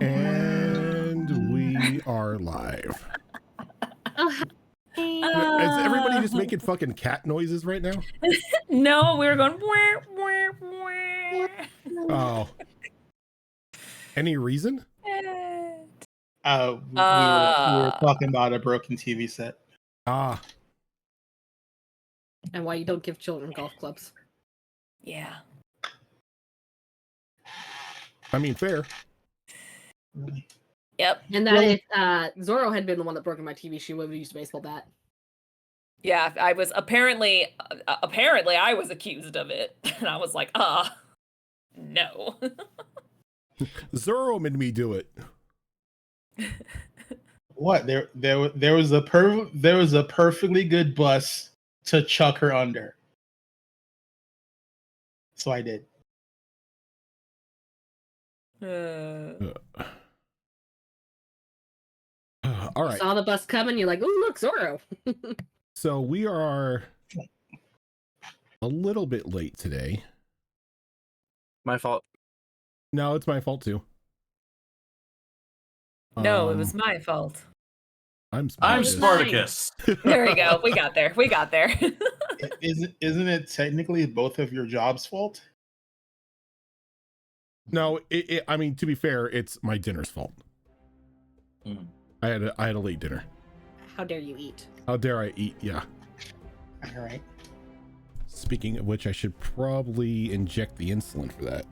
And we are live. Oh, Is everybody just making fucking cat noises right now? No, we were going. Oh. Any reason? We were talking about a broken TV set. Ah. and why you don't give children golf clubs. Yeah. I mean, fair. Yep. And that if Zorro had been the one that broke my TV, she would have used a baseball bat. Yeah, I was apparently I was accused of it, and I was like, no. Zorro made me do it. What? There was a perfectly good bus to chuck her under. So I did. All right. Saw the bus coming, you're like, "Ooh, look, Zorro." So we are a little bit late today. My fault. No, it's my fault too. No, it was my fault. I'm Spartacus. There we go. We got there. Isn't it technically both of your job's fault? No, I mean, to be fair, it's my dinner's fault. Mm. I had a late dinner. How dare you eat? How dare I eat? Yeah. All right. Speaking of which, I should probably inject the insulin for that.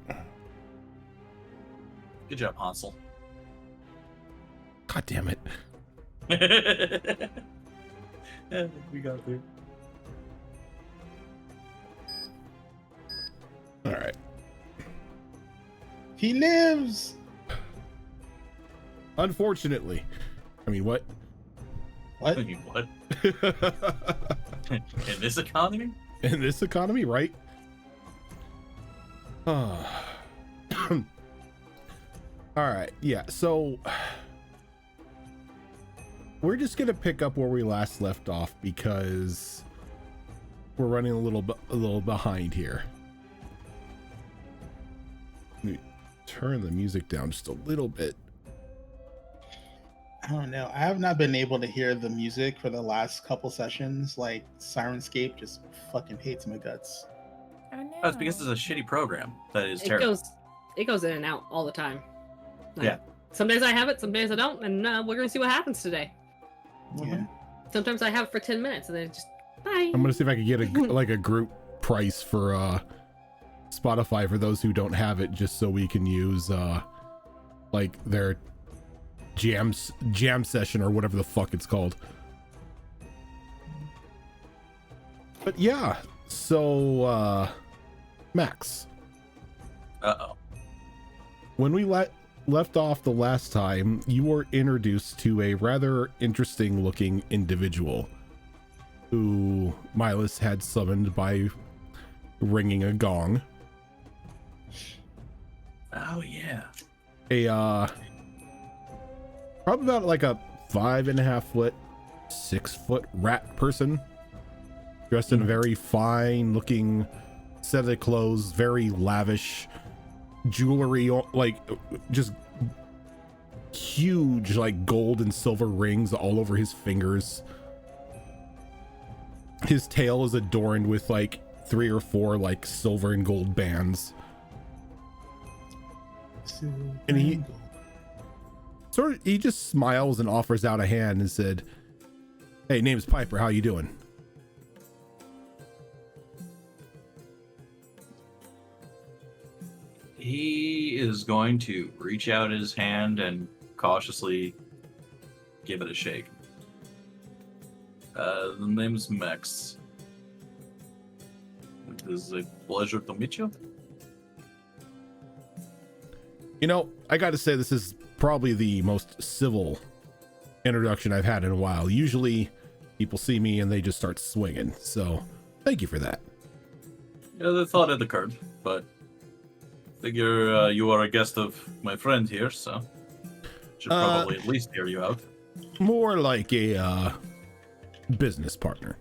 Good job, Hansel. God damn it. We got there. All right. He lives. Unfortunately. I mean, what? What? I mean, what? In this economy? In this economy, right? All right. Yeah. So we're just gonna pick up where we last left off because we're running a little behind here. Let me turn the music down just a little bit. I don't know. I have not been able to hear the music for the last couple sessions. Like Sirenscape just fucking hates my guts. Oh, no. Oh, it's because it's a shitty program that is It terrible. goes in and out all the time. Like, Yeah. Some days I have it, some days I don't, and we're gonna see what happens today. Yeah. Sometimes I have it for 10 minutes, and then just bye. I'm gonna see if I can get a group price for Spotify for those who don't have it, just so we can use like their jam session or whatever the fuck it's called. But yeah, so Max, when we left off the last time, you were introduced to a rather interesting looking individual who Milas had summoned by ringing a gong. Oh yeah. A probably about like a 5.5 foot, 6 foot rat person, dressed in a very fine looking set of clothes, very lavish jewelry, like just huge like gold and silver rings all over his fingers. His tail is adorned with like 3 or 4 like silver and gold bands. And he just smiles and offers out a hand and said, "Hey, name's Piper. How you doing?" He is going to reach out his hand and cautiously give it a shake. The name's Max. It is a pleasure to meet you. You know, I gotta say, this is probably the most civil introduction I've had in a while. Usually people see me and they just start swinging, so thank you for that. Yeah, the thought had occurred, but figure you are a guest of my friend here, so should probably at least hear you out. More like a business partner,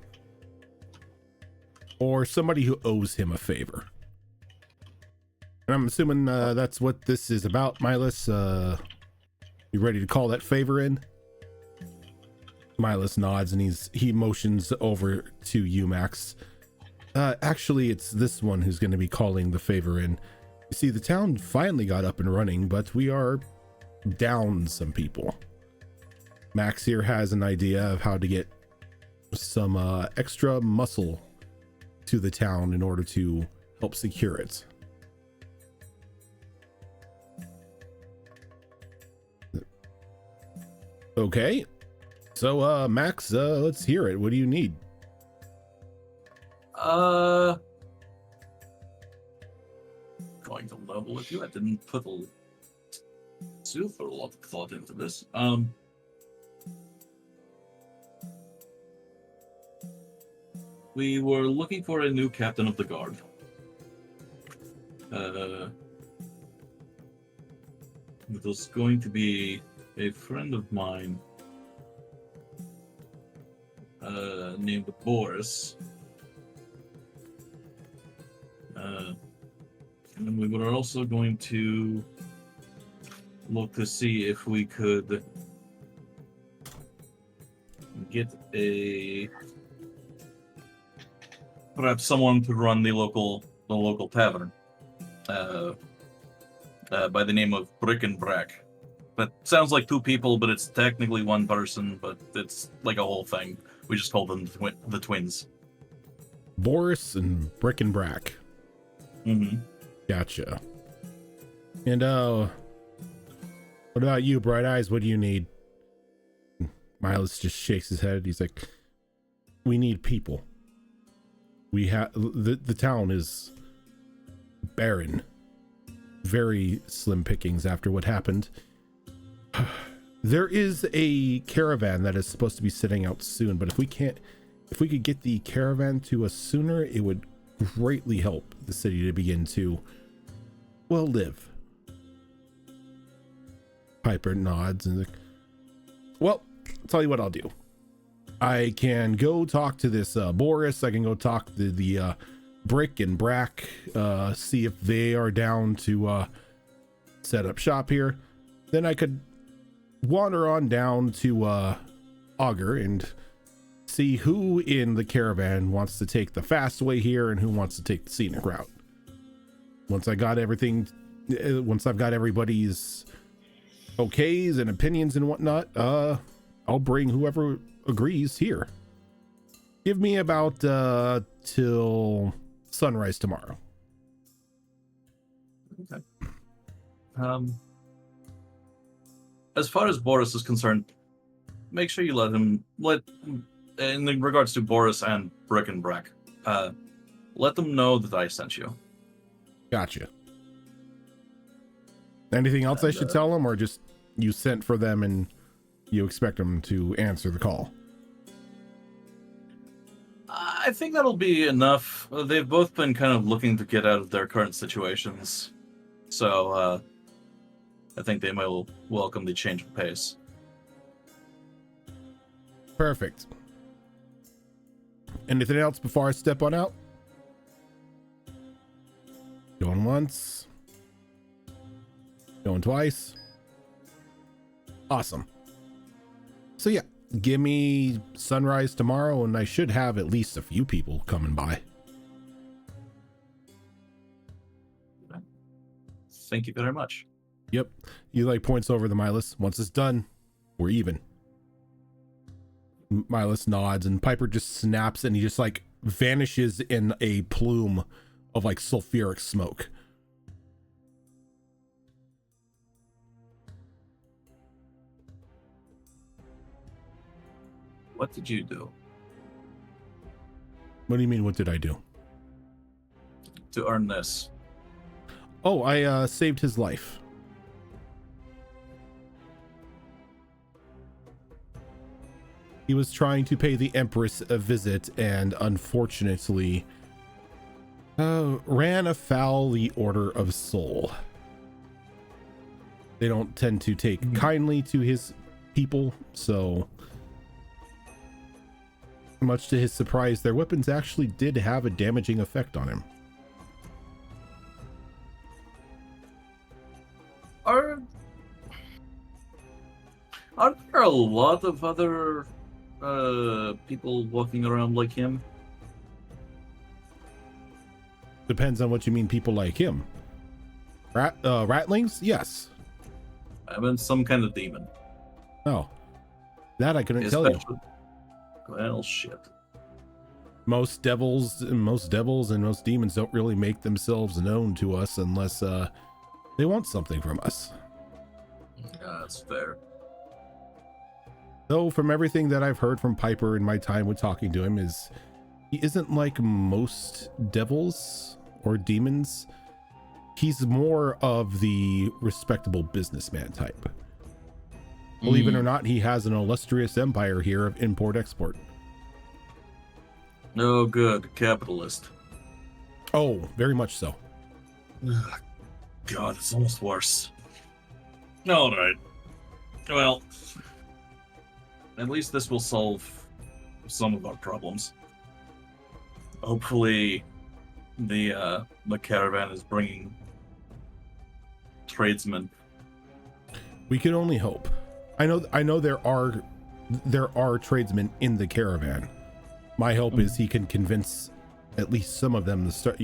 or somebody who owes him a favor. And I'm assuming that's what this is about, Milas. You ready to call that favor in? Milas nods and he motions over to you, Max. Actually, it's this one who's going to be calling the favor in. You see, the town finally got up and running, but we are down some people. Max here has an idea of how to get some extra muscle to the town in order to help secure it. Okay, so Max, let's hear it. What do you need? Going to level with you. I didn't put a super lot of thought into this. We were looking for a new captain of the guard. It was going to be a friend of mine named Boris. And we were also going to look to see if we could get perhaps someone to run the local tavern by the name of Brick and Brack. That sounds like two people, but it's technically one person, but it's like a whole thing. We just call them the twins. Boris and Brick and Brack. Mm-hmm. Gotcha. And what about you, Bright Eyes? What do you need? Miles just shakes his head. He's like, we need people. We have the town is barren. Very slim pickings after what happened. There is a caravan that is supposed to be setting out soon, but if we could get the caravan to us sooner, it would greatly help the city to begin to, well, live. Piper nods and like, well, I'll tell you what I'll do. I can go talk to this Boris. I can go talk to the Brick and Brack, see if they are down to set up shop here. Then I could wander on down to Augur and see who in the caravan wants to take the fast way here and who wants to take the scenic route. Once I've got everybody's okays and opinions and whatnot, I'll bring whoever agrees here. Give me about till sunrise tomorrow. Okay. As far as Boris is concerned, make sure you let in regards to Boris and Brick and Brack, let them know that I sent you. Gotcha. Anything else I should tell them, or just you sent for them and you expect them to answer the call? I think that'll be enough. They've both been kind of looking to get out of their current situations, so I think they will welcome the change of pace. Perfect. Anything else before I step on out? Going once. Going twice. Awesome. So yeah, give me sunrise tomorrow and I should have at least a few people coming by. Thank you very much. Yep. He like points over the Milas. Once it's done, we're even. Milas nods and Piper just snaps and he just like vanishes in a plume of like sulfuric smoke. What did you do What do you mean, what did I do? to earn this? Oh, I saved his life. He was trying to pay the Empress a visit and unfortunately ran afoul the Order of Soul. They don't tend to take kindly to his people, so much to his surprise, their weapons actually did have a damaging effect on him. a lot of other people walking around like him? Depends on what you mean, people like him. Ratlings? Yes. I mean, some kind of demon. Oh, that I couldn't tell you. Well, shit. Most devils and most demons don't really make themselves known to us unless they want something from us. Yeah, that's fair. Though from everything that I've heard from Piper in my time with talking to him is he isn't like most devils or demons. He's more of the respectable businessman type. Believe it or not, he has an illustrious empire here of import-export. Oh, good. Capitalist. Oh, very much so. Ugh, God, it's almost worse. Alright. Well, at least this will solve some of our problems. Hopefully, the caravan is bringing tradesmen. We can only hope. I know there are tradesmen in the caravan. My hope is he can convince at least some of them to start,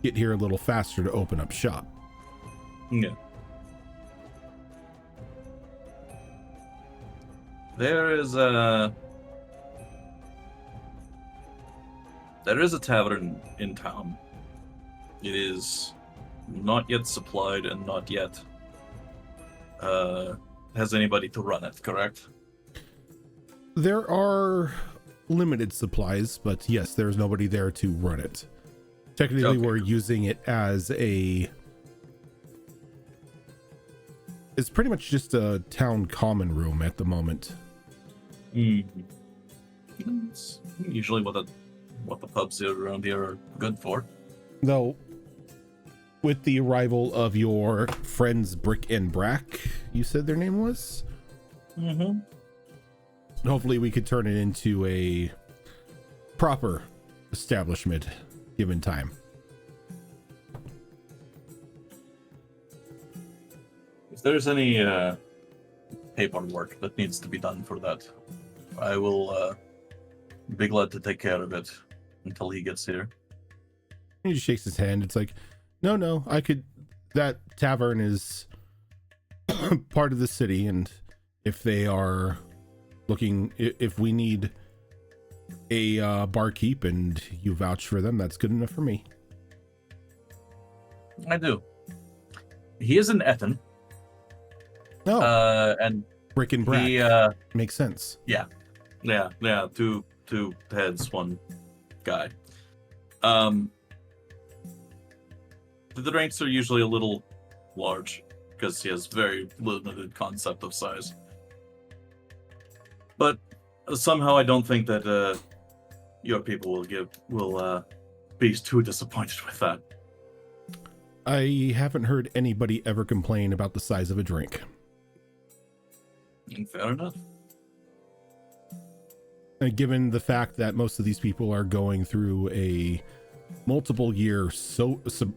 get here a little faster to open up shop. Yeah. There is a tavern in town. It is not yet supplied and not yet has anybody to run it, correct? There are limited supplies, but yes, there's nobody there to run it. Technically, Okay. we're using it as it's pretty much just a town common room at the moment. It's usually what the pubs around here are good for. Though, with the arrival of your friends Brick and Brack, you said their name was? Mm-hmm. Hopefully we could turn it into a proper establishment given time. If there's any paperwork that needs to be done for that, I will be glad to take care of it until he gets here. He just shakes his hand. It's like, no, that tavern is part of the city, and if they are looking, if we need a barkeep and you vouch for them, that's good enough for me. I do. He is an Ethan. No, And Brick and Brack he, makes sense. yeah, two heads, one guy. The drinks are usually a little large because he has very limited concept of size. But somehow I don't think that your people will be too disappointed with that. I haven't heard anybody ever complain about the size of a drink. Fair enough. And given the fact that most of these people are going through a multiple year sobriety,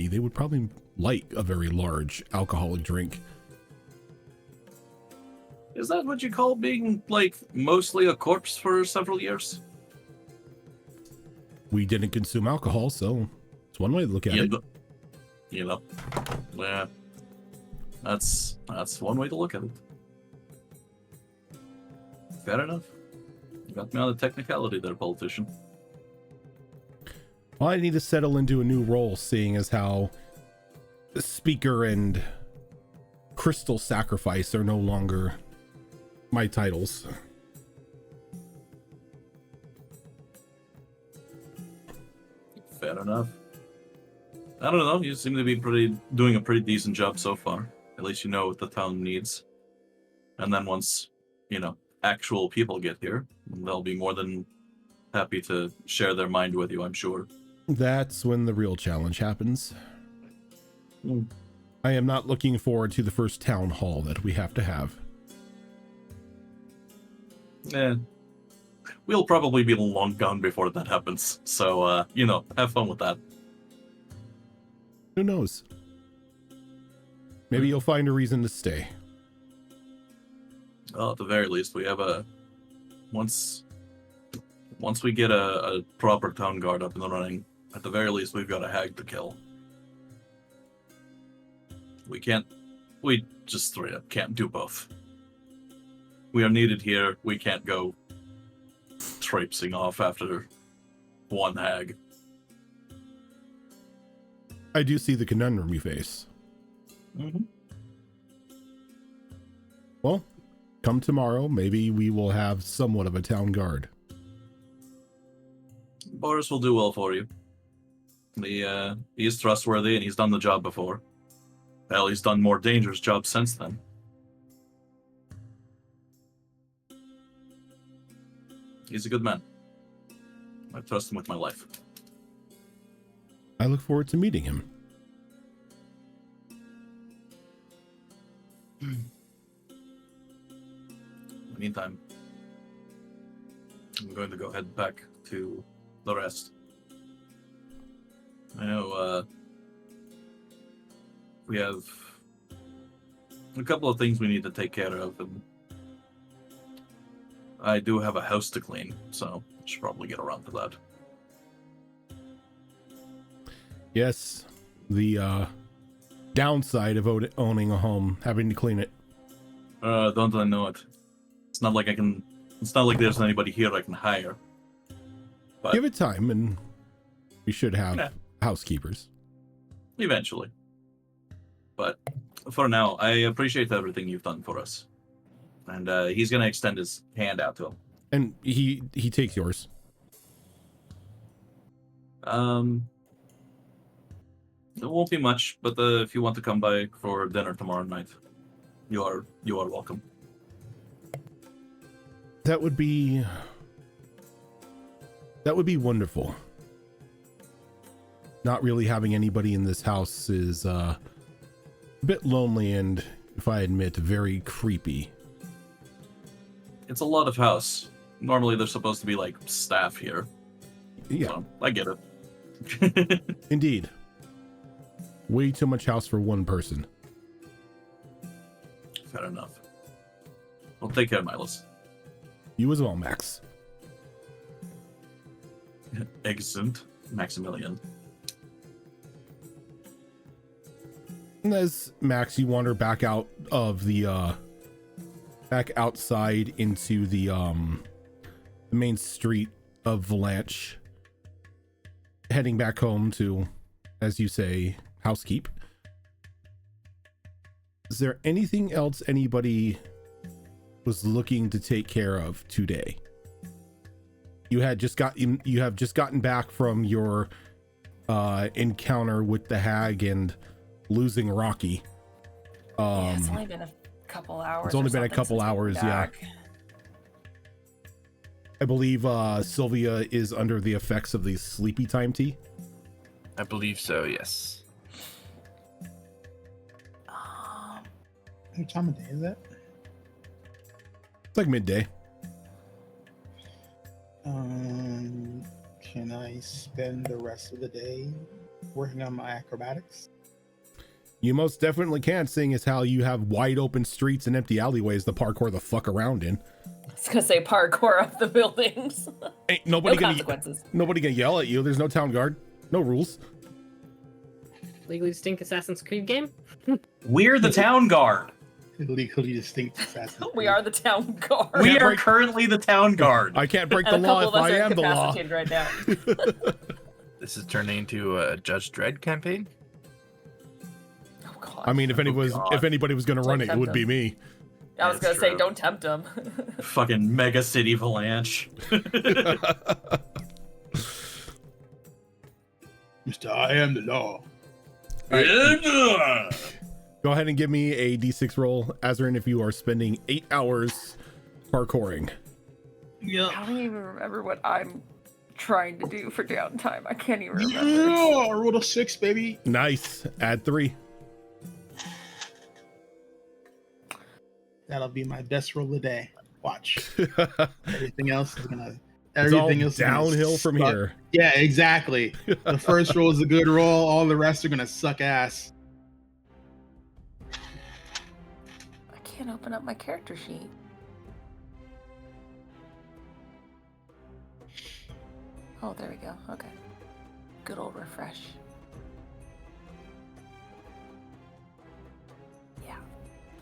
they would probably like a very large alcoholic drink. Is that what you call being, like, mostly a corpse for several years? We didn't consume alcohol, so it's one way to look at it. Yeah. That's one way to look at it. Fair enough. You got me on the technicality there, politician. Well, I need to settle into a new role, seeing as how the Speaker and Crystal Sacrifice are no longer my titles. Fair enough. I don't know. You seem to be doing a pretty decent job so far. At least you know what the town needs. And then once, actual people get here, they'll be more than happy to share their mind with you, I'm sure. That's when the real challenge happens. I am not looking forward to the first town hall that we have to have. We'll probably be long gone before that happens. So, have fun with that. Who knows? Maybe you'll find a reason to stay. Well, at the very least, we have a once we get a proper town guard up and running. At the very least, we've got a hag to kill. We just straight up can't do both. We are needed here. We can't go traipsing off after one hag. I do see the conundrum you face. Mm-hmm. Well, come tomorrow, maybe we will have somewhat of a town guard. Boris will do well for you. He is trustworthy and he's done the job before. Hell, he's done more dangerous jobs since then. He's a good man. I trust him with my life. I look forward to meeting him. In the meantime, I'm going to go head back to the rest. I know, we have a couple of things we need to take care of, and I do have a house to clean, so I should probably get around to that. Yes, the downside of owning a home, having to clean it. Don't I know it? It's not like it's not like there's anybody here I can hire. But Give it time, and we should have Yeah. housekeepers. eventually. But for now, I appreciate everything you've done for us. And he's going to extend his hand out to him. And he takes yours. It won't be much, but if you want to come by for dinner tomorrow night, you are welcome. That would be wonderful. Not really having anybody in this house is a bit lonely and, if I admit, very creepy. It's a lot of house. Normally there's supposed to be like staff here. Yeah, So, I get it. indeed. Way too much house for one person. Fair enough. Well, take care, Milos. You as well, Max. Excellent, Maximilian. And as Max, you wander back out of the back outside into the main street of Valanche, heading back home to, as you say, housekeep. Is there anything else anybody was looking to take care of today? You have just gotten back from your encounter with the hag and losing Rocky. Yeah, it's only been a couple hours. It's only or been a something couple since we've hours, been yeah. back. I believe Sylvia is under the effects of the sleepy time tea. I believe so, yes. What time of day is it? It's like midday. Can I spend the rest of the day working on my acrobatics? You most definitely can, seeing as how you have wide open streets and empty alleyways to parkour the fuck around in. I was gonna say parkour up the buildings. Ain't No nobody consequences. gonna yell at you. There's no town guard. No rules. Legally distinct Assassin's Creed game. We're the town guard. Legally distinct assassin. We are the town guard. We Can't are break- currently the town guard. I can't break and the a law couple if of us I are am the law. incapacitated right now. This is turning into a Judge Dredd campaign. Oh god. I mean, if God. anybody was gonna Don't run it, it tempt would him. be me. I was That's gonna say, true. don't tempt him. Fucking mega city Valanche. Mr. I am the law. Go ahead and give me a d6 roll, Azrin, if you are spending 8 hours parkouring. Yeah. I don't even remember what I'm trying to do for downtime. I can't even remember. Yeah, I rolled a 6, baby. Nice. Add 3. That'll be my best roll of the day. Watch. Everything else is gonna. It's all Everything else is gonna downhill from suck. here. Yeah, exactly. The first roll is a good roll. All the rest are gonna suck ass. I can't open up my character sheet. Oh, there we go. Okay. Good old refresh. Yeah.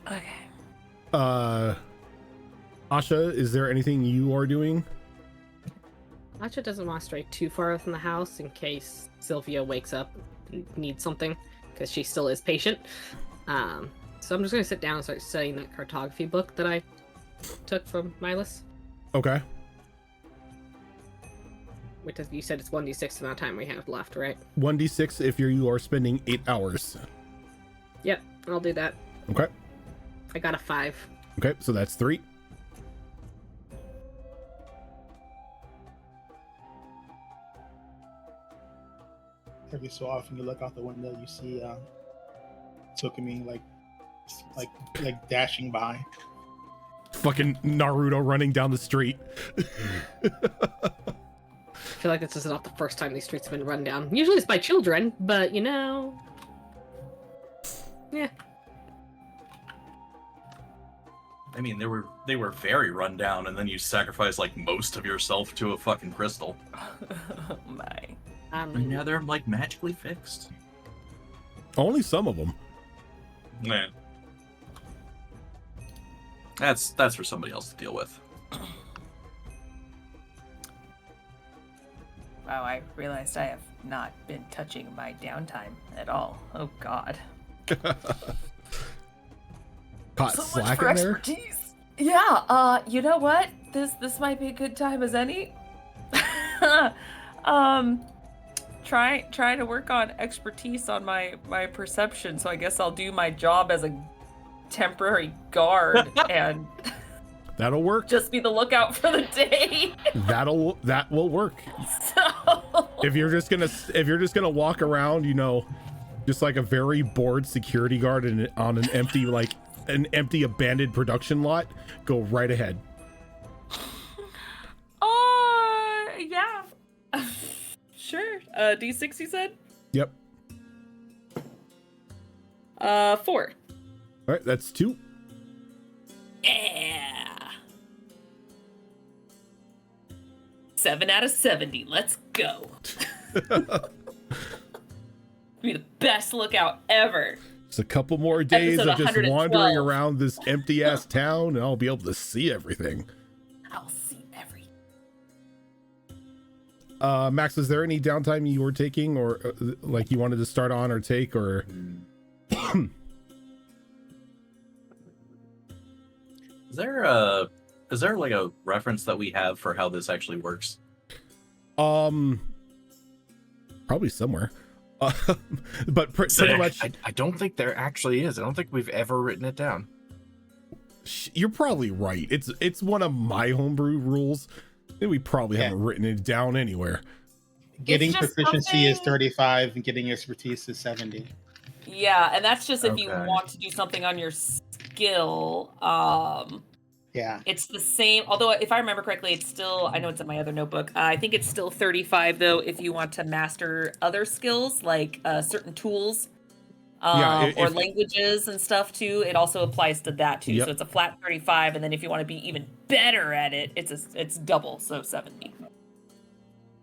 Okay. Asha, is there anything you are doing? Acha doesn't want to stray too far from the house in case Sylvia wakes up and needs something, because she still is patient. So I'm just going to sit down and start studying that cartography book that I took from Milas. Okay. Which, as you said, it's 1d6 amount of time we have left, right? 1d6 if you are spending 8 hours. Yep, I'll do that. Okay. I got a 5. Okay, so that's 3. Every so often, you look out the window, you see Tsukumi like dashing by. Fucking Naruto running down the street. I feel like this is not the first time these streets have been run down. Usually it's by children, but you know... Yeah. I mean, they were very run down, and then you sacrifice like most of yourself to a fucking crystal. Oh my. And now they're like magically fixed. Only some of them. Man, that's for somebody else to deal with. Wow, I realized I have not been touching my downtime at all. Oh god. Caught So much slack for in there. expertise. Yeah, you know what? This might be a good time as any. Try to work on expertise on my perception, so I guess I'll do my job as a temporary guard and That'll work. just be the lookout for the day. That will work. So If you're just gonna walk around, you know, just like a very bored security guard on an empty abandoned production lot, go right ahead. yeah. Sure. D6 you said? Yep. 4. All right, that's 2. Yeah. 7 out of 70. Let's go. Be the best lookout ever. Just a couple more days Episode of just 112. wandering around this empty ass town, and I'll be able to see everything. I'll see every. Max, is there any downtime you were taking, or like you wanted to start on or take, or? Is there like a reference that we have for how this actually works? Probably somewhere. But pretty much, I don't think there actually is. I don't think we've ever written it down. you're probably right. It's one of my homebrew rules. And we probably haven't written it down anywhere. Getting just proficiency is something- 35 and getting expertise is 70. Yeah, and that's just if you Okay. want to do something on your skill. Yeah. It's the same, although if I remember correctly, it's still, I know it's in my other notebook. I think it's still 35 though if you want to master other skills like certain tools Yeah, or if- languages and stuff too. It also applies to that too. Yep. So it's a flat 35, and then if you want to be even better at it, it's double, so 70.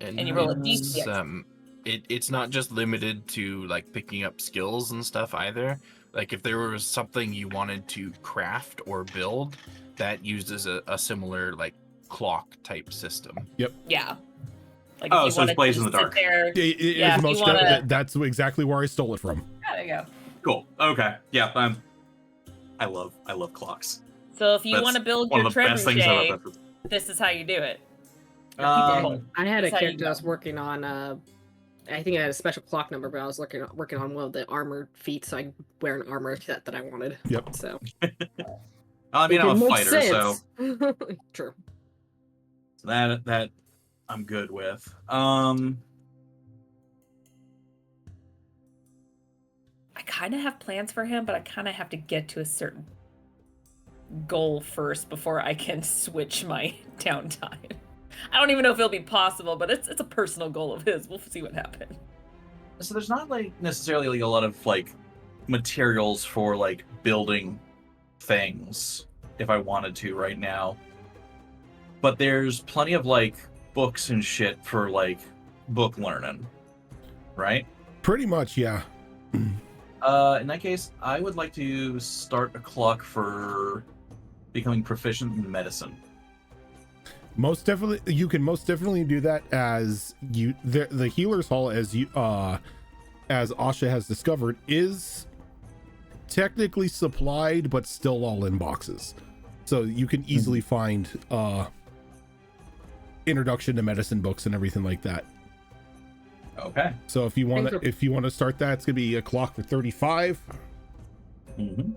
And you roll a it's, D6. It's not just limited to like picking up skills and stuff either. Like if there was something you wanted to craft or build that uses a similar like clock type system. Yeah. Like Oh, if you so it's wanted Blaze to in the sit Dark. there- It Yeah, is if you most wanna- that's exactly where I stole it from. Yeah, there you go. Cool. Okay. Yeah. I love clocks. So if you That's want to build One your of the best things I've trebuchet, ever. this is how you do it. I had a That's how you character I go. was working on. I think I had a special clock number, but I was working on one of the armored feats, so I wear an armor set that I wanted. Yep. So I mean, it I'm a made fighter, so sense. True. that I'm good with. I kind of have plans for him, but I kind of have to get to a certain goal first before I can switch my downtime. I don't even know if it'll be possible, but it's a personal goal of his. We'll see what happens. So there's not like necessarily like a lot of like materials for like building things if I wanted to right now. But there's plenty of like books and shit for like book learning, right? Pretty much, yeah. In that case, I would like to start a clock for becoming proficient in medicine. Most definitely, you can most definitely do that as the healer's hall, as Asha has discovered, is technically supplied, but still all in boxes. So you can easily find introduction to medicine books and everything like that. Okay. So if you want to start that, it's gonna be a clock for 35. Mm-hmm.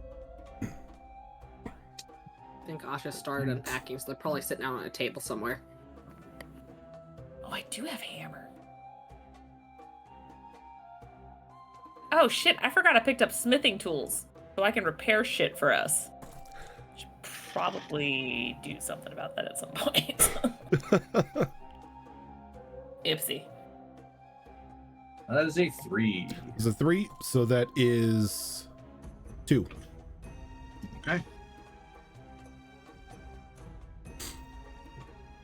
I think Asha started unpacking, so they're probably sitting out on a table somewhere. Oh, I do have hammer. Oh shit, I forgot I picked up smithing tools, so I can repair shit for us. Should probably do something about that at some point. Ipsy. That is a 3. It's a 3, so that is 2. Okay.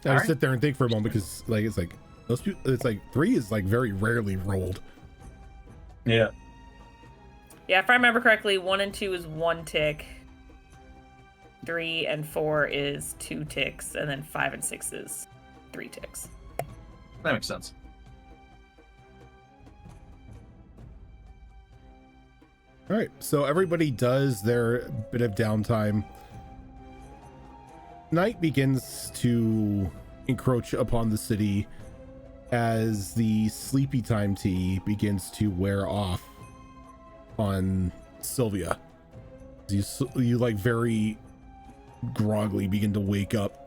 I All just right. sit there and think for a moment because it's like those people, it's like 3 is like very rarely rolled. Yeah. Yeah, if I remember correctly, 1 and 2 is 1 tick. 3 and 4 is 2 ticks, and then 5 and 6 is 3 ticks. That makes sense. All right, so everybody does their bit of downtime. Night begins to encroach upon the city as the sleepy time tea begins to wear off on Sylvia. You like very groggily begin to wake up.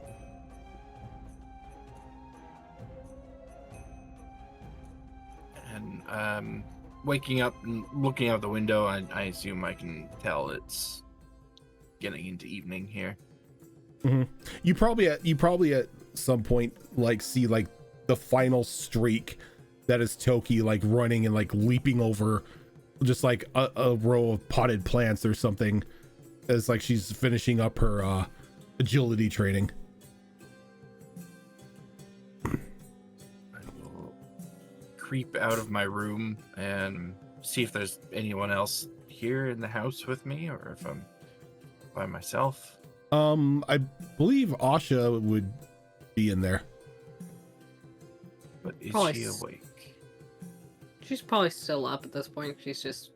And waking up and looking out the window, I assume I can tell it's getting into evening here. Mm-hmm. You probably at some point like see like the final streak that is Toki like running and like leaping over just like a row of potted plants or something as like she's finishing up her agility training. I will creep out of my room and see if there's anyone else here in the house with me, or if I'm by myself. I believe Asha would be in there. But is Probably she s- awake? She's probably still up at this point. She's just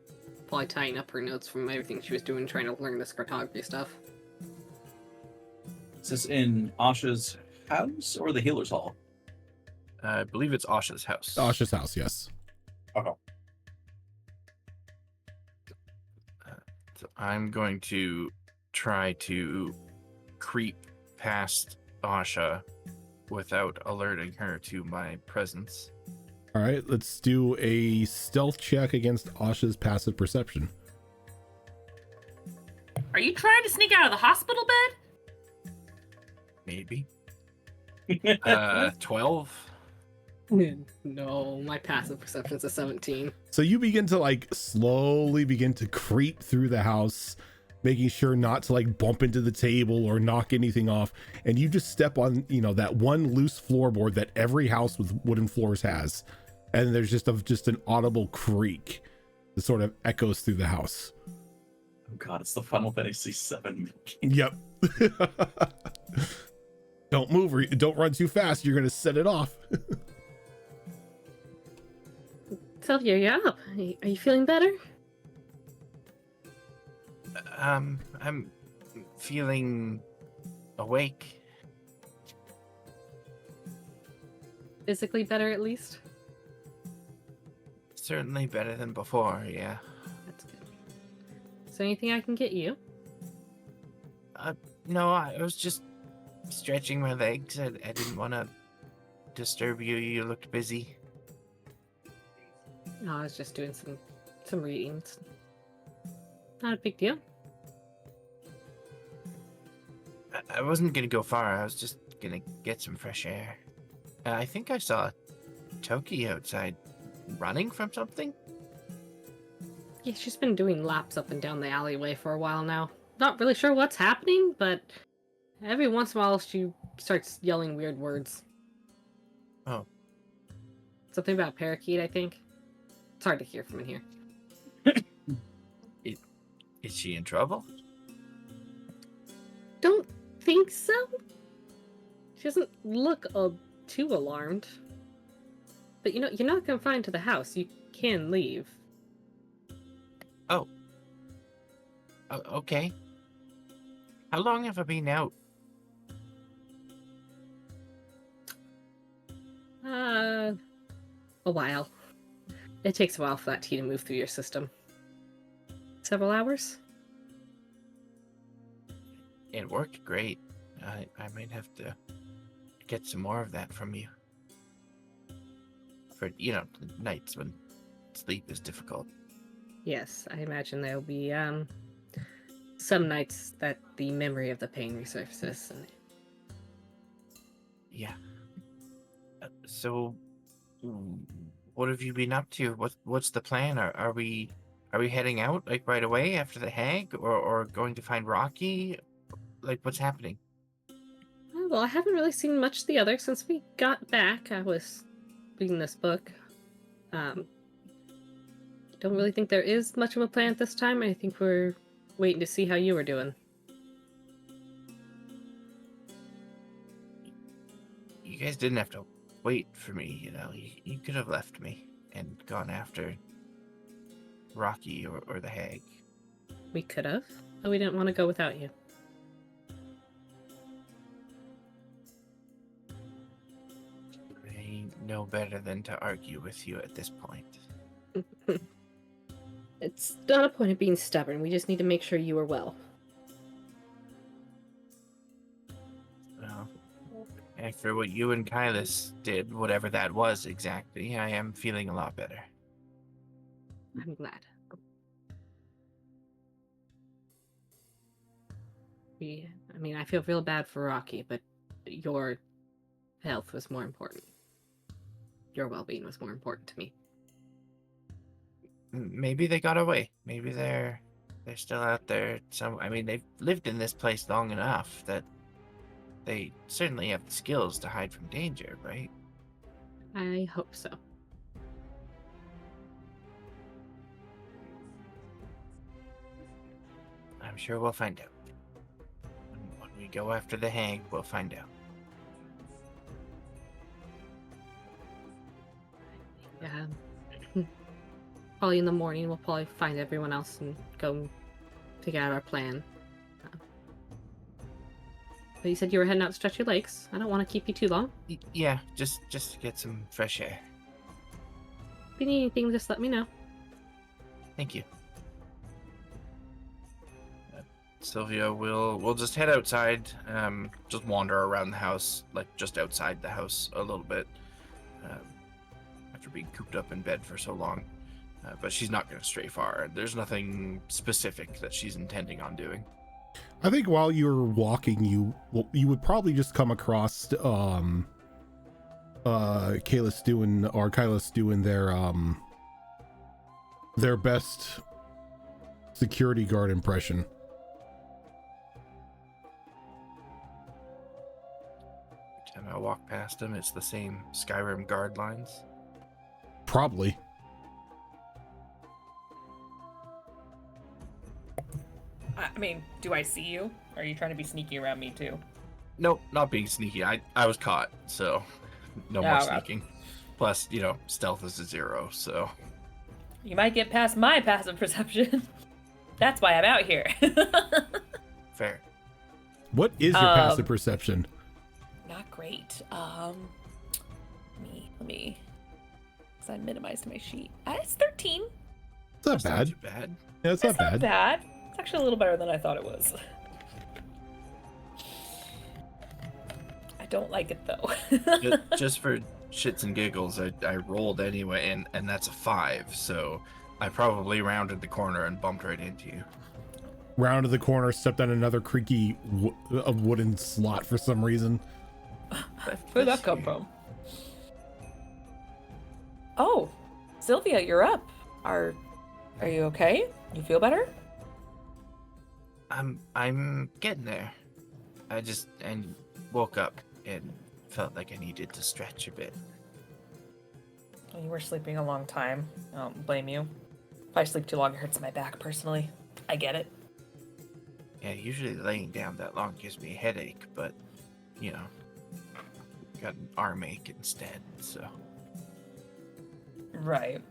probably tying up her notes from everything she was doing, trying to learn this cartography stuff. Is this in Asha's house or the healer's hall? I believe it's Asha's house. Asha's house, yes. Okay. So I'm going to try to creep past Asha without alerting her to my presence. All right, let's do a stealth check against Asha's passive perception. Are you trying to sneak out of the hospital bed? Maybe. 12. No, my passive perception's a 17. So you begin to like slowly begin to creep through the house, making sure not to like bump into the table or knock anything off. And you just step on, that one loose floorboard that every house with wooden floors has. And there's just an audible creak that sort of echoes through the house. Oh god, it's the Final Fantasy VII. Yep. Don't move or don't run too fast. You're going to set it off. Sylvia, you're up. Are you feeling better? I'm feeling awake. Physically better, at least? Certainly better than before, yeah. That's good. Is there anything I can get you? No, I was just stretching my legs. I didn't want to disturb you. You looked busy. No, I was just doing some readings. Not a big deal. I wasn't going to go far. I was just going to get some fresh air. I think I saw Toki outside running from something. Yeah, she's been doing laps up and down the alleyway for a while now. Not really sure what's happening, but every once in a while she starts yelling weird words. Something about parakeet, I think. It's hard to hear from in here. Is she in trouble? Don't think so. She doesn't look too alarmed. But you're not confined to the house. You can leave. Oh. Okay. How long have I been out? A while. It takes a while for that tea to move through your system. Several hours? It worked great. I might have to get some more of that from you. For, nights when sleep is difficult. Yes, I imagine there'll be, some nights that the memory of the pain resurfaces. And... Yeah. So, what have you been up to? What's the plan? Are we heading out like right away after the hag, or going to find Rocky? Like, what's happening? Well, I haven't really seen much of the other since we got back. I was reading this book. Don't really think there is much of a plan at this time. I think we're waiting to see how you were doing. You guys didn't have to wait for me, You could have left me and gone after Rocky or the hag. We could have, but we didn't want to go without you. I know better than to argue with you at this point. It's not a point of being stubborn. We just need to make sure you are well. Well, after what you and Kylus did, whatever that was exactly, I am feeling a lot better. I'm glad. I feel real bad for Rocky, but your health was more important. Your well-being was more important to me. Maybe they got away. Maybe they're still out there. They've lived in this place long enough that they certainly have the skills to hide from danger, right? I hope so. I'm sure we'll find out. When we go after the hag, we'll find out. Yeah. Probably in the morning, we'll probably find everyone else and go figure out our plan. But you said you were heading out to stretch your legs. I don't want to keep you too long. Yeah, just to get some fresh air. If you need anything, just let me know. Thank you. Sylvia, we'll just head outside, just wander around the house, like just outside the house a little bit, after being cooped up in bed for so long. But she's not going to stray far. There's nothing specific that she's intending on doing. I think while you're walking, you would probably just come across Kylus doing their best security guard impression. Every time I walk past him, it's the same Skyrim guard lines. Probably. Do I see you? Or are you trying to be sneaky around me too? Nope, not being sneaky. I was caught, so no more sneaking. Plus, stealth is a 0, so... You might get past my passive perception. That's why I'm out here. Fair. What is your passive perception? Not great. Let me... Because I minimized my sheet. It's 13. It's not That's bad. not too bad. Yeah, it's not bad. Not bad. It's actually a little better than I thought it was. I don't like it though. Just for shits and giggles, I rolled anyway, and that's a 5, so I probably rounded the corner and bumped right into you. Rounded the corner, stepped on another creaky wooden slot for some reason. Where'd that come from? Oh, Sylvia, you're up. Are you okay? You feel better? I'm getting there. I woke up and felt like I needed to stretch a bit. You were sleeping a long time. I don't blame you. If I sleep too long, it hurts my back, personally. I get it. Yeah, usually laying down that long gives me a headache, but, you know, got an arm ache instead, so. Right.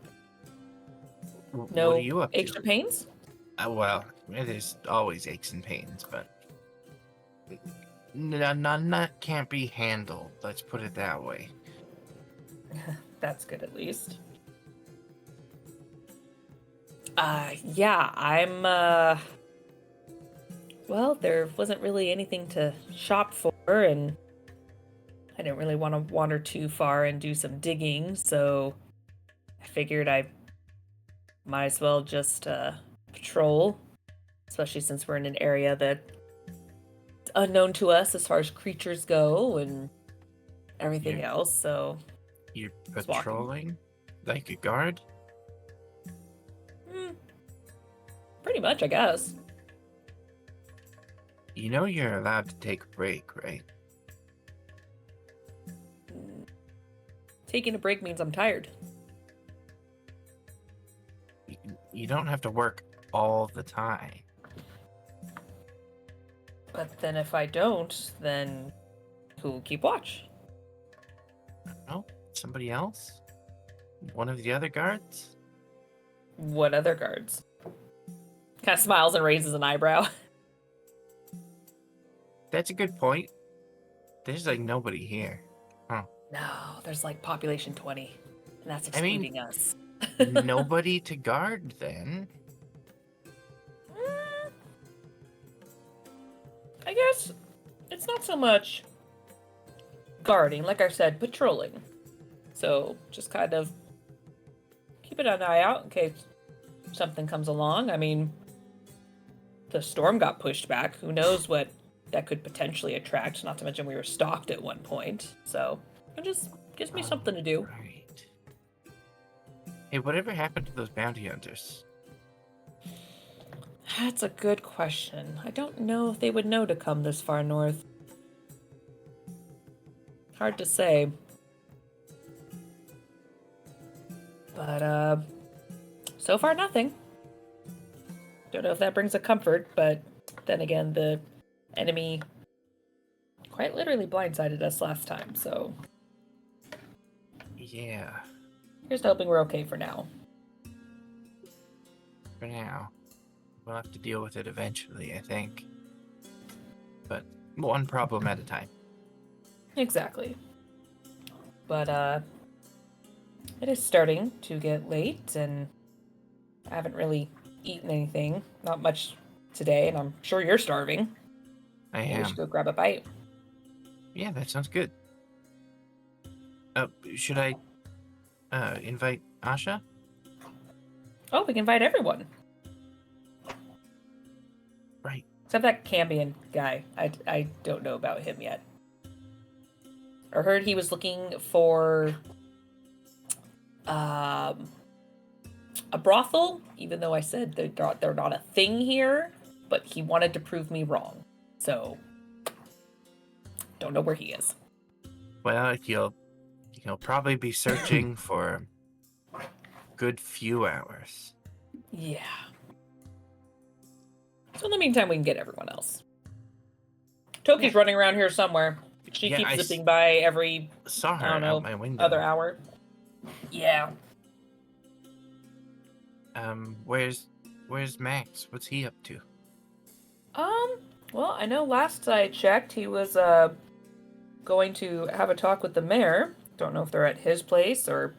No, what are you up aches to? or pains? Well, there's always aches and pains, but none can't be handled. Let's put it that way. That's good, at least. Yeah, I'm, well, there wasn't really anything to shop for, and I didn't really want to wander too far and do some digging, so I figured I might as well just, patrol, especially since we're in an area that's unknown to us as far as creatures go and everything Yeah. else, so... You're Just walking. patrolling like a guard? Pretty much, I guess. You know you're allowed to take a break, right? Taking a break means I'm tired. You don't have to work all the time. But then if I don't, then who'll keep watch? No? Somebody else? One of the other guards? What other guards? Kind of smiles and raises an eyebrow. That's a good point. There's like nobody here. No, there's like population 20. And that's I mean- excluding us. Nobody to guard then. I guess it's not so much guarding, like I said, patrolling. So just kind of keeping an eye out in case something comes along. I mean, the storm got pushed back. Who knows what that could potentially attract? Not to mention we were stalked at one point. So it just gives me something to do. Right. Hey, whatever happened to those bounty hunters? That's a good question. I don't know if they would know to come this far north. Hard to say. But, so far nothing. Don't know if that brings a comfort, but then again, the enemy quite literally blindsided us last time, so Yeah, here's to hoping we're okay for now. for now. We'll have to deal with it eventually, I think. But one problem at a time. Exactly. But, it is starting to get late, and I haven't really eaten anything. Not much today, and I'm sure you're starving. I Maybe we am. should go grab a bite. Yeah, that sounds good. Should I invite Asha? Oh, we can invite everyone. Right. Except that Cambion guy. I don't know about him yet. I heard he was looking for a brothel, even though I said they're not a thing here, but he wanted to prove me wrong. So don't know where he is. Well, he'll probably be searching for a good few hours. Yeah. So in the meantime, we can get everyone else. Toki's running around here somewhere. She Yeah, keeps zipping by every Saw her I don't know, out my window. other hour. Yeah. Where's Max? What's he up to? Well, I know last I checked, he was, going to have a talk with the mayor. Don't know if they're at his place or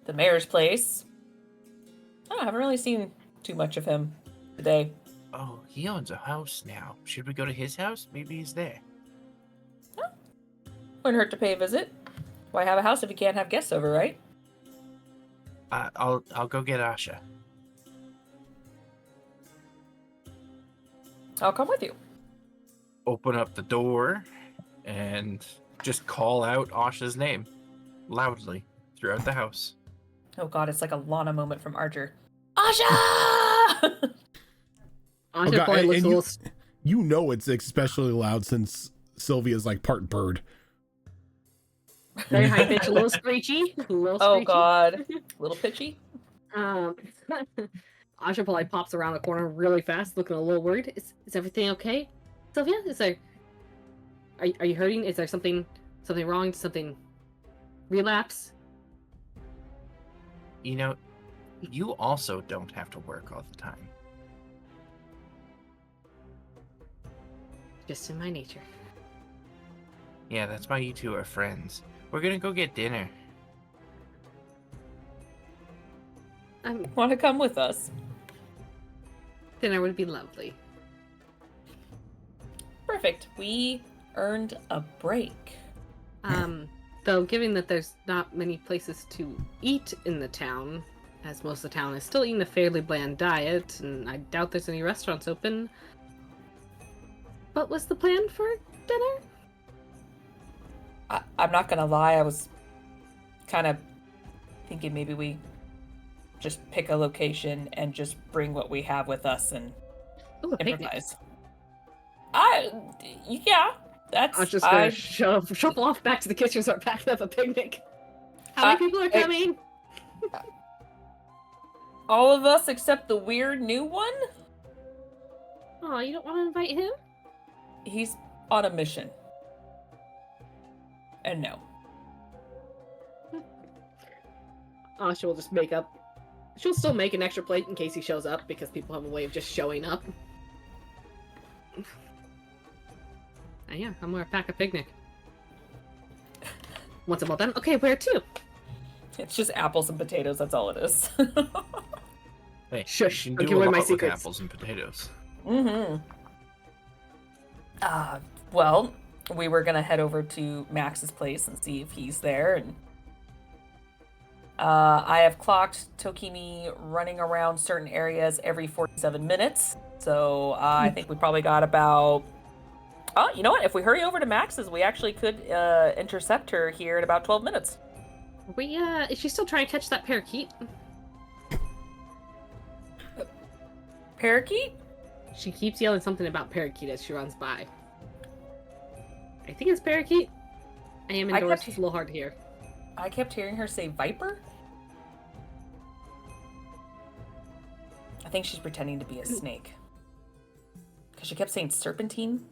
the mayor's place. I haven't really seen too much of him today. Oh, he owns a house now. Should we go to his house? Maybe he's there. Wouldn't hurt to pay a visit. Why have a house if you can't have guests over, right? I'll go get Asha. I'll come with you. Open up the door and just call out Asha's name loudly throughout the house. Oh god, it's like a Lana moment from Archer. Asha! Anja God, probably looks and a little. you know it's especially loud since Sylvia's like part bird. Very high pitch, a little screechy. A little Oh screechy. God, little pitchy. Um, Asha polite pops around the corner really fast, looking a little worried. Is everything okay, Sylvia? Is there? Are you hurting? Is there something wrong? Something relapse? You know, you also don't have to work all the time. Just in my nature. Yeah, that's why you two are friends. We're gonna go get dinner. Want to come with us? Dinner would be lovely. Perfect. We earned a break. Though given that there's not many places to eat in the town, as most of the town is still eating a fairly bland diet, and I doubt there's any restaurants open. What was the plan for dinner? I'm not gonna lie, I was kind of thinking maybe we just pick a location and just bring what we have with us and Ooh, a picnic. improvise. Yeah, that's. I was just gonna shuffle off back to the kitchen and start packing up a picnic. How many people are coming? All of us except the weird new one? Oh, you don't want to invite him? He's on a mission. And no. Oh, she'll just make up. She'll still make an extra plate in case he shows up, because people have a way of just showing up. And yeah, I'm gonna pack a picnic. Once I'm all done, okay, where to? It's just apples and potatoes, that's all it is. Hey, Shush, you don't can give do a away lot my with secrets. apples and potatoes. Mm-hmm. Well, we were gonna head over to Max's place and see if he's there, and I have clocked Tokimi running around certain areas every 47 minutes, so I think we probably got about... Oh, you know what? If we hurry over to Max's, we actually could intercept her here in about 12 minutes. Is she still trying to catch that parakeet? Parakeet? She keeps yelling something about parakeet as she runs by. I think it's parakeet. I am indoors, it's a little hard to hear. I kept hearing her say viper. I think she's pretending to be a snake. Because she kept saying serpentine.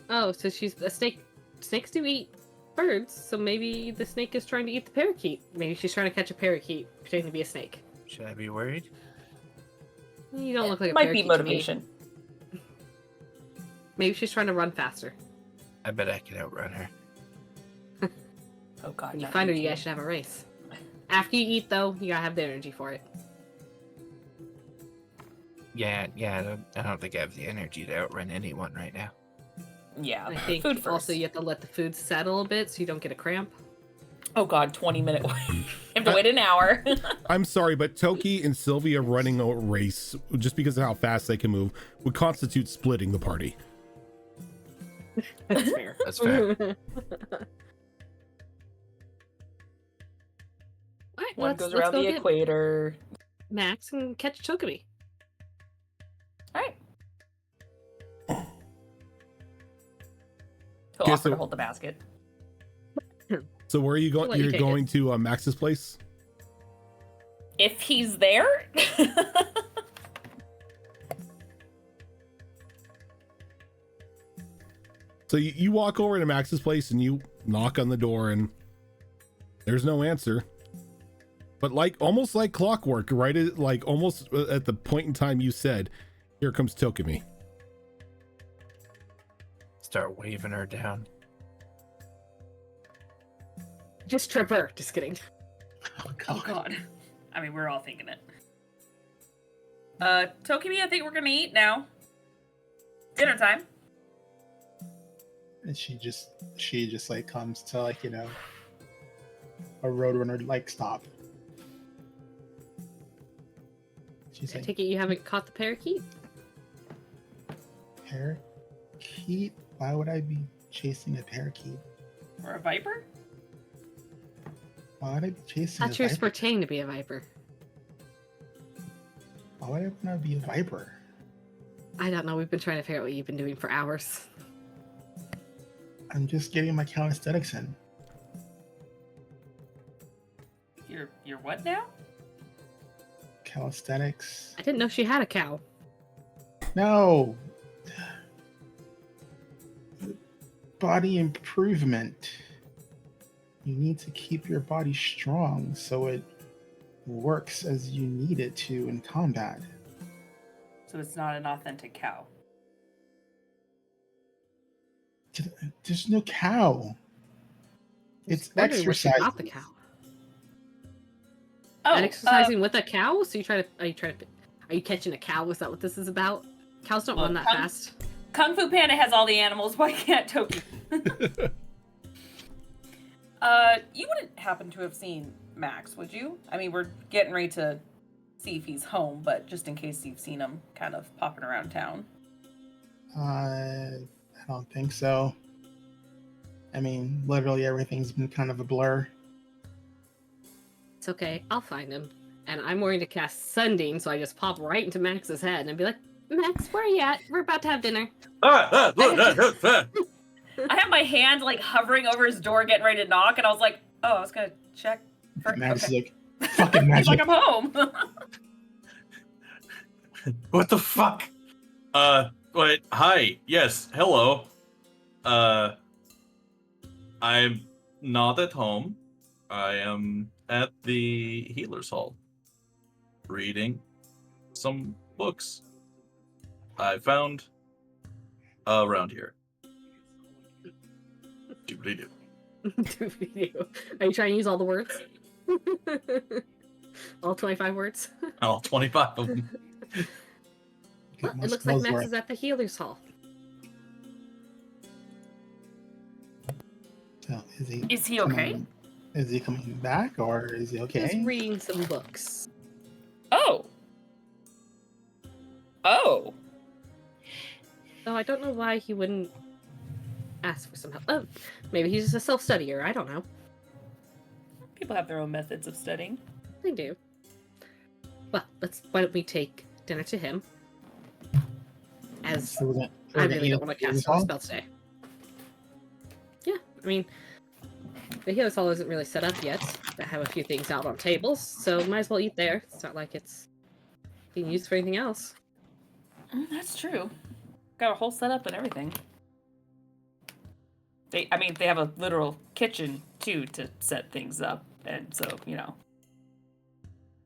Oh, so she's a snake. Snakes do eat birds, so maybe the snake is trying to eat the parakeet. Maybe she's trying to catch a parakeet, pretending to be a snake. Should I be worried? You don't look like a Might parakeet be to me. motivation. Maybe she's trying to run faster. I bet I can outrun her. Oh god. When you not find her, you you guys too. should have a race. After you eat, though, you gotta have the energy for it. Yeah, I don't think I have the energy to outrun anyone right now. Yeah. I think Food first. also you have to let the food settle a bit so you don't get a cramp. Oh god, 20-minute wait. You have to wait an hour. I'm sorry, but Toki and Sylvia running a race, just because of how fast they can move, would constitute splitting the party. That's fair. That's fair. Alright, One let's goes go around the get equator. Max and catch Chocobi. Alright. He'll Okay, offer so- to hold the basket. So where are you going? I'll let you You're take going to Max's place? If he's there? So you walk over to Max's place and you knock on the door and there's no answer. But almost like clockwork, right? Like almost at the point in time you said, here comes Tokimi. Start waving her down. Just trip her. Just kidding. Oh god. I mean, we're all thinking it. Tokimi, I think we're gonna eat now. Dinner time. And she just like comes to like, you know, a roadrunner like stop. She's I like, take it you haven't caught the parakeet? parakeet? Why would I be chasing a parakeet? Or a viper? Why would I be chasing I thought you were a viper? pretending to be a viper. Why would I want to be a viper? I don't know. We've been trying to figure out what you've been doing for hours. I'm just getting my calisthenics in. You're what now? Calisthenics. I didn't know she had a cow. No. Body improvement. You need to keep your body strong so it works as you need it to in combat. So it's not an authentic cow. There's no cow. It's Wondering where she exercise. got the cow. Oh, And exercising with a cow? So are you catching a cow? Is that what this is about? Cows don't run that fast. Kung Fu Panda has all the animals. Why can't Toki? You wouldn't happen to have seen Max, would you? I mean, we're getting ready to see if he's home, but just in case you've seen him kind of popping around town. I don't think so. I mean, literally everything's been kind of a blur. It's okay. I'll find him. And I'm going to cast Sunding, so I just pop right into Max's head and be like, Max, where are you at? We're about to have dinner. I have my hand like hovering over his door, getting ready to knock, and I was like, "Oh, I was gonna check." Max is Okay. like, fucking He's magic. like, "I'm home." What the fuck? Wait, hi. Yes, hello. I'm not at home. I am at the Healer's Hall. Reading some books I found around here. Doobly-doo. Are you trying to use all the words? All 25 words? All 25 of them. Well, My it looks like spells Max work. is at the Healer's Hall. So, Is he okay? Is he coming back or is he okay? He's reading some books. Oh. Oh. So I don't know why he wouldn't ask for some help. Oh, maybe he's just a self-studier. I don't know. People have their own methods of studying. They do. Well, why don't we take dinner to him? As So I really don't want to cast more spells today. Yeah, I mean, the Healer's Hall isn't really set up yet. I have a few things out on tables, so might as well eat there. It's not like it's being used for anything else. That's true. Got a whole setup and everything. They have a literal kitchen too to set things up, and so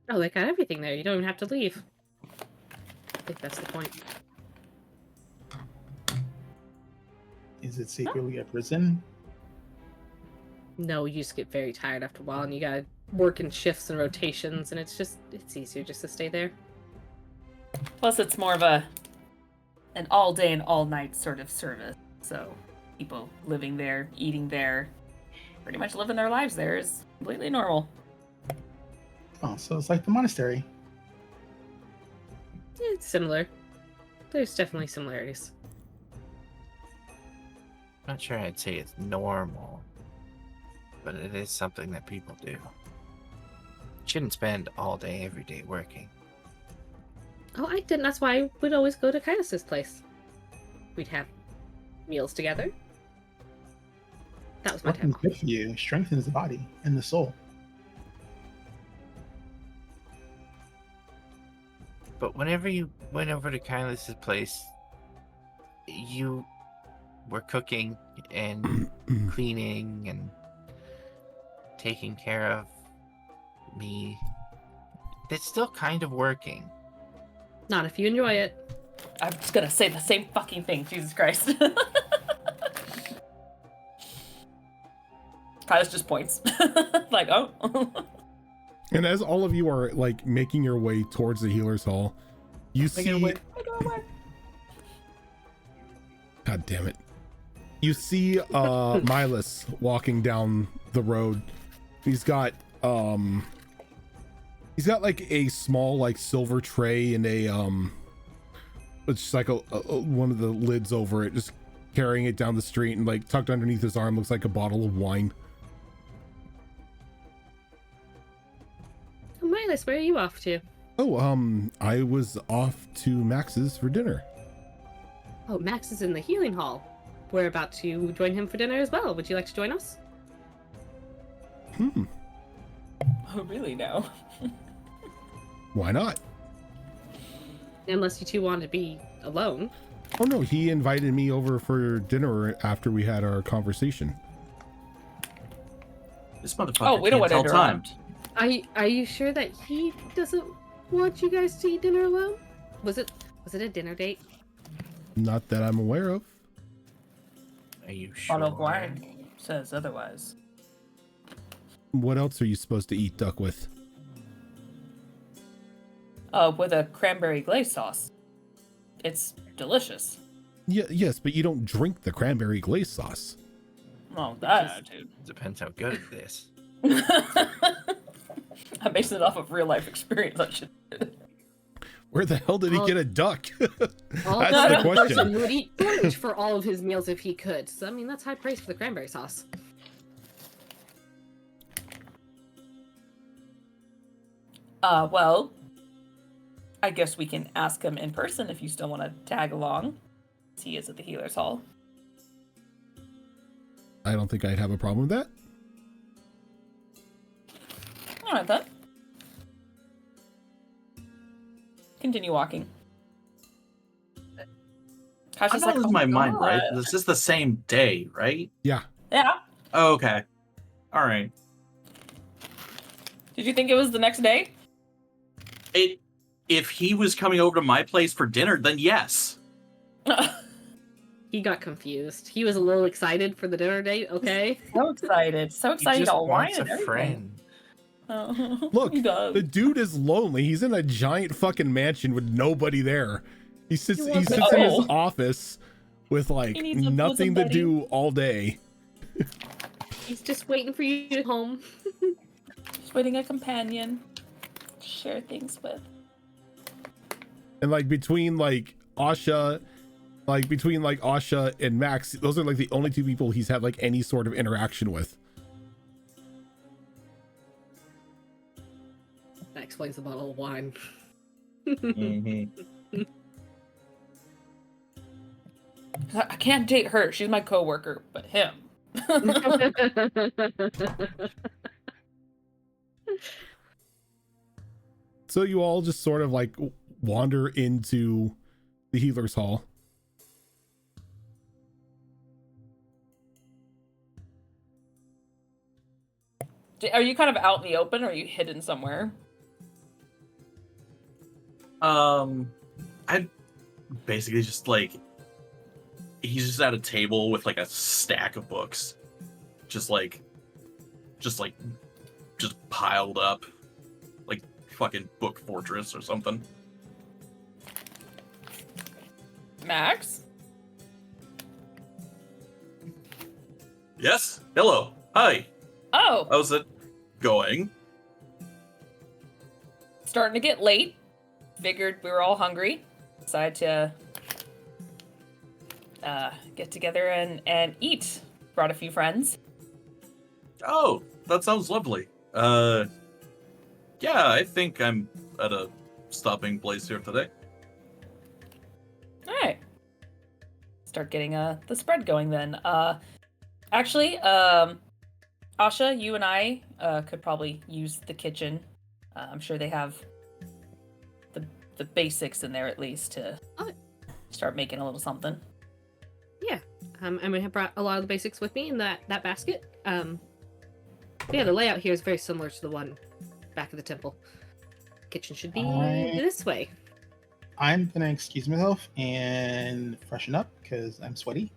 Oh, they got everything there. You don't even have to leave. I think that's the point. Is it secretly a prison? No, you just get very tired after a while, and you gotta work in shifts and rotations, and it's easier just to stay there. Plus, it's more of an all day and all night sort of service. So, people living there, eating there, pretty much living their lives there is completely normal. Oh, so it's like the monastery. It's similar. There's definitely similarities. Not sure I'd say it's normal, but it is something that people do. Shouldn't spend all day, every day working. Oh, I didn't. That's why we'd always go to Kaius's place. We'd have meals together. That was my Working time. good for you strengthens the body and the soul. But whenever you went over to Kylis's place, you were cooking and cleaning and taking care of me. It's still kind of working. Not if you enjoy it. I'm just gonna say the same fucking thing. Jesus Christ. Kaius just points. Like, oh. And as all of you are like making your way towards the Healer's Hall, you see. God damn it! You see Milas walking down the road. He's got like a small like silver tray and a it's just like a one of the lids over it, just carrying it down the street, and like tucked underneath his arm looks like a bottle of wine. Oh, Milas, where are you off to? Oh, I was off to Max's for dinner. Oh, Max is in the healing hall. We're about to join him for dinner as well. Would you like to join us? Oh, really? No. Why not? Unless you two want to be alone. Oh no, he invited me over for dinner after we had our conversation. This motherfucker Oh, we don't can't want to tell time. interrupt. Are you sure that he doesn't want you guys to eat dinner alone? Was it a dinner date? Not that I'm aware of. Are you sure? Bottle of wine says otherwise. What else are you supposed to eat duck with? With a cranberry glaze sauce. It's delicious. Yeah, yes, but you don't drink the cranberry glaze sauce. Oh, that dude. Depends how good it is. I'm basing it off of real life experience. I should. Where the hell did he get a duck? All That's the question. person would eat porridge for all of his meals if he could. So I mean, that's high praise for the cranberry sauce. Well, I guess we can ask him in person if you still want to tag along. He is at the Healer's Hall. I don't think I'd have a problem with that. All right, then. Continue walking. I'm Kasha's not like, losing "Oh my mind, God." right? This is the same day, right? Yeah. Yeah. Oh, okay. All right. Did you think it was the next day? If he was coming over to my place for dinner, then yes. He got confused. He was a little excited for the dinner date. Okay. So excited. So He excited. just All wine wants a and everything. friend. Oh, Look, he does. the dude is lonely. He's in a giant fucking mansion with nobody there. He sits He in his wants- office with like He needs a nothing bosom to do all day. He's just waiting for you to get home. Just waiting a companion to share things with. And like between Asha and Max, those are like the only two people he's had like any sort of interaction with. That explains the bottle of wine. Mm-hmm. I can't date her. She's my coworker, but him. So you all just sort of like wander into the Healer's Hall. Are you kind of out in the open, or are you hidden somewhere? I basically just like he's just at a table with like a stack of books, just piled up, like fucking book fortress or something. Max? Yes. Hello. Hi. Oh, How's it going? starting to get late. Figured we were all hungry. Decided to get together and eat. Brought a few friends. Oh, that sounds lovely. Yeah, I think I'm at a stopping place here today. All right. Start getting the spread going then. Actually, Asha, you and I could probably use the kitchen. I'm sure they have the basics in there at least to start making a little something. Yeah. I mean, I brought a lot of the basics with me in that basket. Yeah, the layout here is very similar to the one back of the temple. Kitchen should be this way. I'm gonna excuse myself and freshen up because I'm sweaty.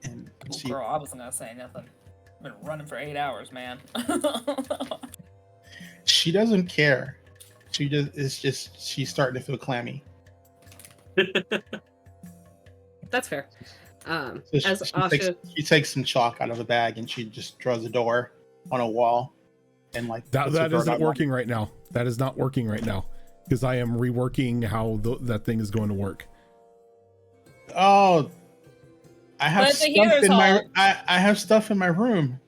And Oh, see, girl, I wasn't gonna say nothing. I've been running for 8 hours, man. she doesn't care. She's starting to feel clammy. That's fair. So As Asha, she takes some chalk out of a bag and she just draws a door on a wall, and like That puts a bird isn't on working right now. That is not working right now because I am reworking how that thing is going to work. one. Oh, I have But it's a stuff healer's in my hall. I have stuff in my room.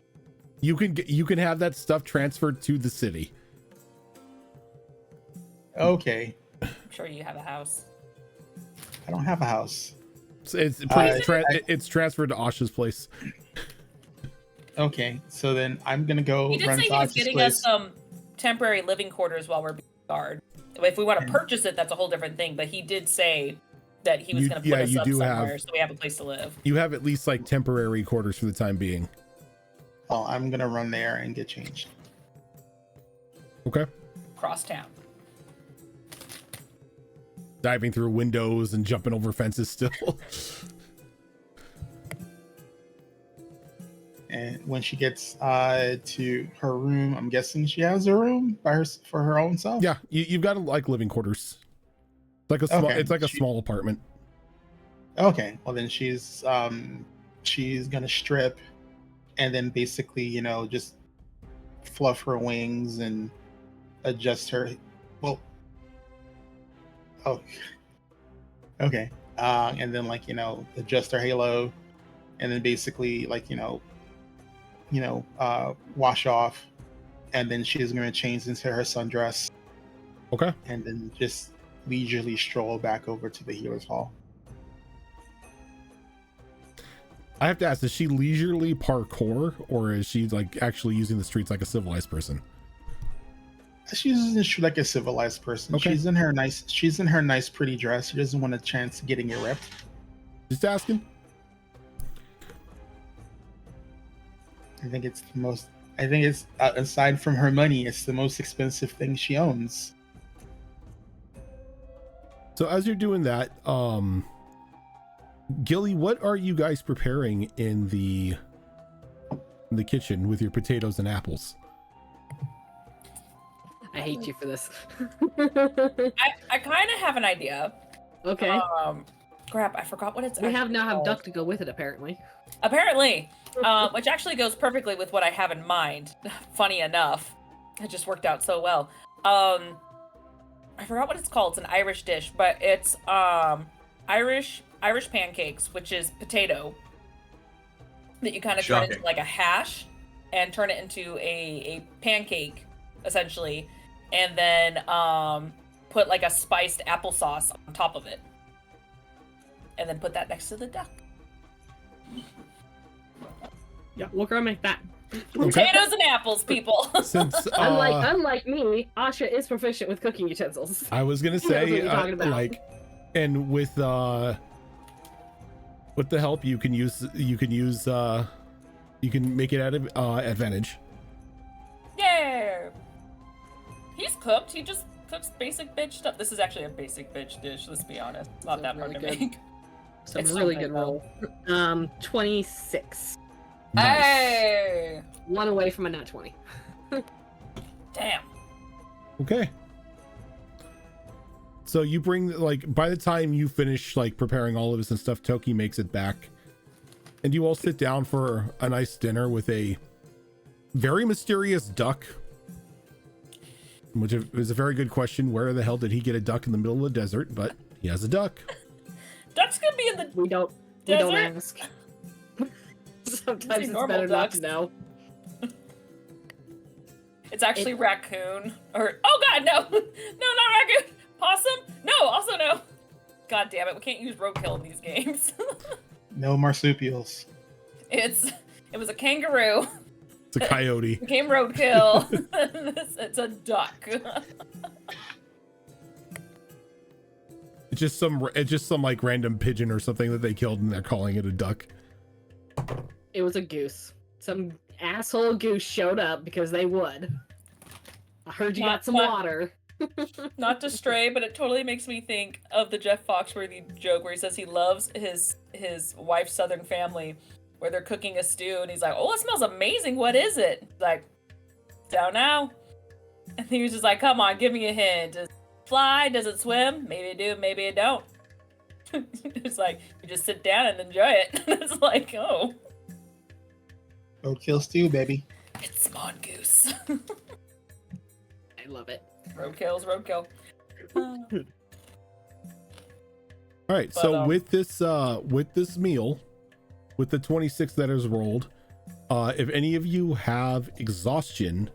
You can have that stuff transferred to the city. Okay, I'm sure you have a house. I don't have a house. It's I- it's transferred to Asha's place. Okay, so then I'm gonna go He did run say to he was Acha's getting us place. some temporary living quarters while we're being guard. If we want to purchase it, that's a whole different thing. But he did say that he was going to put us you up do somewhere, so we have a place to live. You have at least like temporary quarters for the time being. Well, I'm gonna run there and get changed. Okay. Cross town. Diving through windows and jumping over fences still. And when she gets to her room, I'm guessing she has a room for her own self. Yeah, you've got like living quarters. It's like a small. Okay, It's like a small apartment. Okay, well then she's gonna strip, and then basically just fluff her wings and adjust her. Well, oh, okay, and then adjust her halo, and then basically wash off, and then she's gonna change into her sundress. Okay. And then just leisurely stroll back over to the healer's hall. I have to ask: is she leisurely parkour, or is she like actually using the streets like a civilized person? She's using the street like a civilized person. Okay. She's in her nice, pretty dress. She doesn't want a chance of getting it ripped. Just asking. I think it's aside from her money, it's the most expensive thing she owns. So as you're doing that, Gilly, what are you guys preparing in the kitchen with your potatoes and apples? I hate you for this. I kind of have an idea. Okay. Crap, I forgot what it's. We actually now have called. duck to go with it, apparently. Apparently, which actually goes perfectly with what I have in mind. Funny enough, it just worked out so well. I forgot what it's called. It's an Irish dish, but it's Irish pancakes, which is potato that you kind of turn into like a hash and turn it into a pancake, essentially, and then put like a spiced applesauce on top of it, and then put that next to the duck. Yeah, we're gonna make that. Potatoes and apples, people. Since Unlike me, Asha is proficient with cooking utensils. I was gonna Who knows what say, you're talking about. and with the help, you can make it at advantage. Yeah. He's cooked. He just cooks basic bitch stuff. This is actually a basic bitch dish. Let's be honest. It's not that hard to make. Some It's really so good good, roll. 26. Nice. Hey. One away from a nat 20. Damn. Okay. So you bring by the time you finish preparing all of this and stuff, Toki makes it back, and you all sit down for a nice dinner with a very mysterious duck. Which is a very good question. Where the hell did he get a duck in the middle of the desert? But he has a duck. Ducks could be in the We don't ask. Sometimes it's normal better ducks. not to know. It's actually raccoon. Or oh god, no. No, not raccoon. Possum? No, also no. God damn it, we can't use roadkill in these games. No marsupials. It was a kangaroo. It's a coyote. Became roadkill. It's a duck. It's just some random pigeon or something that they killed and they're calling it a duck. It was a goose. Some asshole goose showed up because they would. I heard you got some water. Not to stray, but it totally makes me think of the Jeff Foxworthy joke where he says he loves his wife's Southern family, where they're cooking a stew, and he's like, "Oh, it smells amazing. What is it?" He's like, "Don't know." And he was just like, "Come on, give me a hint. Does it fly? Does it swim? Maybe it do, maybe it don't." It's like you just sit down and enjoy it. It's like, oh, Roadkill stew, baby. it's mongoose. I love it. Roadkill's roadkill. All right. So with this meal, with the 26 that is rolled, if any of you have exhaustion,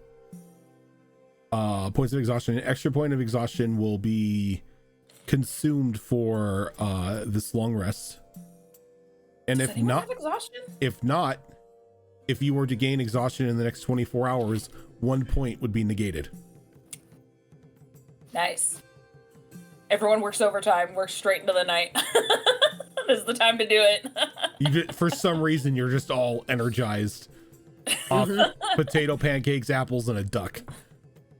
points of exhaustion, an extra point of exhaustion will be consumed for this long rest. And Does if anyone not, have exhaustion? if if you were to gain exhaustion in the next 24 hours, 1 point would be negated. Nice. Everyone works overtime, works straight into the night. This is the time to do it. For some reason, you're just all energized off potato pancakes, apples, and a duck.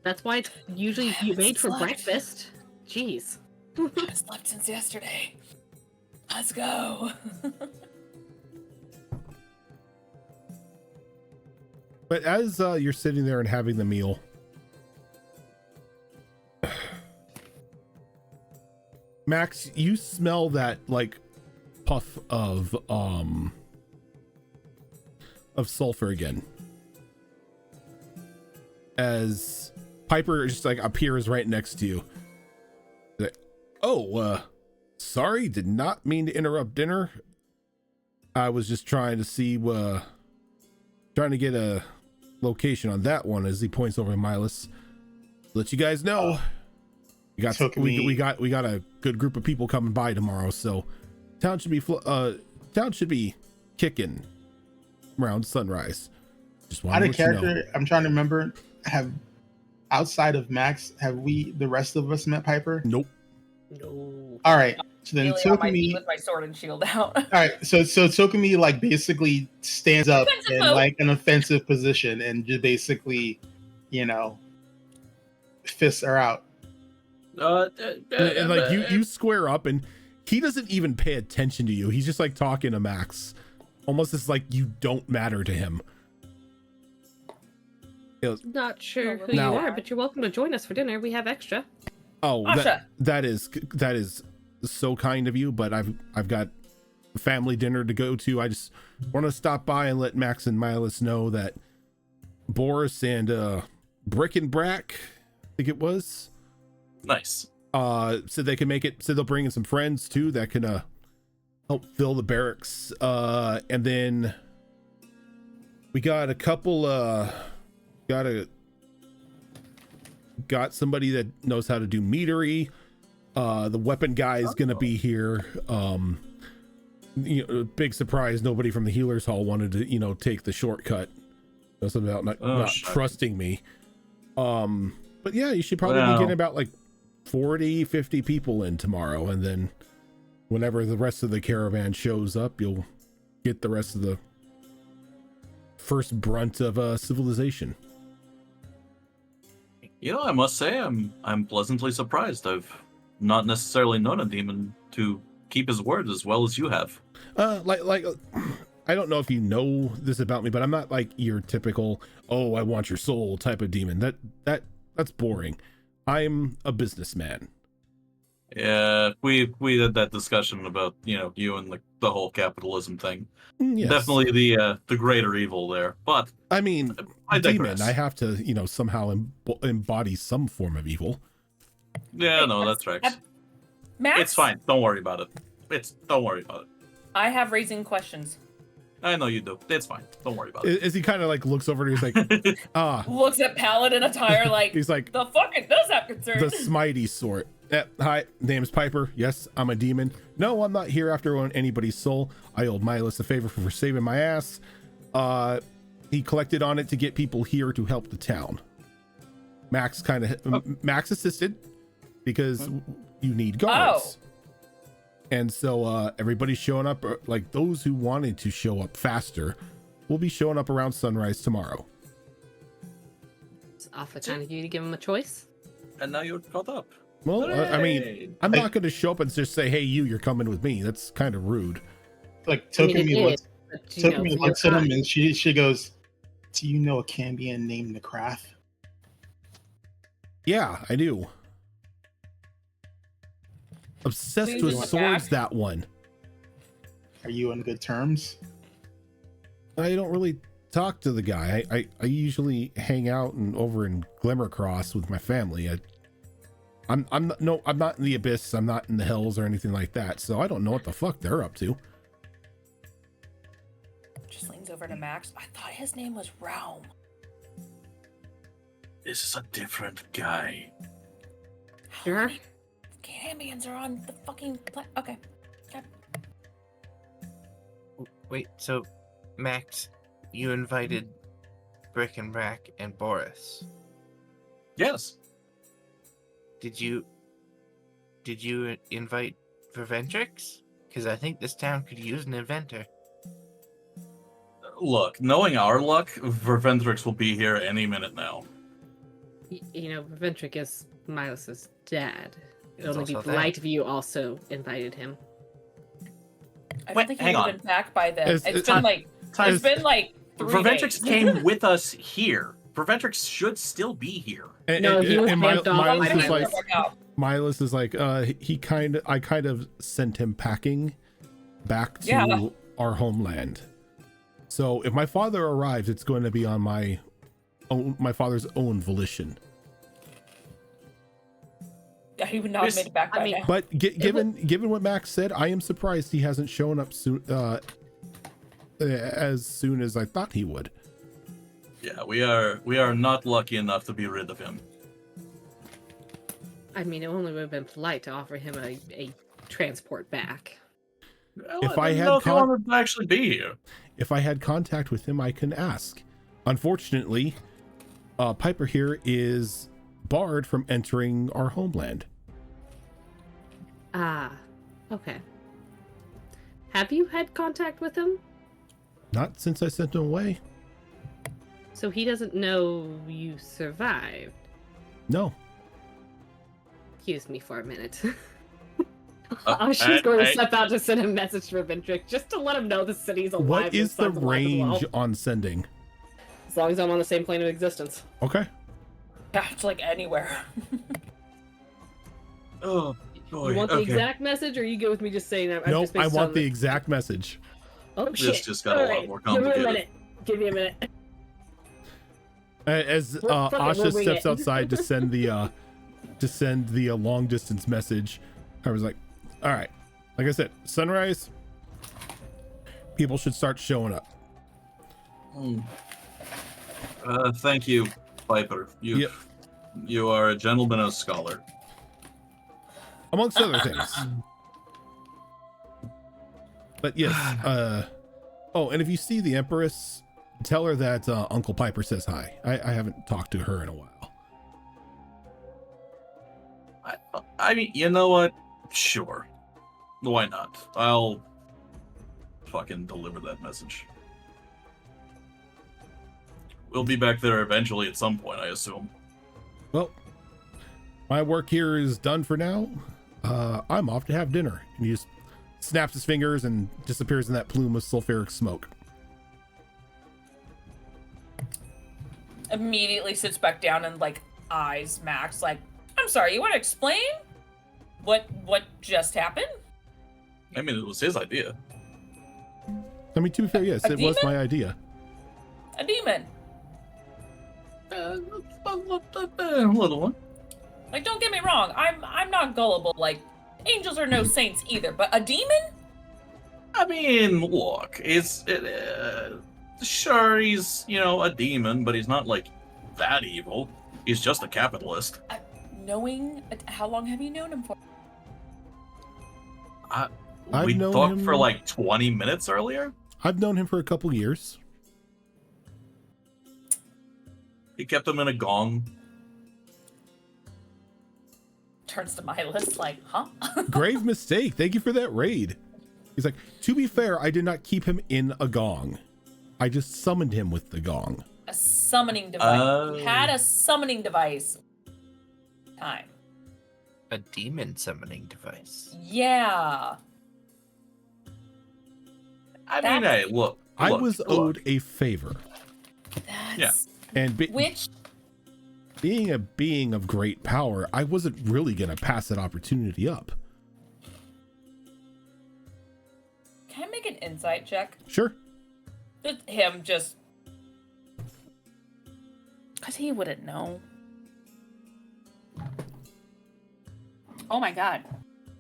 That's why it's usually you made for slept. breakfast. Jeez. I haven't slept since yesterday. Let's go. But as you're sitting there and having the meal, Max, you smell that like puff of sulfur again. As Piper just like appears right next to you. Like, oh, sorry, did not mean to interrupt dinner. I was just trying to see, trying to get a location on that one. As he points over to Milas, let you guys know, we got a good group of people coming by tomorrow, so town should be kicking around sunrise. Just Out want of to let you character, know. I'm trying to remember. Outside of Max, have the rest of us met Piper? Nope. No. All right. So then Kneeling on my feet Tokumi. with my sword and shield out. All right. So Tokumi like basically stands up Defensive in move. like an offensive position and just basically, fists are out. And like you square up, and he doesn't even pay attention to you. He's just like talking to Max, almost as like you don't matter to him. He goes, Not sure who Now- you are, but you're welcome to join us for dinner. We have extra. oh, Asha. that is so kind of you, but I've got a family dinner to go to. I just want to stop by and let Max and Milas know that Boris and Brick and Brack, I think it was, Nice. said they can make it. Said they'll bring in some friends too that can help fill the barracks. And then we got a couple. Got somebody that knows how to do meadery. The weapon guy is gonna be here. Big surprise. Nobody from the healers hall wanted to, take the shortcut. That's about not shocking. trusting me. But yeah, you should probably be getting about like 40, 50 people in tomorrow, and then whenever the rest of the caravan shows up, you'll get the rest of the first brunt of civilization. I must say I'm pleasantly surprised. I've not necessarily known a demon to keep his word as well as you have. Like I don't know if you know this about me, but I'm not like your typical, oh, I want your soul type of demon. That's boring. I'm a businessman. Yeah, we had that discussion about you and the whole capitalism thing. Yes. Definitely the greater evil there, but I mean, I demon. digress. I have to somehow embody some form of evil. Yeah, Hey, no, that's right. Max, It's fine. Don't worry about it. Don't worry about it. I have raising questions. I know you do. It's fine. Don't worry about it. As he kind of like looks over and he's like, Looks at Paladin attire like, he's like the fuck it does have concern. the smitey sort. Hi, name's Piper. Yes, I'm a demon. No, I'm not here after anybody's soul. I owed Milas a favor for saving my ass. He collected on it to get people here to help the town. Max Max assisted because you need guards. And so everybody's showing up, like those who wanted to show up faster will be showing up around sunrise tomorrow. It's awfully kind of you to give him a choice. And now you're caught up. Well, I mean, Hooray! I'm not going to show up and just say, hey, you're coming with me. That's kind of rude. Like I mean, it Tokumi is, but, you know, Tokumi you're looks at him fine. and she goes, "Do you know a Cambion named Necrath?" Yeah, I do. Obsessed Please with look swords, back. that one. Are you on good terms? I don't really talk to the guy. I usually hang out and over in Glimmercross with my family. I'm not in the abyss. I'm not in the hells or anything like that. So I don't know what the fuck they're up to. Just leans over to Max. I thought his name was Realm. This is a different guy. Sure. Cambions are on the fucking okay. Wait, so Max, you invited Brick and Brack and Boris. Yes. Did you invite Verventrix? Because I think this town could use an inventor. Look, knowing our luck, Verventrix will be here any minute now. You know, Ventric is Miles's dad. It would It's only be also polite that. if you also invited him. I Wait, don't think he hang would have on. been back by then. It's- It's been like Time- it's been like 3 Verventrix days. came with us here. Verventrix should still be here. No, he was camped off Miles by is like, Miles. Miles is like, I kind of sent him packing back to Yeah. our homeland. So if my father arrives, it's going to be on my father's own volition. Yeah, he would not have made it back by I mean- now. But given what Max said, I am surprised he hasn't shown up soon, as soon as I thought he would. Yeah, we are not lucky enough to be rid of him. I mean, it only would have been polite to offer him a transport back. Well, If I didn't had know if he con- wanted to actually be here. If I had contact with him, I can ask. Unfortunately, Piper here is barred from entering our homeland. Ah, okay. Have you had contact with him? Not since I sent him away. So he doesn't know you survived. No. Excuse me for a minute. Uh, She's going to I- step out to send a message for Ventric just to let him know the city's alive. What and is the Sun's alive as well. range on sending? As long as I'm on the same plane of existence. Okay. Yeah, it's like anywhere. Oh, boy. You want the okay. exact message, or you go with me just saying that? I'm Nope, just I based want on the exact message. Oh This shit! just got a lot Alright, more Give me a complicated. minute. Give me a minute. As Fuck it, we'll Asha wing steps it. outside to send the long distance message, I was like, all right, like I said, sunrise, people should start showing up. Thank you, Piper. You are a gentleman and a scholar. Amongst other things. But yes, oh, and if you see the Empress, tell her that Uncle Piper says hi. I haven't talked to her in a while. I mean, you know what? Sure. Why not? I'll fucking deliver that message. We'll be back there eventually at some point, I assume. Well, my work here is done for now. I'm off to have dinner. And he just snaps his fingers and disappears in that plume of sulfuric smoke. Immediately sits back down and like eyes Max like, I'm sorry, you want to explain what just happened? I mean, it was his idea. I mean, to be fair, yes, A it was demon? my idea. A demon. A little one. Like, don't get me wrong, I'm not gullible. Like, angels are no saints either, but a demon? I mean, look, sure, he's, a demon, but he's not, like, that evil. He's just a capitalist. Knowing how long have you known him for? I've We known talked him- for, like, 20 minutes earlier. I've known him for a couple years. He kept him in a gong. Turns to Milas like, huh? Grave mistake. Thank you for that raid. He's like, to be fair, I did not keep him in a gong. I just summoned him with the gong. A summoning device. Oh. You had a summoning device. Time. A demon summoning device. Yeah. I mean, That's- hey, look. I look, was look. owed a favor. That's And which being a being of great power, I wasn't really going to pass that opportunity up. can I make an insight check? Sure. Just him just because he wouldn't know. Oh my god.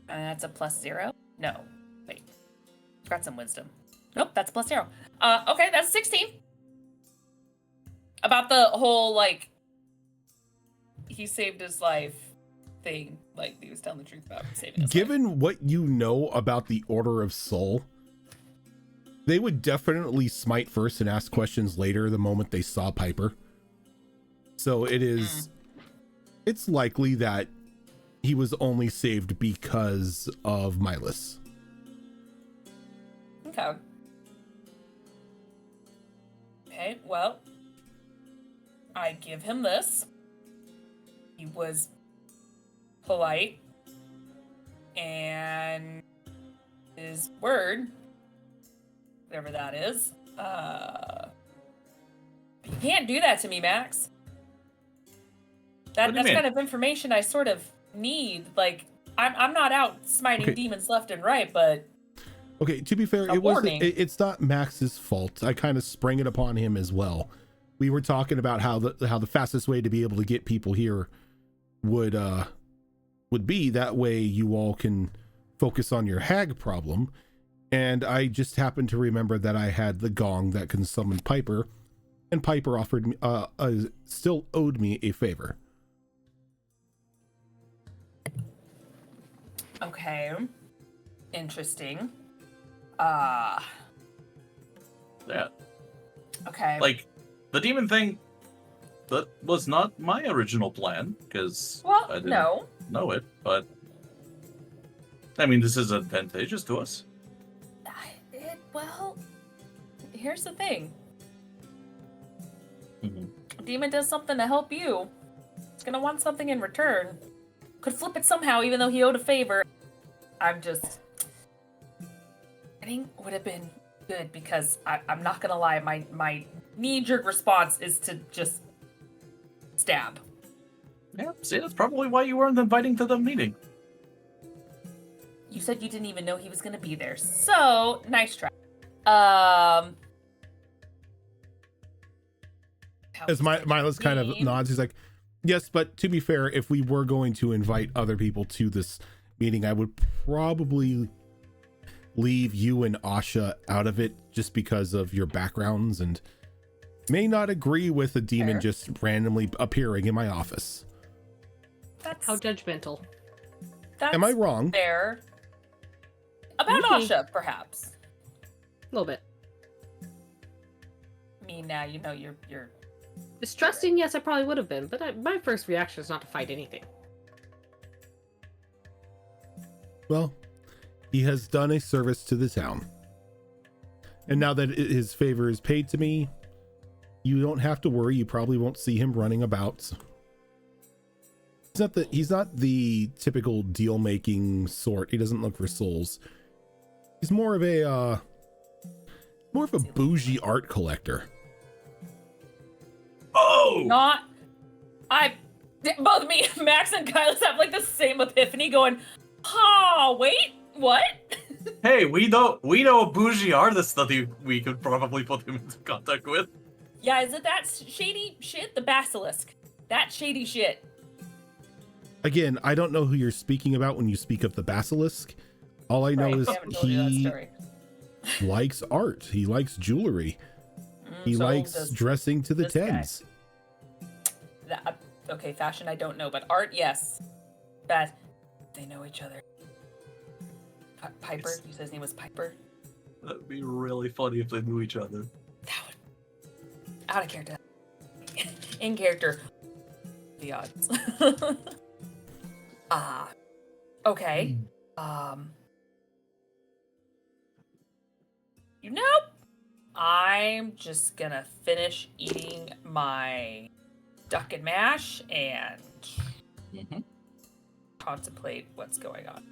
That's a +0? No. Wait. Got some wisdom. Nope, that's a +0. Okay, that's 16. About the whole, like, he saved his life thing. Like, he was telling the truth about saving his life. Given what you know about the Order of Soul, They would definitely smite first and ask questions later the moment they saw Piper. So it's likely that he was only saved because of Milas. Okay. Okay, well, I give him this. He was polite, and his word, whatever that is, you can't do that to me, Max. That's kind of information I sort of need. Like, I'm not out smiting demons left and right, but okay, to be fair, it's not Max's fault. I kind of sprang it upon him as well. We were talking about how the fastest way to be able to get people here would be that way you all can focus on your hag problem. And I just happened to remember that I had the gong that can summon Piper, and Piper offered me still owed me a favor. Okay. Interesting. Yeah. Okay. Like, the demon thing, that was not my original plan, because I didn't know it, but I mean, this is advantageous to us. Well, here's the thing. Mm-hmm. A demon does something to help you. It's gonna want something in return. Could flip it somehow, even though he owed a favor. I think would have been good, because I'm not gonna lie, my knee-jerk response is to just stab. Yeah, see, that's probably why you weren't inviting to the meeting. You said you didn't even know he was gonna be there, so nice try. As Milas kind of nods, he's like, yes, but to be fair, if we were going to invite other people to this meeting, I would probably leave you and Asha out of it just because of your backgrounds, and may not agree with a demon just randomly appearing in my office. That's how judgmental. Am I wrong? Fair. About Asha, perhaps. A little bit. Me now, you know you're distrusting. Yes, I probably would have been, but my first reaction is not to fight anything. Well, he has done a service to the town, and now that his favor is paid to me, you don't have to worry. You probably won't see him running about. He's not the typical deal making sort. He doesn't look for souls. He's more of a bougie art collector. Oh, both me, Max, and Kylas have like the same epiphany, going, "Oh, wait, what?" Hey, we know a bougie artist that we could probably put him into contact with. Yeah, is it that shady shit? The basilisk. That shady shit. Again, I don't know who you're speaking about when you speak of the basilisk. All I know is he likes art. He likes jewelry. He likes dressing to the tens. Okay, fashion I don't know, but art, yes. That they know each other. Piper? You said his name was Piper? That'd be really funny if they knew each other. That would... Out of character. In character. The odds. Okay. You know, I'm just gonna finish eating my duck and mash and contemplate what's going on.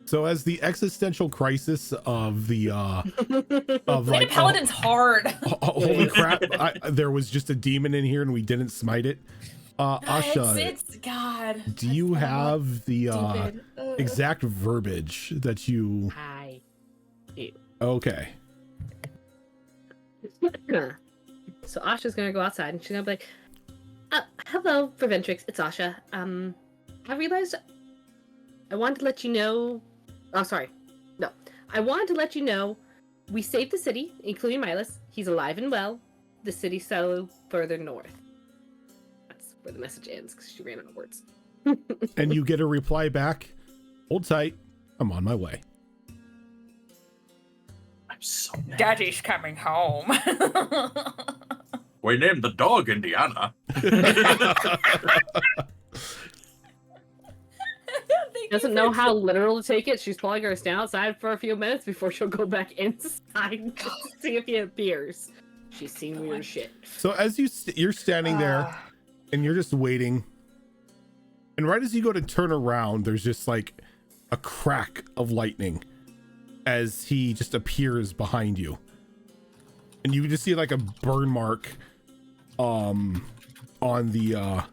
So as the existential crisis of the of like Paladin's hard. Holy crap, there was just a demon in here and we didn't smite it. Asha, it's God. Do you have the exact verbiage that you... I do. Okay. So Asha's gonna go outside and she's gonna be like, hello, Preventrix, it's Asha. I realized I wanted to let you know... Oh, sorry. No. I wanted to let you know we saved the city, including Milas. He's alive and well. The city settled further north. That's where the message ends, because she ran out of words. And you get a reply back, hold tight, I'm on my way. So mad. Daddy's coming home. We named the dog Indiana. Doesn't know how literal to take it. She's probably gonna stand outside for a few minutes before she'll go back inside to see if he appears. She's seen weird shit. So as you're standing there and you're just waiting, and right as you go to turn around, there's just like a crack of lightning as he just appears behind you, and you can just see like a burn mark on the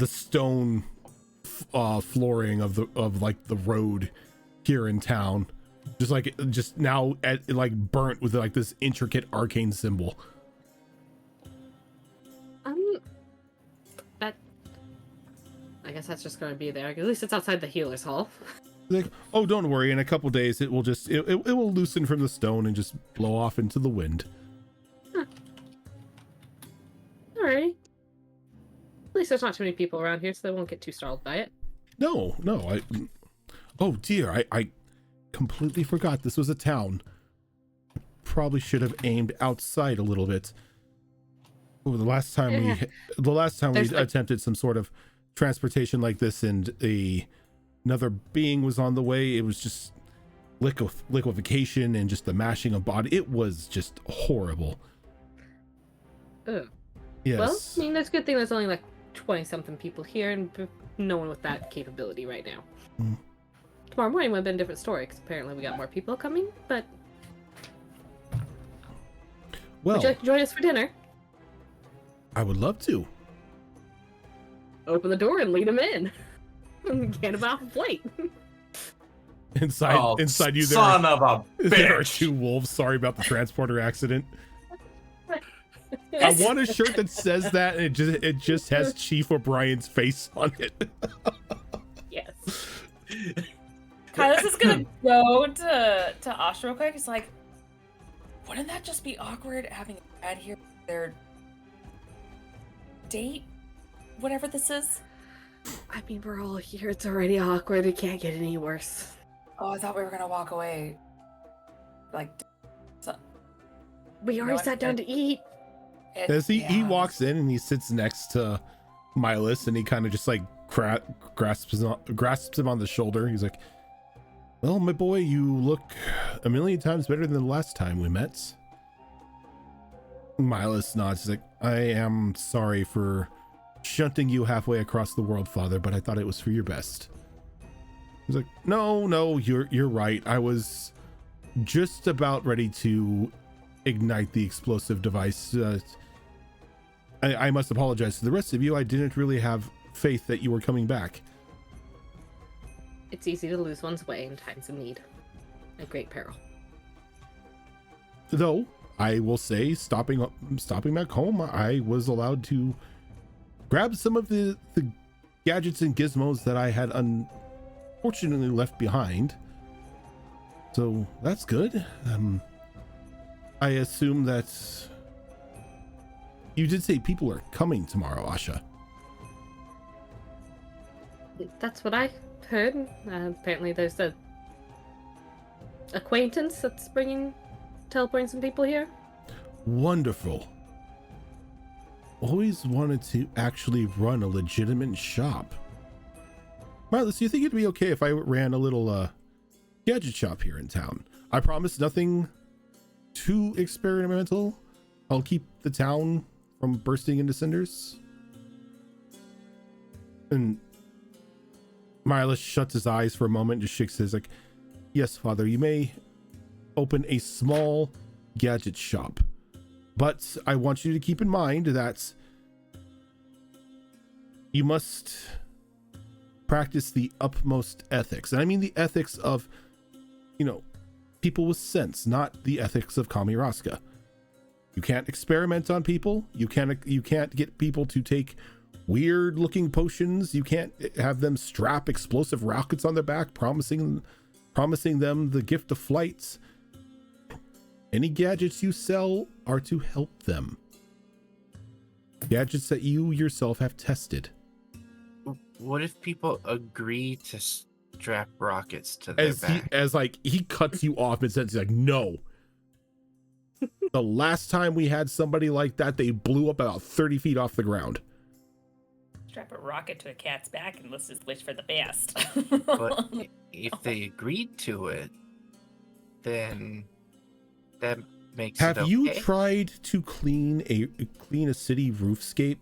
stone flooring of like the road here in town, just now like burnt with like this intricate arcane symbol. That I guess that's just gonna be there. At least it's outside the healer's hall. Like, oh, don't worry, in a couple days it will just it will loosen from the stone and just blow off into the wind. Huh. All right. At least there's not too many people around here, so they won't get too startled by it. No, oh dear, I completely forgot this was a town. Probably should have aimed outside a little bit. Oh, the last time we attempted some sort of transportation like this and another being was on the way, it was just liquefaction and just the mashing of body. It was just horrible. Ugh. Yes. Well, I mean, that's a good thing there's only like 20-something people here and no one with that capability right now. Mm. Tomorrow morning would have been a different story because apparently we got more people coming, but Well, would you like to join us for dinner? I would love to. Open the door and lead them in. Get him off a plate. Inside you there, son of a there are bitch. 2 wolves. Sorry about the transporter accident. I want a shirt that says that, and it just has Chief O'Brien's face on it. Yes. Kyla's is gonna go to Asha real quick. It's like, wouldn't that just be awkward having a dad here for their date? Whatever this is. I mean, we're all here. It's already awkward. It can't get any worse. Oh, I thought we were gonna walk away. Like, We already what? sat down to eat. As he walks in and he sits next to Milas, and he kind of just like grasps him on the shoulder. He's like, well, my boy, you look a million times better than the last time we met. Milas nods. He's like, I am sorry for shunting you halfway across the world, Father, but I thought it was for your best. He's like, no, you're right. I was just about ready to ignite the explosive device. I must apologize to the rest of you. I didn't really have faith that you were coming back. It's easy to lose one's way in times of need. At great peril. Though, I will say, stopping back home, I was allowed to grab some of the gadgets and gizmos that I had unfortunately left behind. So, that's good. I assume that you did say people are coming tomorrow, Asha. That's what I heard. Apparently there's a acquaintance that's teleporting some people here. Wonderful. Always wanted to actually run a legitimate shop. Marlis, do you think it'd be okay if I ran a little gadget shop here in town? I promise nothing too experimental. I'll keep the town from bursting into cinders. And Milas shuts his eyes for a moment, just shakes his like, yes, Father, you may open a small gadget shop, but I want you to keep in mind that you must practice the utmost ethics. And I mean the ethics of, people with sense, not the ethics of Kamiraska. You can't experiment on people. You can't get people to take weird looking potions. You can't have them strap explosive rockets on their back, promising them the gift of flight. Any gadgets you sell are to help them. Gadgets that you yourself have tested. What if people agree to strap rockets to their back? He cuts you off and says, he's like, no, The last time we had somebody like that, they blew up about 30 feet off the ground. Strap a rocket to a cat's back and let's just wish for the best. But if they agreed to it, then that makes Have it okay. you tried to clean a city roofscape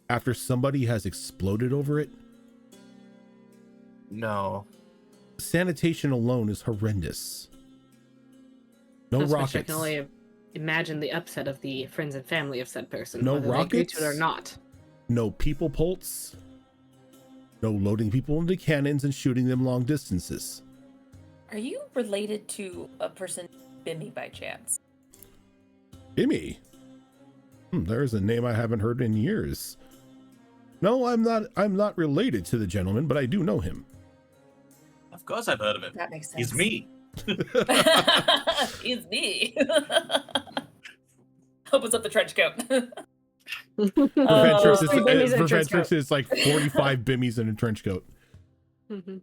after somebody has exploded over it? No. Sanitation alone is horrendous. No Especially rockets. I can only imagine the upset of the friends and family of said person, No whether they agree to it or rockets? not. No people pulse. No loading people into cannons and shooting them long distances. Are you related to a person, Bimmy, by chance? Bimmy? There's a name I haven't heard in years. No, I'm not related to the gentleman, but I do know him. Of course I've heard of him. That makes sense. He's me. He's me. Opens up the trench coat. Preventrix is like 45 bimmies in a trench coat. Mhm.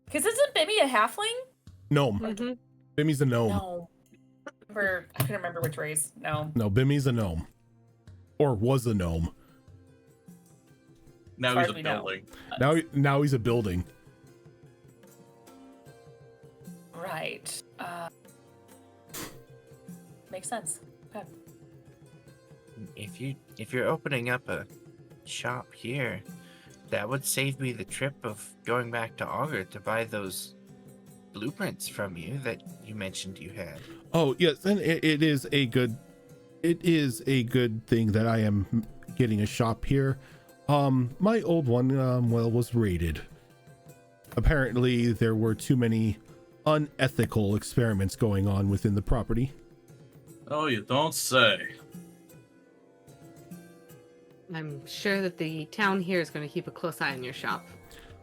Because isn't Bimmy a halfling? Gnome. Mhm. Bimmy's a gnome. No. I couldn't remember which race. No. No, Bimmy's a gnome. Or was a gnome. Now far he's as a we know. building. Now he's a building. Right. Makes sense. Okay. If you're opening up a shop here, that would save me the trip of going back to Augur to buy those blueprints from you that you mentioned you had. Oh yes, and it is a good thing that I am getting a shop here. My old one was raided. Apparently there were too many unethical experiments going on within the property. Oh, you don't say. I'm sure that the town here is going to keep a close eye on your shop.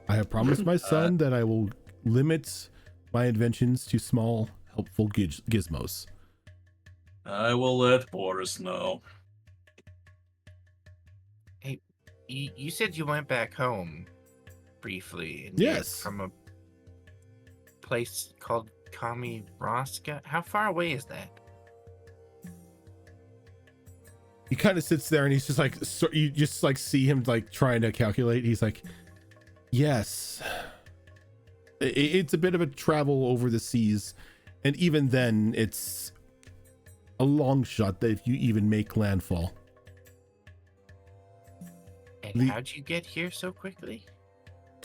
I have promised my son that I will limit my inventions to small, helpful gizmos. I will let Boris know. Hey, you said you went back home briefly. And Yes. From a place called Kami Raska. How far away is that? He kind of sits there and he's just like, you just like see him like trying to calculate. He's like, yes, it's a bit of a travel over the seas. And even then it's a long shot that if you even make landfall. And how'd you get here so quickly?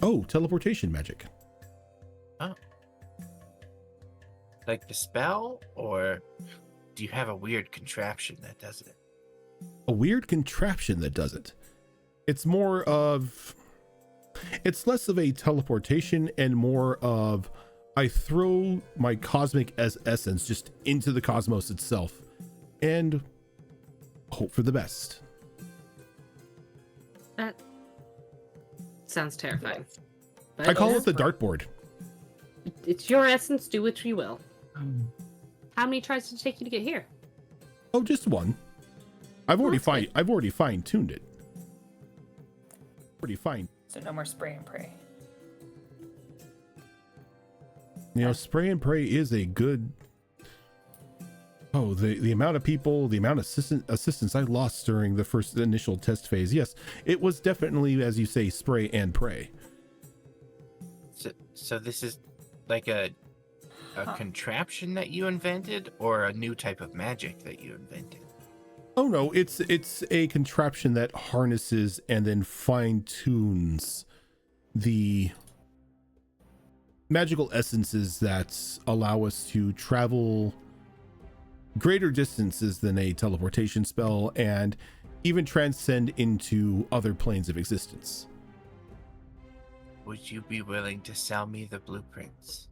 Oh, teleportation magic. Oh. Like the spell, or do you have a weird contraption that does it? A weird contraption that does it. It's less of a teleportation and more of I throw my cosmic essence just into the cosmos itself and hope for the best. That sounds terrifying. I call But it the dartboard. it's your essence, do what you will. How many tries did it take you to get here? Oh, just one. I've already fine-tuned it. Pretty fine. So no more spray and pray. You know, spray and pray is a good. Oh, the amount of people, the amount of assistance I lost during the first initial test phase. Yes, it was definitely, as you say, spray and pray. So this is like a contraption that you invented, or a new type of magic that you invented? Oh no, it's a contraption that harnesses and then fine-tunes the magical essences that allow us to travel greater distances than a teleportation spell and even transcend into other planes of existence. Would you be willing to sell me the blueprints?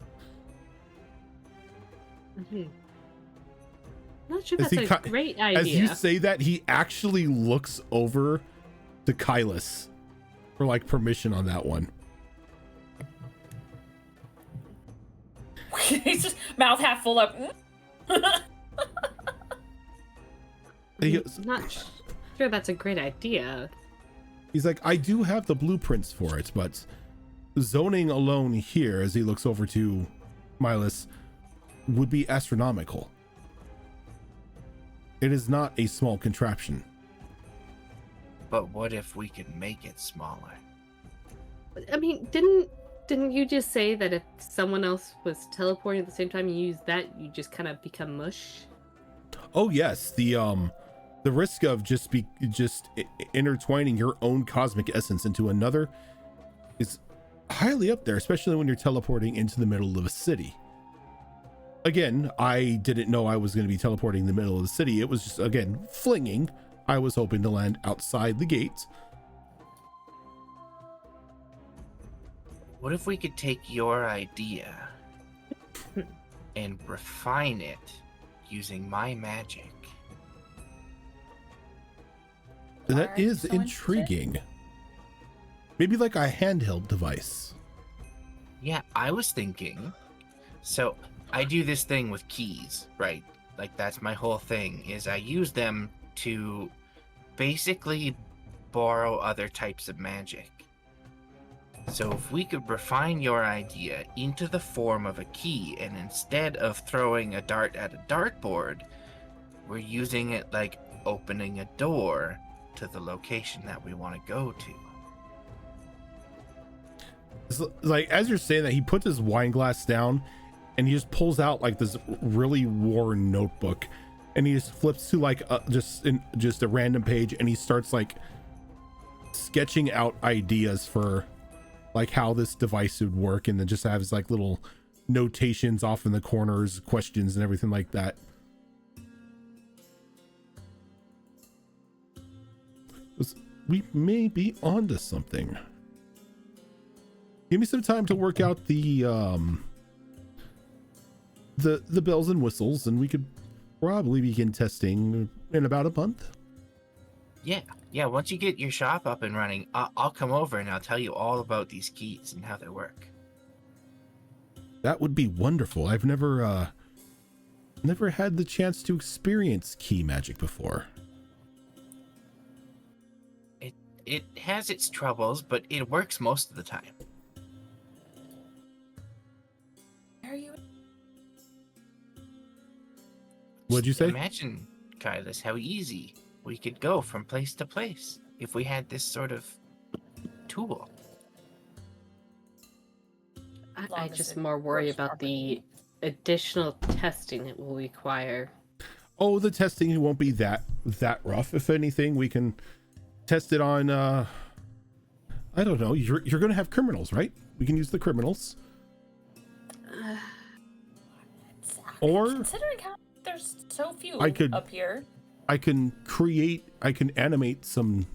Mm-hmm. Not sure As that's he a great idea. As you say that, he actually looks over to Kylus for like permission on that one. He's just mouth half full up. He goes- Not sure that's a great idea. He's like, I do have the blueprints for it, but zoning alone here, as he looks over to Milas, would be astronomical. It is not a small contraption. But what if we could make it smaller? I mean, didn't you just say that if someone else was teleporting at the same time you use that, you just kind of become mush? Oh yes, the risk of just intertwining your own cosmic essence into another is highly up there, especially when you're teleporting into the middle of a city. Again, I didn't know I was going to be teleporting in the middle of the city. It was just, again, flinging. I was hoping to land outside the gates. What if we could take your idea and refine it using my magic? That Why are you is so interested? intriguing. Maybe like a handheld device. Yeah, I was thinking. So I do this thing with keys, right? Like that's my whole thing, is I use them to basically borrow other types of magic. So if we could refine your idea into the form of a key, and instead of throwing a dart at a dartboard, we're using it like opening a door to the location that we want to go to. It's like, as you're saying that, he puts his wine glass down and he just pulls out like this really worn notebook, and he just flips to like just a random page, and he starts like sketching out ideas for like how this device would work, and then just has like little notations off in the corners, questions and everything like that. We may be onto something. Give me some time to work out the bells and whistles, and we could probably begin testing in about a month. Yeah, once you get your shop up and running, I'll come over and I'll tell you all about these keys and how they work. That would be wonderful. I've never had the chance to experience key magic before. It has its troubles, but it works most of the time. Where are you? What'd you say? Imagine, Kylus, how easy we could go from place to place if we had this sort of tool. I long as just it more worry works about the additional testing it will require. Oh, the testing won't be that rough. If anything, we can test it on I don't know. You're going to have criminals, right? We can use the criminals. Or Considering how there's so few I could- up here. I can animate some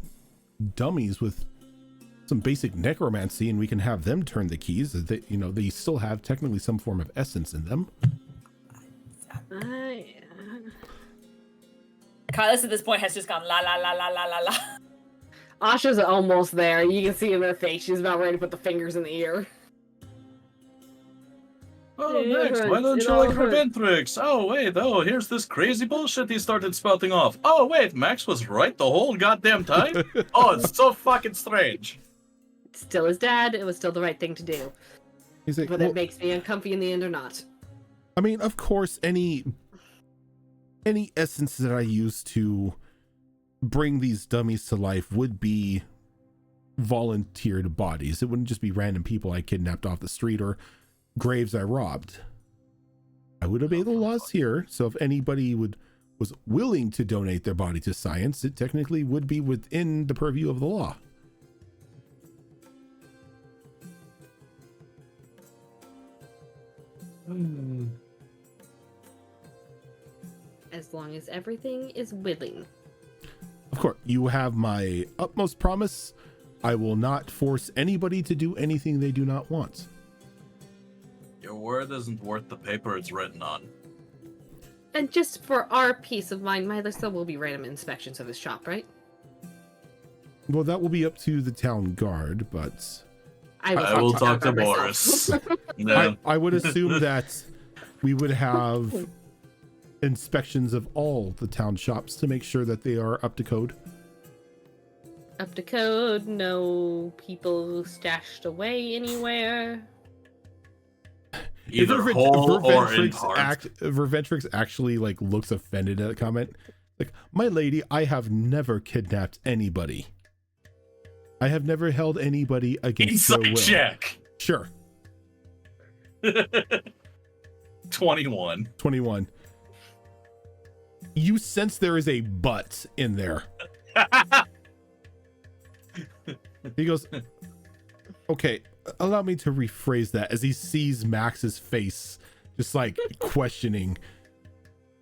dummies with some basic necromancy, and we can have them turn the keys. They still have technically some form of essence in them. Kylus at this point has just gone la la la la la la la. Asha's almost there. You can see in her face she's about ready to put the fingers in the ear. Oh, It next, why hurts, don't it you all like hurts. Reventrix? Oh, wait, here's this crazy bullshit he started spouting off. Oh, wait, Max was right the whole goddamn time? Oh, it's so fucking strange. Still his dad, it was still the right thing to do. He's like, Whether well, it makes me uncomfy in the end or not. I mean, of course, any essence that I use to bring these dummies to life would be volunteered bodies. It wouldn't just be random people I kidnapped off the street or graves I robbed. I would obey the laws here, so if anybody was willing to donate their body to science, it technically would be within the purview of the law. As long as everything is willing. Of course, you have my utmost promise. I will not force anybody to do anything they do not want. Your word isn't worth the paper it's written on. And just for our peace of mind, there still will be random inspections of this shop, right? Well, that will be up to the town guard, but I will talk to about Boris. myself. No. I would assume that we would have inspections of all the town shops to make sure that they are up to code. Up to code, no people stashed away anywhere. Either If whole or in part. Verventrix actually like looks offended at the comment, Like, my lady, I have never kidnapped anybody. I have never held anybody against their Insight will. check. Sure. 21. 21. You sense there is a but in there. He goes, okay, allow me to rephrase that, as he sees Max's face just like questioning.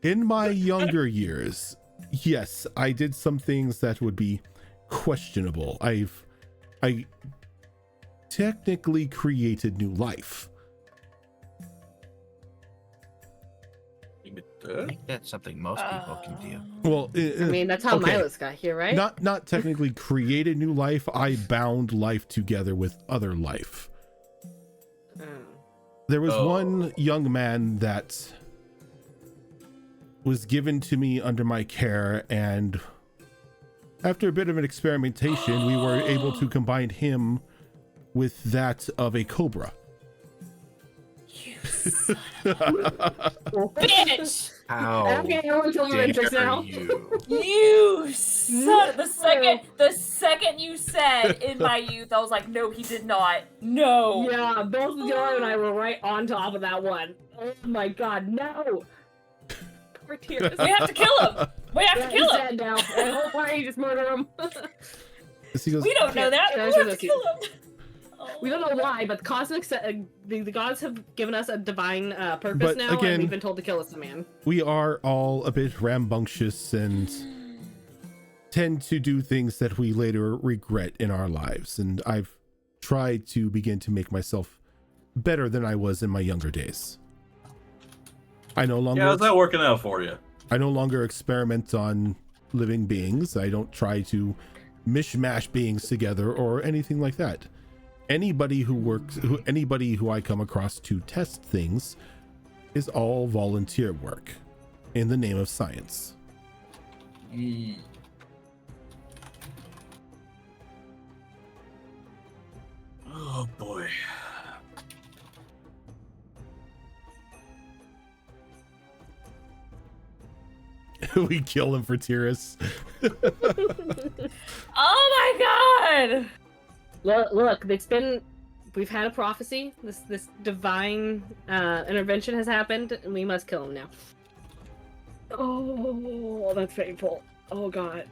In my younger years, yes, I did some things that would be questionable. I technically created new life. I think that's something most people can do. Well, I mean, that's how okay. Milos got here, right? Not technically created new life. I bound life together with other life. There was one young man that was given to me under my care, and after a bit of an experimentation, we were able to combine him with that of a cobra. You son of a bitch! How Okay, I want to kill your interest now. you? You son! The second you said in my youth, I was like, no, he did not. No. Yeah, both Junaar and I were right on top of that one. Oh my god, no! Poor Tears. We have to kill him. We have to kill He's him. dead now. And why you just murder him? He goes, We don't know that. Yeah, We it's have to okay. kill him. Oh We don't my know God. why, but cosmic the gods have given us a divine purpose But now, again- and we've been told to kill this man. we are all a bit rambunctious and tend to do things that we later regret in our lives. And I've tried to begin to make myself better than I was in my younger days. I no longer Yeah, how's that working out for you? I no longer experiment on living beings. I don't try to mishmash beings together or anything like that. Anybody who I come across to test things is all volunteer work in the name of science. Oh boy. We kill him for Tyrus. Oh my god! Look, we've had a prophecy. This divine intervention has happened, and we must kill him now. Oh, that's painful. Oh god.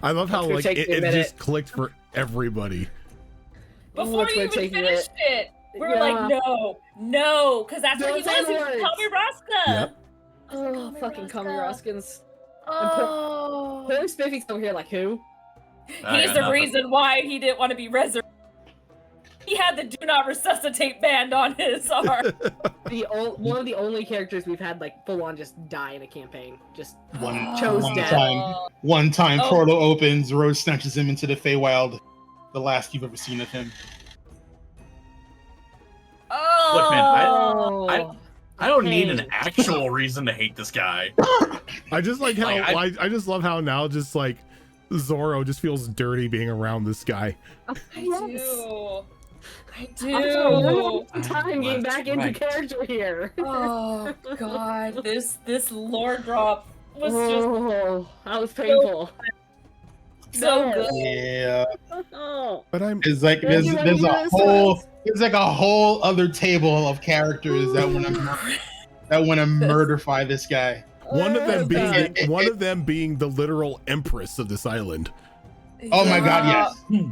I love how It's gonna like take it, me a it minute. just clicked for everybody. Before it's you gonna even take me a finished it, we were Yeah. like, no, because that's what he Don't say was. He the was words. Kami Raska. Yep. Oh, fucking Kami Roskins. Oh. Poor Spiffy's over here like, who? I He's got the nothing. reason why he didn't want to be resurrected. He had the Do Not Resuscitate band on his arm. One of the only characters we've had like full on just die in a campaign. Just One, Chose one death. time Oh. portal opens, Rose snatches him into the Feywild. The last you've ever seen of him. Oh. Look, man, oh, I don't need an pain. actual reason to hate this guy. I just like how Like, I just love how now just like Zorro just feels dirty being around this guy. I do. I After a long do. time getting back into Right. character here. Oh god, this lore drop was just Oh, that was painful. so good. Yeah. Oh, But I'm It's like Thank there's you, there's a Magnus. whole there's like a whole other table of characters that want to murderfy this guy. one of them Oh, being God. one of them being the literal empress of this island. Oh my god, yes. Yeah.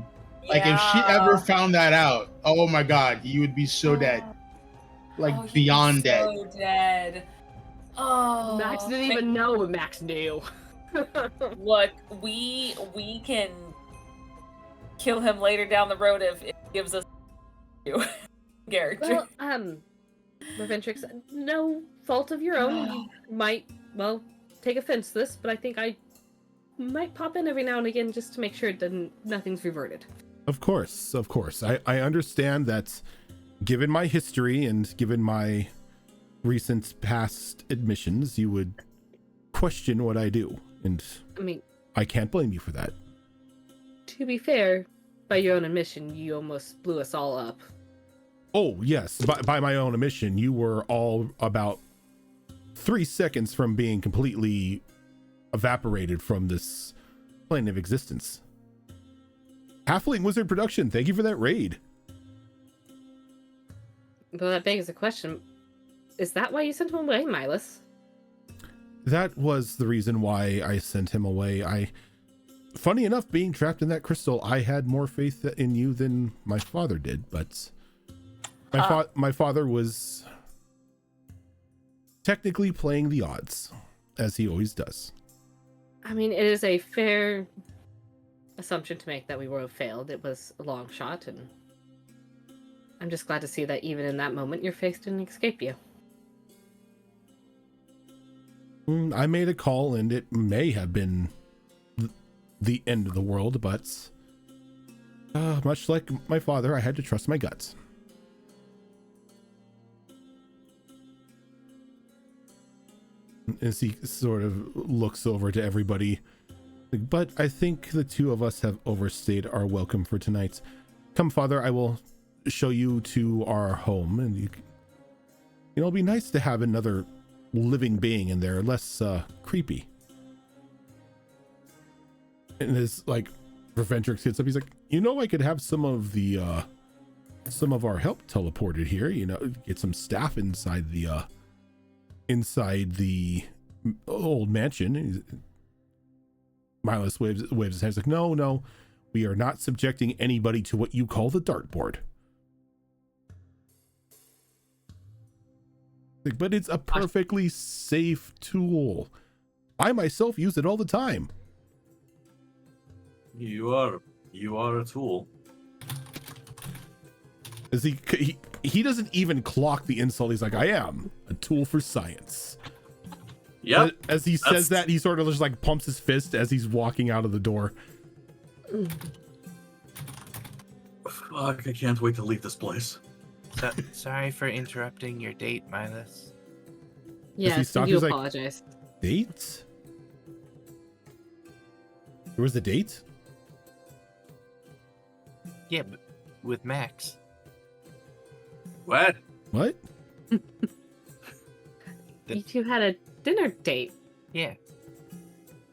Like if she ever found that out, oh my god, you would be so dead. Like Oh, he'd be beyond dead. So dead. Oh. Max didn't even know what Max knew. Look, we can kill him later down the road if it gives us character. Well, Reventrix, no fault of your own. You might, well, take offense to this, but I think I might pop in every now and again just to make sure nothing's reverted. Of course. I understand that given my history and given my recent past admissions, you would question what I do. And I mean, I can't blame you for that. to be fair, by your own admission, you almost blew us all up. Oh, yes. By my own admission, you were all about 3 seconds from being completely evaporated from this plane of existence. Halfling Wizard Production, thank you for that raid. But that begs the question, is that why you sent him away, Milas? That was the reason why I sent him away. Funny enough, being trapped in that crystal, I had more faith in you than my father did, but my father was technically playing the odds, as he always does. I mean, it is a fair assumption to make that we would have failed. It was a long shot, and I'm just glad to see that even in that moment, your faith didn't escape you. I made a call, and it may have been the end of the world, but much like my father, I had to trust my guts. As he sort of looks over to everybody, but I think the two of us have overstayed our welcome for tonight. Come, Father, I will show you to our home, and it'll be nice to have another living being in there, less creepy. And as like Revendrix gets up, he's like, I could have some of our help teleported here, get some staff inside the old mansion. Milas waves his hands like, no, we are not subjecting anybody to what you call the dartboard. But it's a perfectly safe tool. I myself use it all the time. You are a tool. As he doesn't even clock the insult. He's like, I am a tool for science. Yeah. As he says that, he sort of just like pumps his fist as he's walking out of the door. Fuck, I can't wait to leave this place. Sorry for interrupting your date, Milas. Yes, I do apologize. Date? There was a date? Yeah, but with Max. What? You two had a dinner date. Yeah.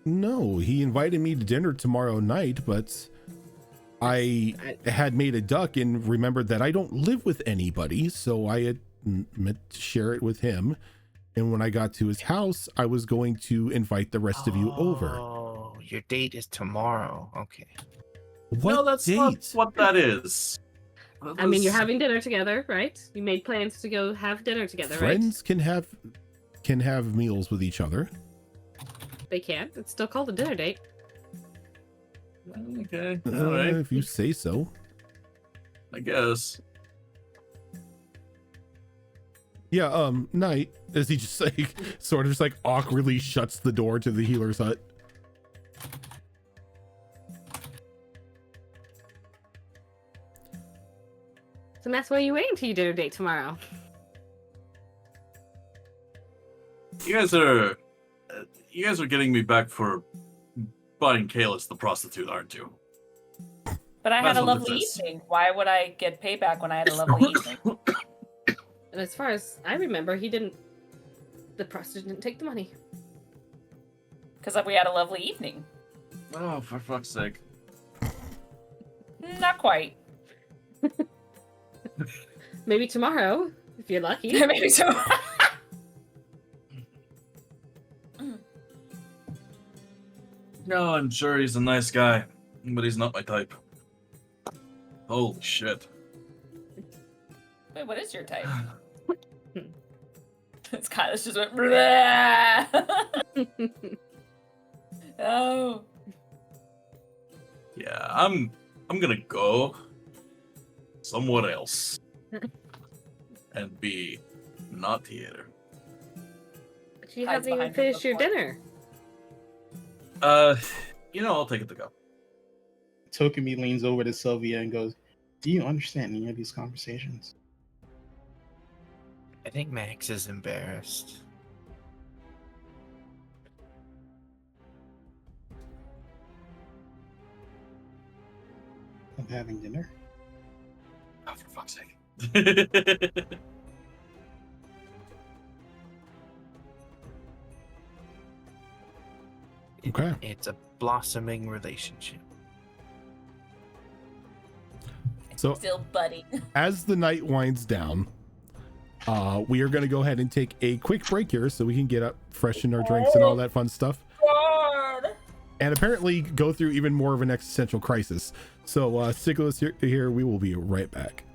No, he invited me to dinner tomorrow night, but I had made a duck and remembered that I don't live with anybody, so I had meant to share it with him. And when I got to his house, I was going to invite the rest of you over. Oh, your date is tomorrow. Okay. What No, that's date? not what that is. I mean, you're having dinner together, right? You made plans to go have dinner together, Friends can have meals with each other. They can't. It's still called a dinner date. Okay, all right. If you say so. I guess. Yeah, Knight, as he just like sort of just like awkwardly shuts the door to the healer's hut. So that's why you waiting till your dinner date tomorrow. You guys are getting me back for buying Kalis the prostitute, aren't you? But I had That's a what lovely this is. evening. Why would I get payback when I had a lovely evening? And as far as I remember, the prostitute didn't take the money. Because we had a lovely evening. Oh, for fuck's sake. Not quite. Maybe tomorrow, if you're lucky. Maybe so. No, I'm sure he's a nice guy, but he's not my type. Holy shit. Wait, what is your type? It's kind of just went. Bleh. Oh. Yeah, I'm gonna go somewhere else and be not here. But you Hides haven't even behind her finished your bookmark. dinner. I'll take it to go. Tokumi leans over to Sylvia and goes, "Do you understand any of these conversations?" I think Max is embarrassed. Of having dinner? Oh, for fuck's sake. Okay. It's a blossoming relationship. So Still buddy. as the night winds down, we are going to go ahead and take a quick break here so we can get up, freshen our drinks and all that fun stuff. God. And apparently go through even more of an existential crisis. So stick with us here. We will be right back.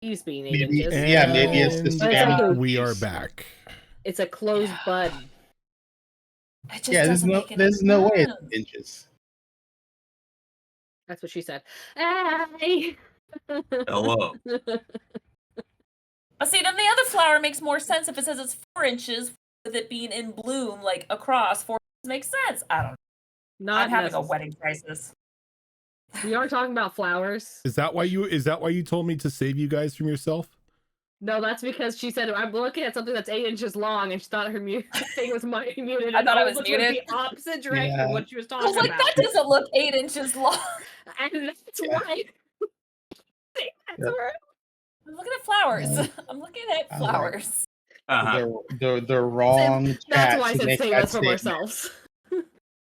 Leaves being 8 Maybe, inches. yeah, maybe it's the And But it's like spam. a- we are back. It's a closed bud. It just Yeah, doesn't make any there's no way sense. it's inches. That's what she said. Hey. Hello. See, then the other flower makes more sense if it says it's 4 inches, with it being in bloom, like across 4 inches makes sense. I don't know. Not I'm having a necessary. wedding crisis. We are talking about flowers. Is that why you told me to save you guys from yourself? No, that's because she said I'm looking at something that's 8 inches long, and she thought her thing was muted. I thought I was looking muted. the opposite direction Yeah. of what she was I talking was like, about. that doesn't look 8 inches long. And that's Yeah. why. Yeah. I'm looking at flowers. Yeah. I'm looking at I flowers. Uh-huh. The wrong That's chat why I to said make save that us from statement. ourselves.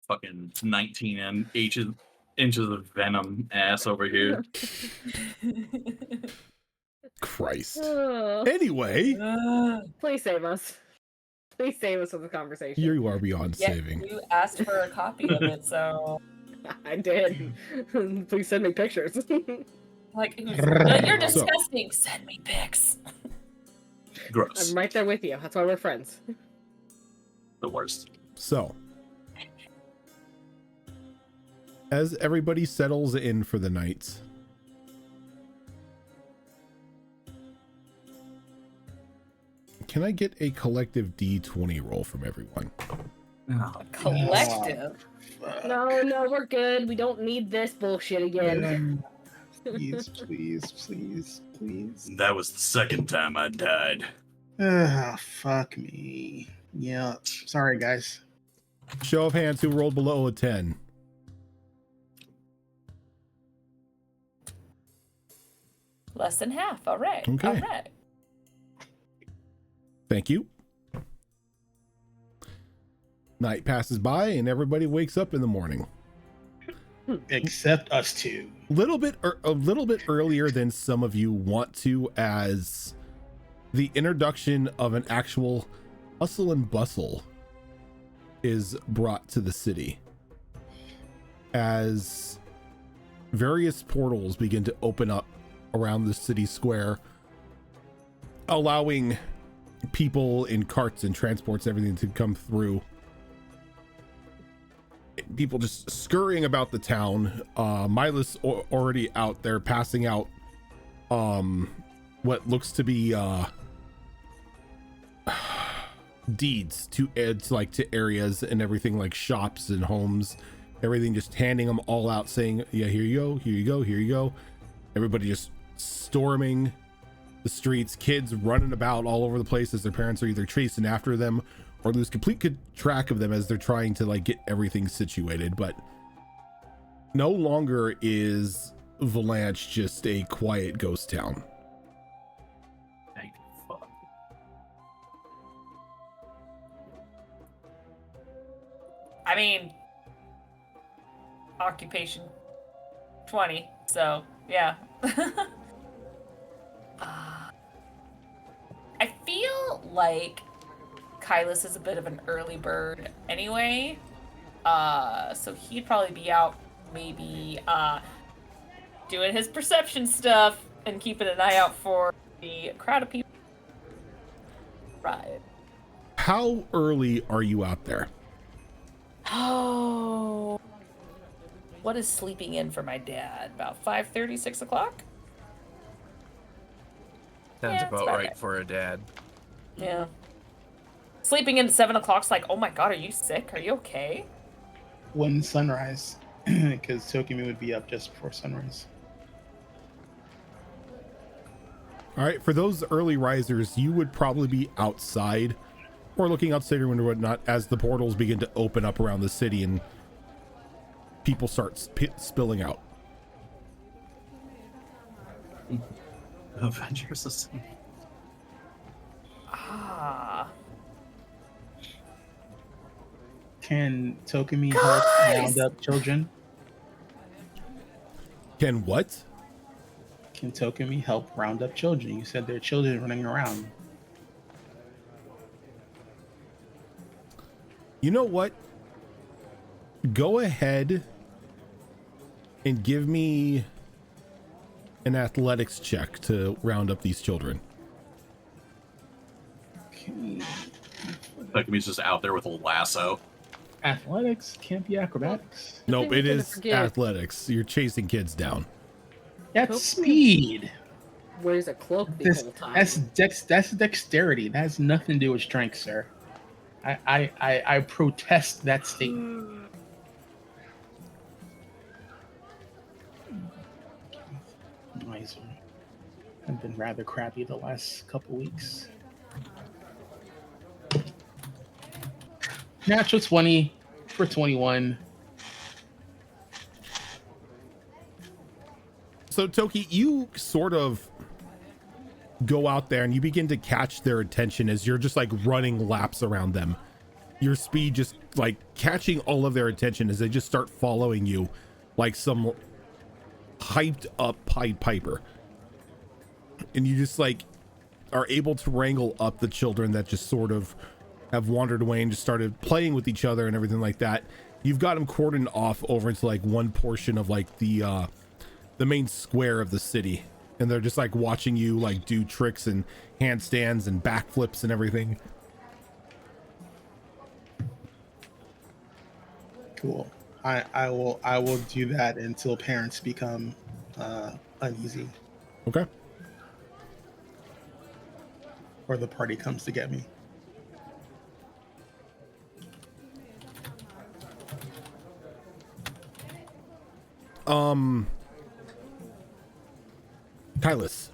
Fucking 19 inches of venom ass over here. Christ. Oh, Anyway, please save us. Please save us from the conversation. you are beyond Yeah, saving. you asked for a copy of it, so I did. Please send me pictures. like, you're So- disgusting. Send me pics. Gross. I'm right there with you. That's why we're friends. The worst. So, as everybody settles in for the night, can I get a collective D20 roll from everyone? Oh, Collective. No, we're good. We don't need this bullshit again. Please, please. that was the second time I died. Fuck me. Yeah. Sorry, guys. Show of hands who rolled below a 10. Less than half. All right. Okay. All right. Thank you. Night passes by and everybody wakes up in the morning. Except us two. A little bit earlier than some of you want to, as the introduction of an actual hustle and bustle is brought to the city, as various portals begin to open up around the city square, allowing people in carts and transports, everything to come through. People just scurrying about the town. Milas already out there passing out what looks to be deeds to areas and everything, like shops and homes, everything, just handing them all out, saying, yeah, here you go, here you go, here you go. Everybody just storming the streets, kids running about all over the place as their parents are either chasing after them or lose complete track of them as they're trying to like get everything situated. But no longer is Valanche just a quiet ghost town. Thank fuck. I mean, occupation 20. So yeah. I feel like Kylas is a bit of an early bird anyway. So he'd probably be out maybe doing his perception stuff and keeping an eye out for the crowd of people. Right. How early are you out there? Oh. What is sleeping in for my dad? About 5:30, 6 o'clock? Sounds Yeah, it's about about right right. for a dad. Yeah. Sleeping in at 7 o'clock's like, oh my god, are you sick? Are you okay? When sunrise, because Tokimi would be up just before sunrise. All right, for those early risers, you would probably be outside or looking outside your window or whatnot as the portals begin to open up around the city and people start spilling out. Avengers Assemble. Ah. Can Tokimi help round up children? Can what? Can Tokimi help round up children? You said there are children running around. You know what? Go ahead and give me an athletics check to round up these children. Okay. He's just out there with a lasso. Athletics can't be acrobatics. Nope, we it tend to is forget. athletics. You're chasing kids down. That's Nope. speed. Wears a cloak the whole time. That's dexterity. That has nothing to do with strength, sir. I protest that statement. Miser. I've been rather crappy the last couple weeks. Natural 20 for 21. So Toki, you sort of go out there and you begin to catch their attention as you're just like running laps around them. Your speed just like catching all of their attention as they just start following you like some hyped up Pied Piper. And you just like are able to wrangle up the children that just sort of have wandered away and just started playing with each other and everything like that. You've got them cordoned off over into like one portion of like the main square of the city, and they're just like watching you like do tricks and handstands and backflips and everything. Cool. I will do that until parents become uneasy Okay. or the party comes to get me. Kylus,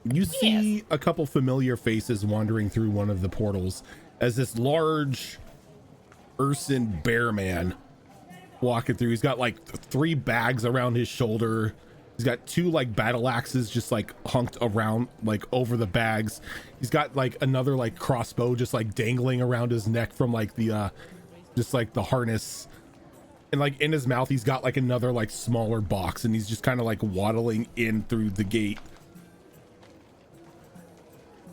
you see a couple familiar faces wandering through one of the portals as this large Urson bear man walking through. He's got like 3 bags around his shoulder. He's got 2 like battle axes just like hunked around like over the bags. He's got like another like crossbow just like dangling around his neck from like the just like the harness. And like in his mouth he's got like another like smaller box, and he's just kind of like waddling in through the gate.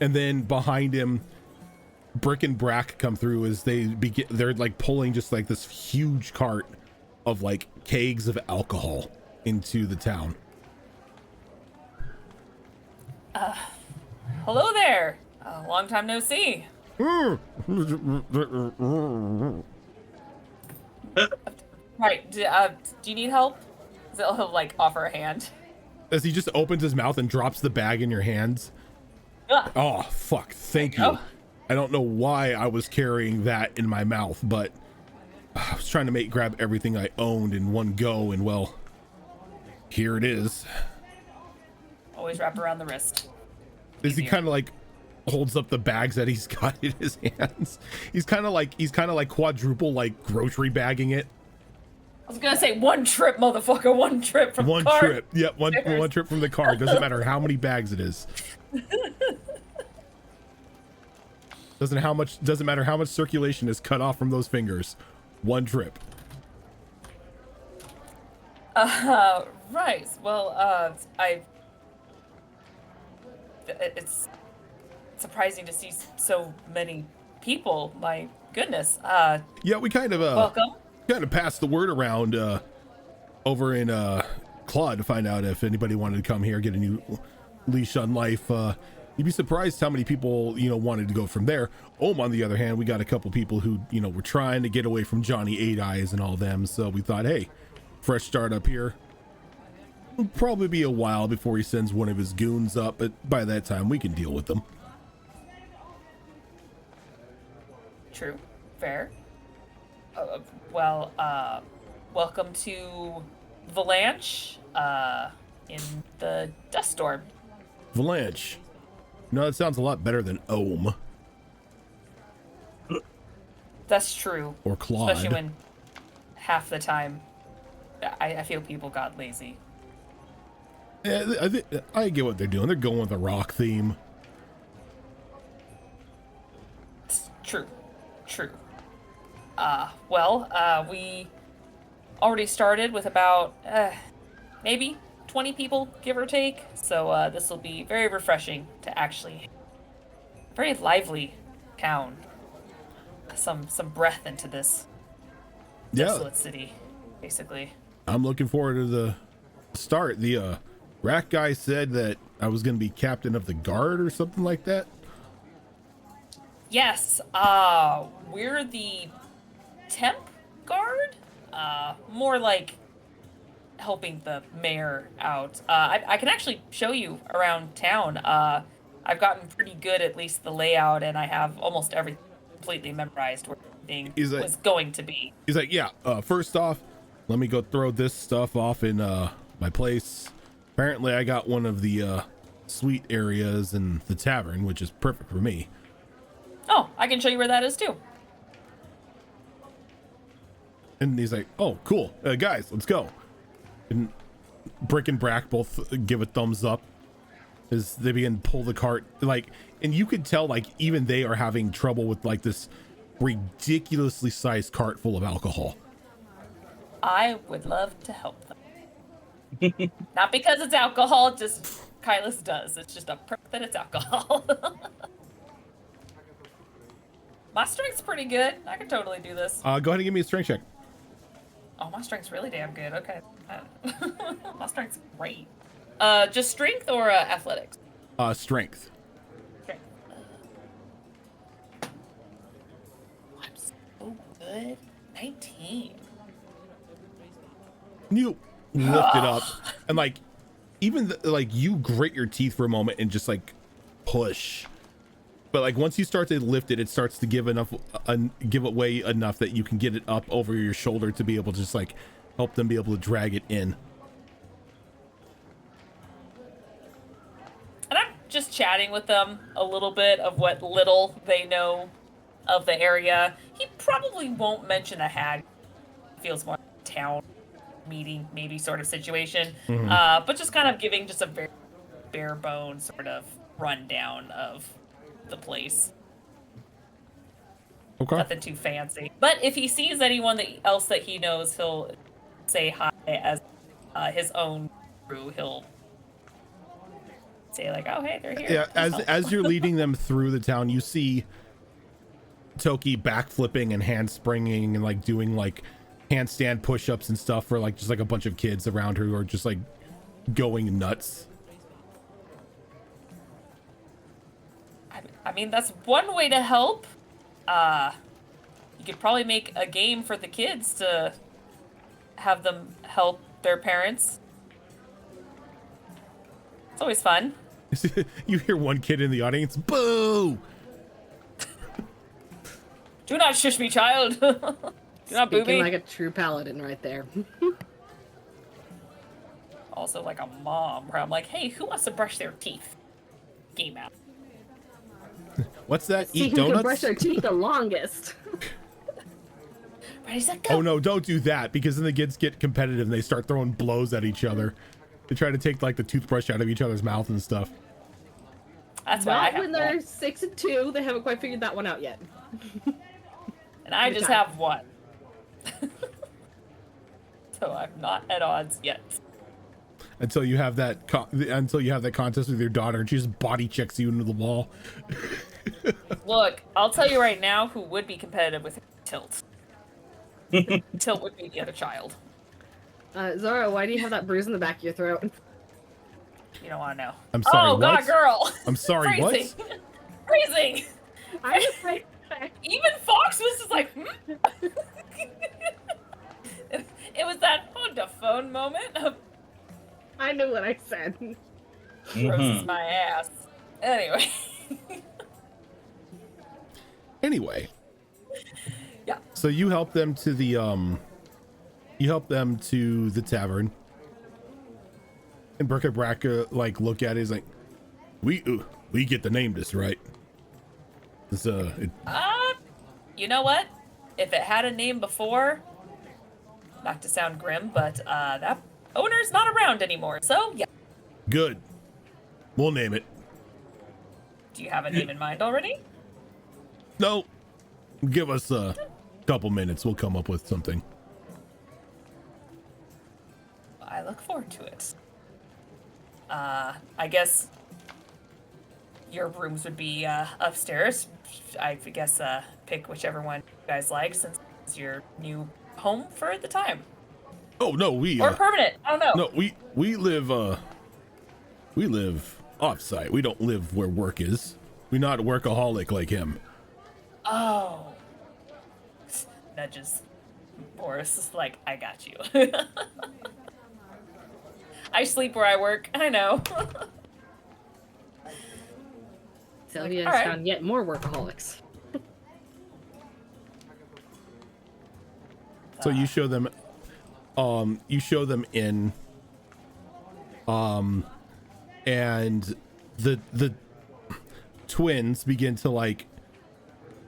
And then behind him, Brick and Brack come through as they're like pulling just like this huge cart of like kegs of alcohol into the town. Hello there. Long time no see. Right. Do you need help? He'll like offer a hand. As he just opens his mouth and drops the bag in your hands. Ugh. Oh, fuck. Thank you. Oh. I don't know why I was carrying that in my mouth, but I was trying to grab everything I owned in one go, and well, here it is. Always wrap around the wrist. As he Easier. kind of like holds up the bags that he's got in his hands. He's kind of like quadruple like grocery bagging it. I was gonna say 1 trip, motherfucker. 1 trip from One the car. trip. Yeah, one trip from the car. Doesn't matter how many bags it is. Doesn't matter how much circulation is cut off from those fingers. 1 trip. Right. Well, it's surprising to see so many people. My goodness. Yeah, we kind of Welcome. passed the word around over in Claude to find out if anybody wanted to come here, get a new leash on life. You'd be surprised how many people, wanted to go from there. On the other hand, we got a couple people who, were trying to get away from Johnny 8 Eyes and all them. So we thought, hey, fresh start up here. It'll probably be a while before he sends one of his goons up, but by that time we can deal with them. True. Fair. Welcome to Valanche, in the Dust Storm. Valanche. No, that sounds a lot better than Ohm That's true. or Claude. Especially when half the time I feel people got lazy. Yeah, I get what they're doing. They're going with a rock theme. It's true. We already started with about maybe 20 people, give or take. So this will be very refreshing to actually a very lively town. Some breath into this Yeah, desolate city, basically. I'm looking forward to start, the rat guy said that I was gonna be captain of the guard or something like that. Yes, we're the temp guard. More like helping the mayor out. I can actually show you around town. I've gotten pretty good, at least the layout, and I have almost everything completely memorized where everything was going to be. He's like, yeah, first off, let me go throw this stuff off in my place. Apparently I got one of the suite areas in the tavern, which is perfect for me. Oh, I can show you where that is too. And he's like, oh, cool. Guys, let's go. And Brick and Brack both give a thumbs up as they begin to pull the cart. Like, and you could tell, like, even they are having trouble with, like, this ridiculously sized cart full of alcohol. I would love to help them. Not because it's alcohol, just Kylus does. It's just a perk that it's alcohol. My strength's pretty good. I can totally do this. Go ahead and give me a strength check. Oh, my strength's really damn good. Okay. My strength's great. Just strength or athletics? Strength. Okay. I'm so good. 19. You lift it up and, like, even like you grit your teeth for a moment and just like push, but like once you start to lift it, it starts to give away enough that you can get it up over your shoulder to be able to just like help them be able to drag it in. And I'm just chatting with them a little bit of what little they know of the area. He probably won't mention a hag. Feels more like a town meeting, maybe sort of situation. Mm-hmm. But just kind of giving just a very bare bones sort of rundown of the place. Okay. Nothing too fancy. But if he sees anyone else that he knows, he'll say hi as his own crew. He'll say like, "Oh, hey, they're here." Yeah, as you're leading them through the town, you see Toki backflipping and handspringing and like doing like handstand push-ups and stuff for like just like a bunch of kids around her who are just like going nuts. I mean, that's one way to help. You could probably make a game for the kids to have them help their parents. It's always fun. You hear one kid in the audience, boo! Do not shush me, child. Do not boo Speaking me. like a true paladin right there. Also like a mom, where I'm like, hey, who wants to brush their teeth? Game out. What's that? See Eat who donuts? can brush their teeth the longest. Ready, set, go. Oh no, don't do that, because then the kids get competitive and they start throwing blows at each other. They try to take like the toothbrush out of each other's mouth and stuff. That's why I Not have when they're one. 6 and 2. They haven't quite figured that one out yet. And I just have one. So I'm not at odds yet. Until you have that contest with your daughter and she just body checks you into the wall. Look, I'll tell you right now who would be competitive with Tilt. Tilt would be the other child. Zara, why do you have that bruise in the back of your throat? You don't want to know. I'm sorry, Oh, what? God, girl! I'm sorry, what? Freezing. Freezing! I'm just like, Even Fox was just like, It was that on the phone moment of I knew what I said. roasts my ass. Anyway. Anyway. Yeah. So you help them to the tavern. And Bracka like look at it, he's like, we get the name this right. It's You know what? If it had a name before, not to sound grim, but that owner's not around anymore. So yeah. good. We'll name it. Do you have a name in mind already? No. Give us a couple minutes. We'll come up with something. I look forward to it. I guess your rooms would be upstairs. I guess pick whichever one you guys like, since it's your new home for the time. Oh no, we Or permanent. I don't know. no, we live off-site. We don't live where work is. We're not a workaholic like him. Oh. Nudges. Boris is like, I got you. I sleep where I work. I know. Sylvia all has right. found yet more workaholics. So you show them in and the twins begin to, like,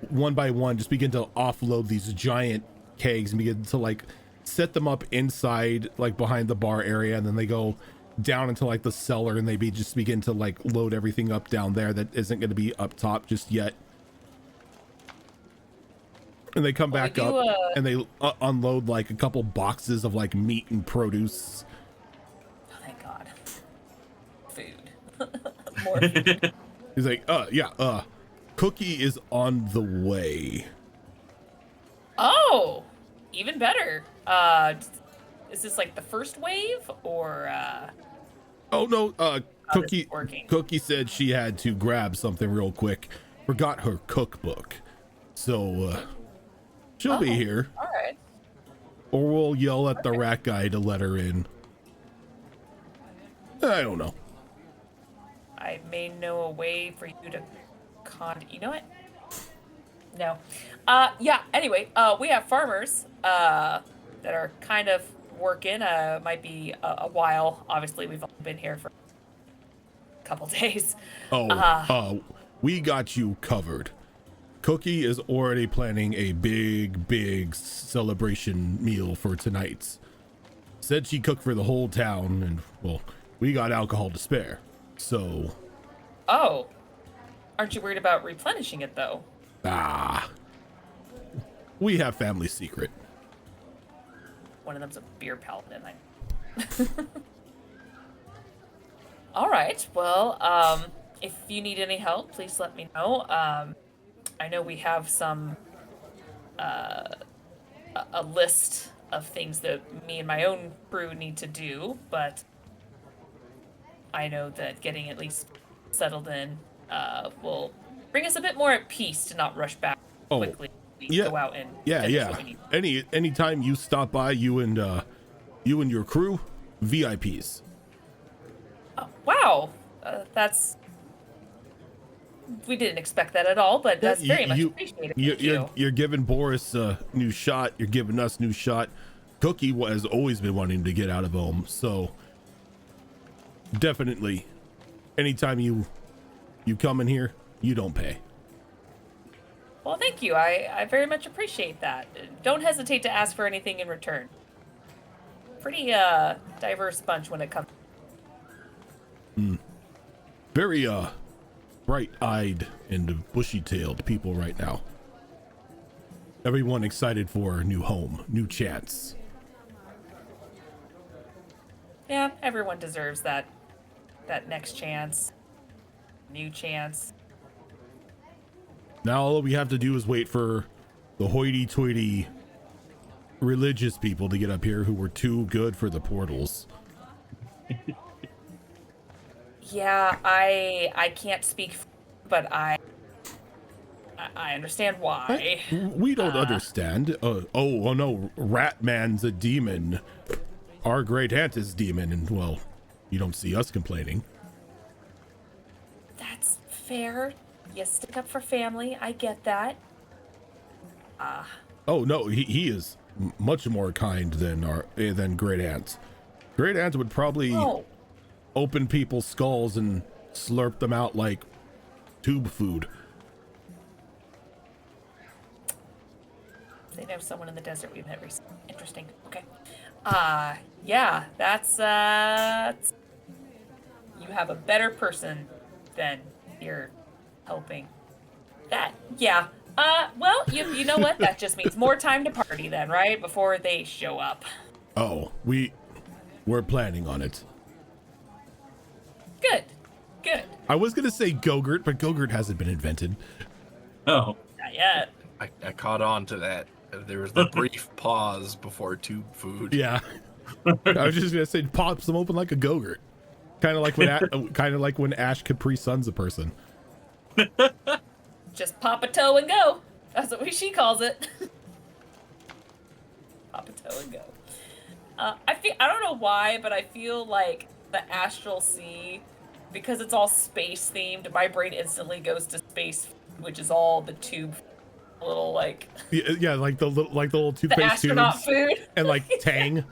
one by one just begin to offload these giant kegs and begin to, like, set them up inside, like, behind the bar area, and then they go down into, like, the cellar, and they just begin to, like, load everything up down there that isn't going to be up top just yet. And they come back up and they unload, like, a couple boxes of, like, meat and produce. Oh, thank God. Food. More food. He's like, Cookie is on the way. Oh, even better. Is this like the first wave or Oh no, Cookie working? Cookie said she had to grab something real quick. Forgot her cookbook. So she'll be here. All right. Or we'll yell at the rat guy to let her in. I don't know. I may know a way for you to you know what? No. Yeah, anyway, we have farmers that are kind of working. Might be a while. Obviously, we've only been here for a couple days. We got you covered. Cookie is already planning a big celebration meal for tonight. Said she cooked for the whole town, and, well, we got alcohol to spare. So... Oh. Aren't you worried about replenishing it, though? We have family secret. One of them's a beer paladin. All right. Well, if you need any help, please let me know. I know we have some a list of things that me and my own crew need to do, but I know that getting at least settled in will bring us a bit more at peace to not rush back quickly. Go out and anytime you stop by, you and your crew, VIPs. Oh, wow, we didn't expect that at all, but that's very much appreciated. You're giving Boris a new shot. You're giving us new shot. Cookie has always been wanting to get out of home, so definitely, anytime you come in here, you don't pay. Well, thank you. I very much appreciate that. Don't hesitate to ask for anything in return. Pretty diverse bunch when it comes. Very bright-eyed and bushy-tailed people right now. Everyone excited for a new home, new chance. Yeah, everyone deserves that next chance. New chance. Now all we have to do is wait for the hoity-toity religious people to get up here who were too good for the portals. Yeah, I can't speak, but I understand why. We don't understand. Oh no, Ratman's a demon. Our great aunt is demon, and, well, you don't see us complaining. That's fair. You stick up for family. I get that. Oh no, he is much more kind than great aunt. Great aunt would probably open people's skulls and slurp them out like tube food. They know someone in the desert we met recently. Interesting. Okay. Yeah, that's you have a better person than you're helping. That, yeah. Well, you know what? That just means more time to party then, right? Before they show up. Oh, we're planning on it. Good. I was gonna say Go-Gurt, but Go-Gurt hasn't been invented. Oh. Not yet. I caught on to that. There was the brief pause before tube food. Yeah. I was just gonna say pops them open like a Go-Gurt. Kind of like when Ash Capri Suns a person. Just pop a toe and go. That's what she calls it. Pop a toe and go. I don't know why, but I feel like the Astral Sea, because it's all space themed, my brain instantly goes to space, which is all the tube, little like yeah, like the little the toothpaste astronaut tubes food, and like Tang.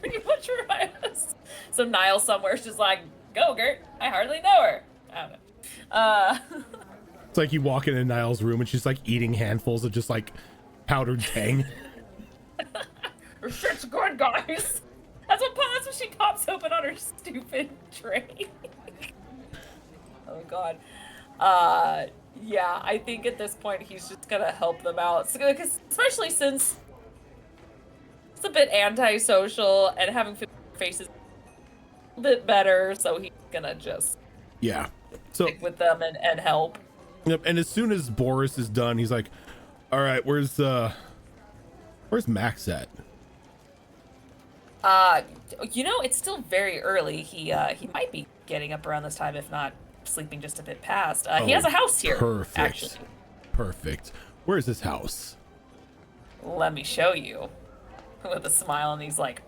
pretty much reminds. So Niall somewhere's just like, go Gert, I hardly know her. I don't know. It's like you walk into Niall's room and she's like eating handfuls of just like powdered Tang. Her shit's good, guys. That's what she pops open on her stupid tray. Oh god. Yeah, I think at this point he's just gonna help them out, because especially since it's a bit antisocial and having faces a bit better, so he's gonna just So stick with them and help. Yep. And as soon as Boris is done, he's like, "All right, where's Max at?" It's still very early. He might be getting up around this time, if not sleeping just a bit past. He has a house here. Perfect. Actually. Perfect. Where's his house? Let me show you. With a smile, and he's like,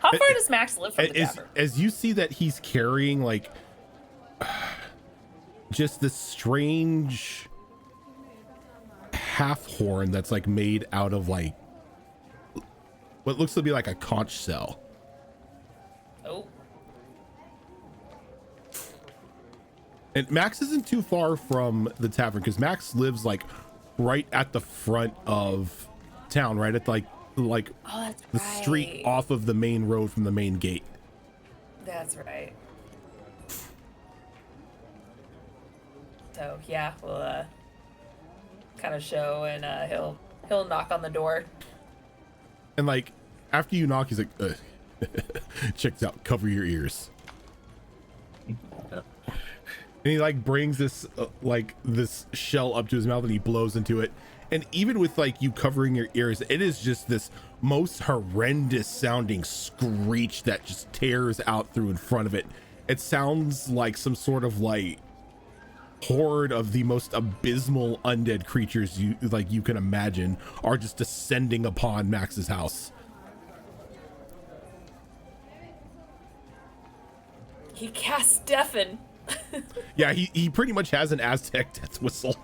how far does Max live from the tavern? As you see that he's carrying like just this strange half horn that's like made out of like what looks to be like a conch shell. Oh. And Max isn't too far from the tavern because Max lives like right at the front of town, right at like Oh, that's the street off of the main road from the main gate. That's right. So yeah, we'll kind of show, and he'll knock on the door. And like after you knock, he's like, check this out, cover your ears. And he like brings this this shell up to his mouth and he blows into it. And even with like you covering your ears, it is just this most horrendous sounding screech that just tears out through in front of it. It sounds like some sort of like horde of the most abysmal undead creatures you can imagine are just descending upon Max's house. He casts deafen. Yeah, he pretty much has an Aztec death whistle.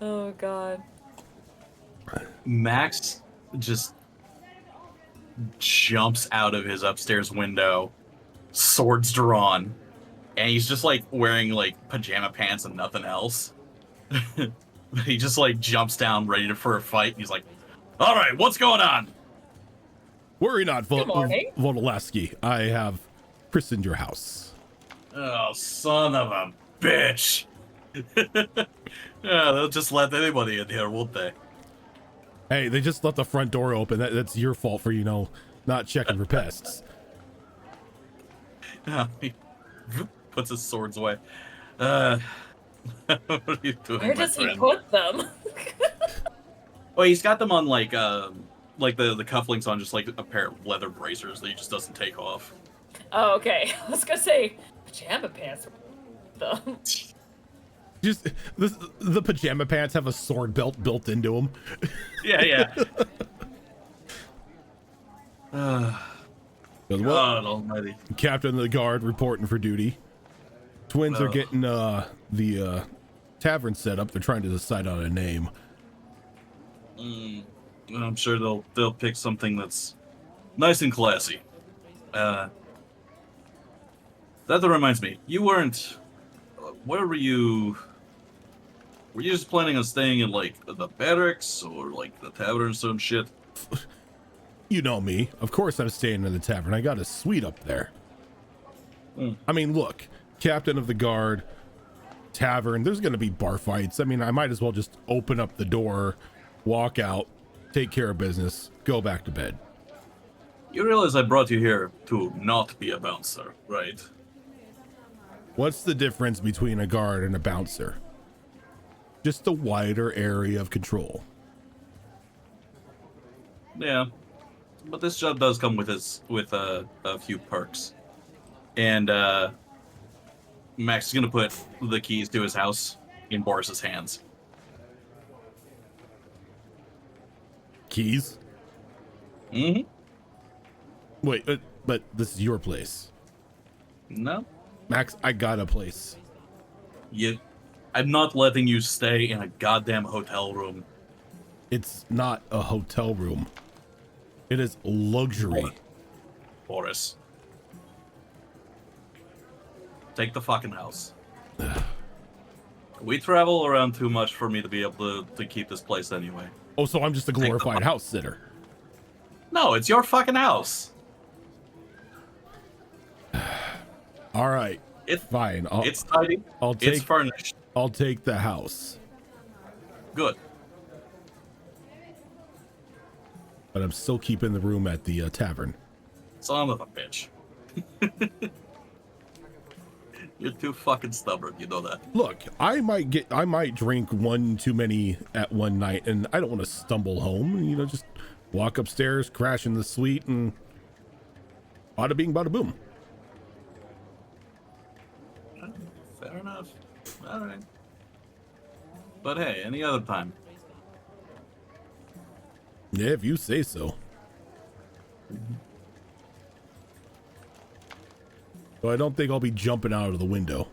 Oh god. Max just jumps out of his upstairs window, swords drawn, and he's just like wearing like pajama pants and nothing else. He just like jumps down ready for a fight. He's like, all right, what's going on? Worry not, Good morning. Vodolaski. I have christened your house. Oh, son of a bitch. Yeah, they'll just let anybody in here, won't they? Hey, they just let the front door open. That's your fault for, not checking for pests. He puts his swords away. What are you doing, Where my does he friend? put them? Well, he's got them on like the cufflinks on just like a pair of leather bracers that he just doesn't take off. Oh, okay. I was gonna say pajama pants. Just the pajama pants have a sword belt built into them. Yeah. Well, God almighty. Captain of the guard reporting for duty. Twins are getting the tavern set up. They're trying to decide on a name. I'm sure they'll pick something that's nice and classy. That reminds me, you weren't. Where were you? Were you just planning on staying in like the barracks or like the tavern or some shit? You know me. Of course I'm staying in the tavern. I got a suite up there. I mean, look, captain of the guard, tavern, there's going to be bar fights. I mean, I might as well just open up the door, walk out, take care of business, go back to bed. You realize I brought you here to not be a bouncer, right? What's the difference between a guard and a bouncer? Just a wider area of control. Yeah, but this job does come with a few perks, and Max is gonna put the keys to his house in Boris's hands. Keys? Mm-hmm. Wait, but this is your place. No, Max, I got a place. I'm not letting you stay in a goddamn hotel room. It's not a hotel room. It is luxury. Boris. Take the fucking house. We travel around too much for me to be able to keep this place anyway. Oh, so I'm just a glorified house sitter. No, it's your fucking house. All right. It's fine. It's tidy. It's furnished. I'll take the house. Good. But I'm still keeping the room at the tavern. Son of a bitch. You're too fucking stubborn, you know that. Look, I might drink one too many at one night, and I don't want to stumble home. You know, just walk upstairs, crash in the suite, and bada bing, bada boom. Fair enough. All right. But hey, any other time. Yeah, if you say so. So I don't think I'll be jumping out of the window.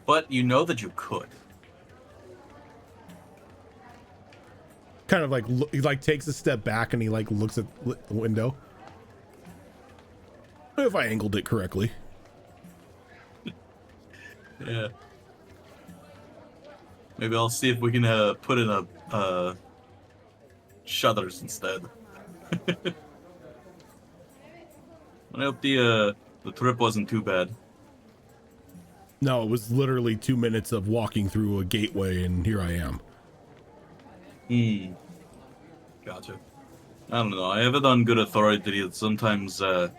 But you know that you could. Kind of like he like takes a step back and he like looks at the window. If I angled it correctly. Yeah. Maybe I'll see if we can put in a shutters instead. I hope the trip wasn't too bad. No, it was literally 2 minutes of walking through a gateway, and here I am. Gotcha. I don't know. I have it on good authority that sometimes the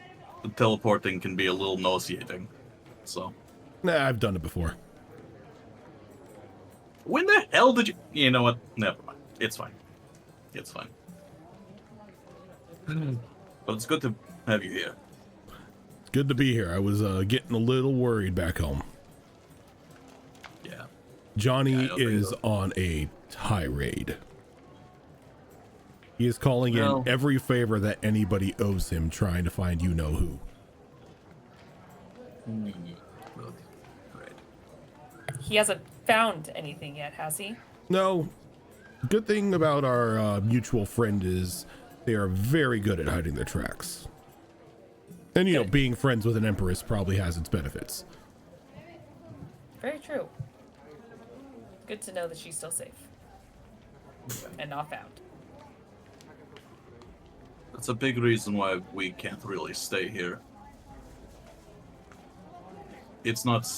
teleporting can be a little nauseating. So. Nah, I've done it before. When the hell did you... You know what? Never mind. It's fine. It's fine. But it's good to have you here. It's good to be here. I was getting a little worried back home. Yeah. Johnny is on a tirade. He is calling in every favor that anybody owes him, trying to find you-know-who. He hasn't found anything yet, has he? No. Good thing about our mutual friend is they are very good at hiding their tracks. And, you know, being friends with an empress probably has its benefits. Very true. Good to know that she's still safe. And not found. That's a big reason why we can't really stay here. It's not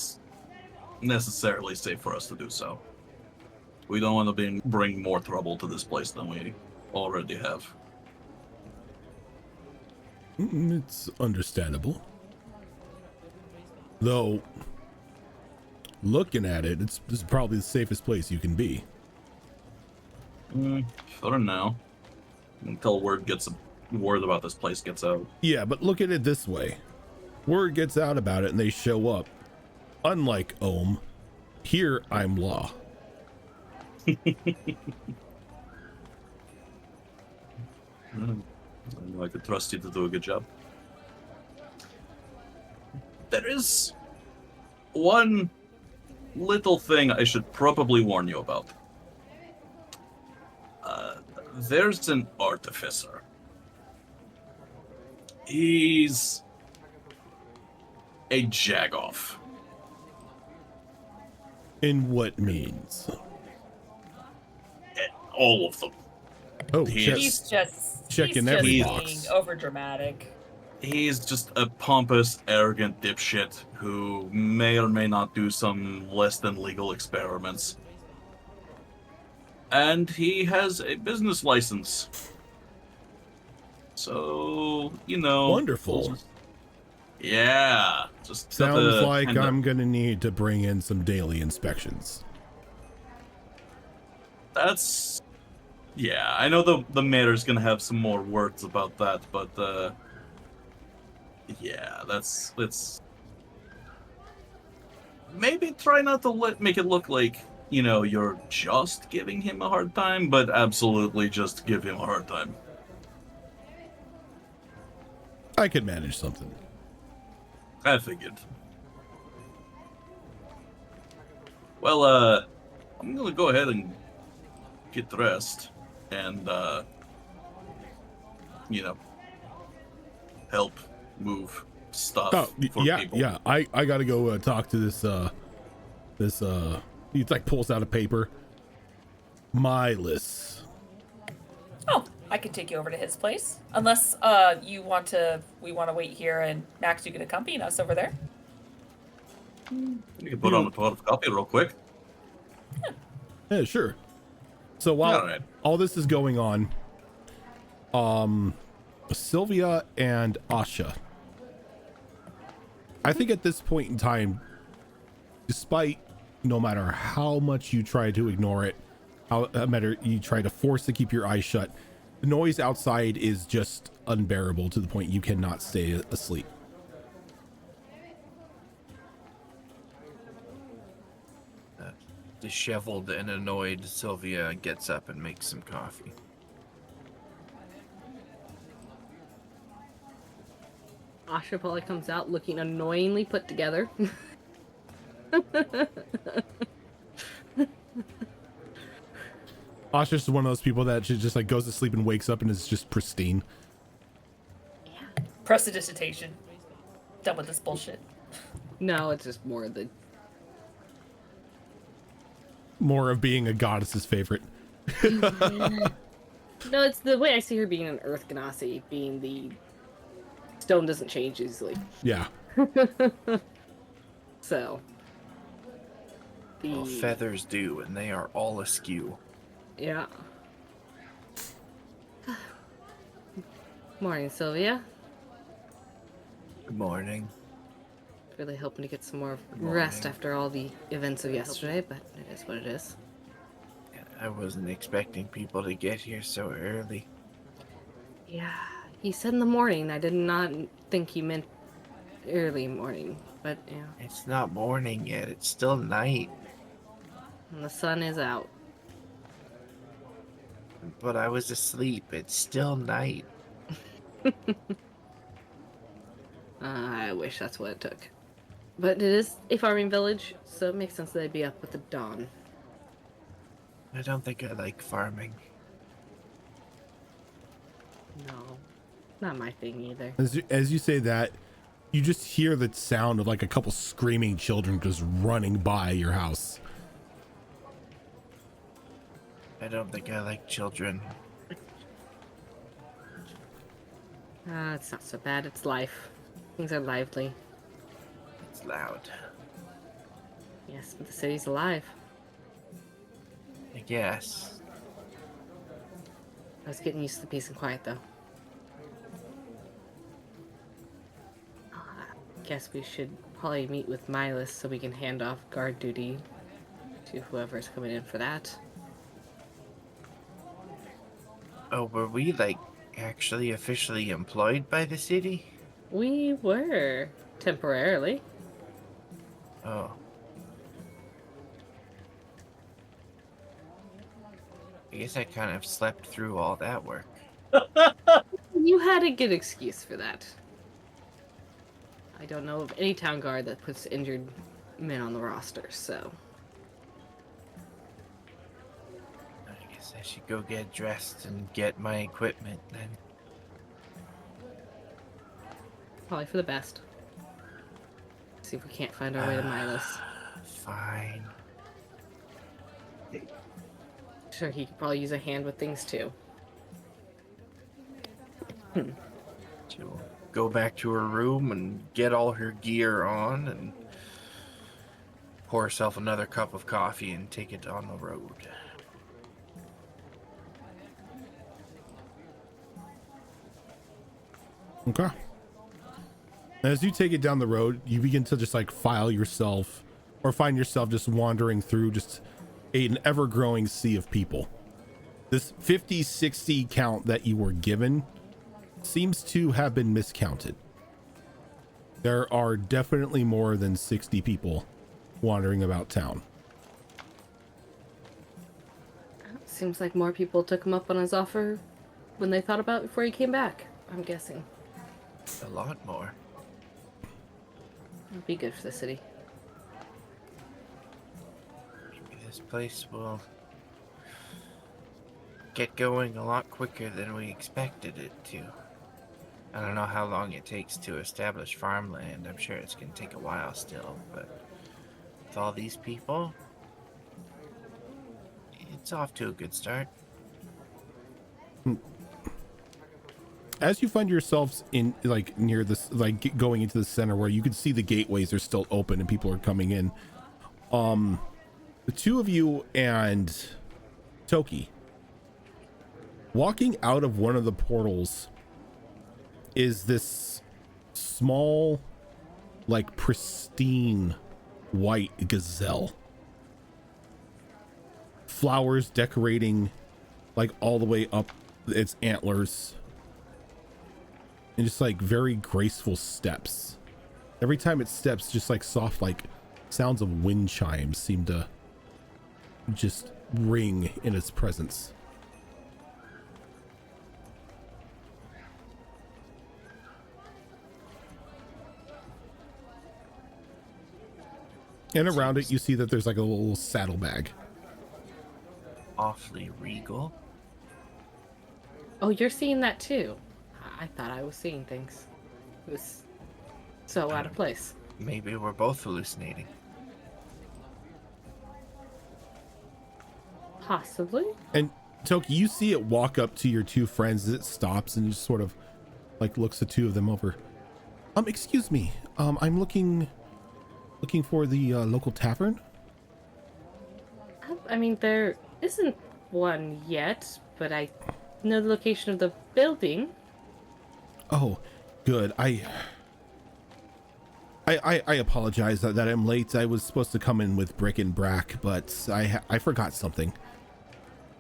necessarily safe for us to do so. We don't want to bring more trouble to this place than we already have. It's understandable. Though, looking at it, this is probably the safest place you can be. For now. Until word about this place gets out. Yeah, but look at it this way. Word gets out about it and they show up. Unlike Ohm, here I'm law. I could trust you to do a good job. There is one little thing I should probably warn you about. There's an artificer. He's a jagoff. In what means? All of them. Oh, he's just checking every being box. overdramatic. He's just a pompous, arrogant dipshit who may or may not do some less than legal experiments. And he has a business license. So, you know... Wonderful. Yeah. Just sounds like I'm gonna need to bring in some daily inspections. That's yeah. I know the mayor's gonna have some more words about that, but yeah, let's maybe try not to make it look like you're just giving him a hard time, but absolutely just give him a hard time. I could manage something. I figured. Well, I'm gonna go ahead and get dressed and help move stuff for people. Yeah. I gotta go talk to this he like pulls out a paper. Milas. Oh, I could take you over to his place. Unless we want to wait here and Max, you can accompany us over there. You can put on a pot of coffee real quick. Yeah, sure. So while all this is going on, Sylvia and Asha, I think at this point in time, despite no matter how much you try to ignore it, how matter you try to force to keep your eyes shut, the noise outside is just unbearable to the point you cannot stay asleep. Disheveled and annoyed, Sylvia gets up and makes some coffee. Asha probably comes out looking annoyingly put together. Asha's just one of those people that she just like goes to sleep and wakes up and is just pristine. Prestidigitation. Done with this bullshit. No, it's just more of being a goddess's favorite. No, it's the way I see her being an Earth Ganassi, being the stone doesn't change easily. Yeah. So. Well, feathers do, and they are all askew. Yeah. Morning, Sylvia. Good morning. Really hoping to get some more rest after all the events of yesterday, but it is what it is. I wasn't expecting people to get here so early. Yeah, he said in the morning. I did not think he meant early morning, but yeah. It's not morning yet, it's still night. And the sun is out. But I was asleep, it's still night. I wish that's what it took. But it is a farming village, so it makes sense that they'd be up with the dawn. I don't think I like farming. No, not my thing either. As you say that, you just hear the sound of like a couple screaming children just running by your house. I don't think I like children. It's not so bad. It's life. Things are lively. It's loud. Yes, but the city's alive. I guess. I was getting used to the peace and quiet, though. I guess we should probably meet with Milas so we can hand off guard duty to whoever's coming in for that. Oh, were we, like, actually officially employed by the city? We were, temporarily. Oh. I guess I kind of slept through all that work. You had a good excuse for that. I don't know of any town guard that puts injured men on the roster, so... I guess I should go get dressed and get my equipment then. Probably for the best. See if we can't find our way to Milas. Fine. Sure, he could probably use a hand with things too. She'll go back to her room and get all her gear on and pour herself another cup of coffee and take it on the road. Okay. As you take it down the road, you begin to just like file yourself or find yourself just wandering through just an ever-growing sea of people. This 50-60 count that you were given seems to have been miscounted. There are definitely more than 60 people wandering about town. Seems like more people took him up on his offer when they thought about it before he came back, I'm guessing. A lot more. It'd be good for the city. Maybe this place will get going a lot quicker than we expected it to. I don't know how long it takes to establish farmland. I'm sure it's going to take a while still, but with all these people, it's off to a good start. As you find yourselves in like near this, like going into the center where you can see the gateways are still open and people are coming in, the two of you and Toki walking out of one of the portals is this small, like pristine white gazelle. Flowers decorating like all the way up its antlers. And just like very graceful steps. Every time it steps, just like soft, like sounds of wind chimes seem to just ring in its presence. And around it, you see that there's like a little saddlebag. Awfully regal. Oh, you're seeing that too? I thought I was seeing things. It was so out of place. Maybe we're both hallucinating. Possibly. And Toki, you see it walk up to your two friends as it stops and just sort of like looks the two of them over. Excuse me. I'm looking for the local tavern. I mean, there isn't one yet, but I know the location of the building. Oh, good. I apologize that I'm late. I was supposed to come in with Brick and Brack, but I forgot something.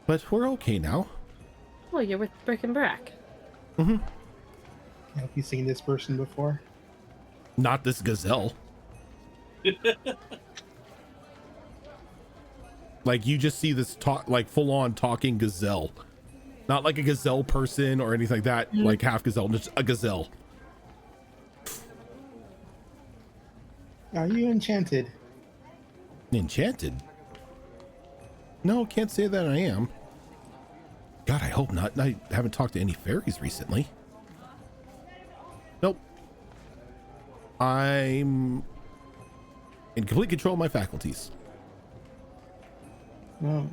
But we're okay now. Oh, you're with Brick and Brack. Mm-hmm. Have you seen this person before? Not this gazelle. Like you just see this like full on talking gazelle. Not like a gazelle person or anything like that, like half gazelle, just a gazelle. Are you enchanted? Enchanted? No, can't say that I am. God, I hope not. I haven't talked to any fairies recently. Nope. I'm in complete control of my faculties. No.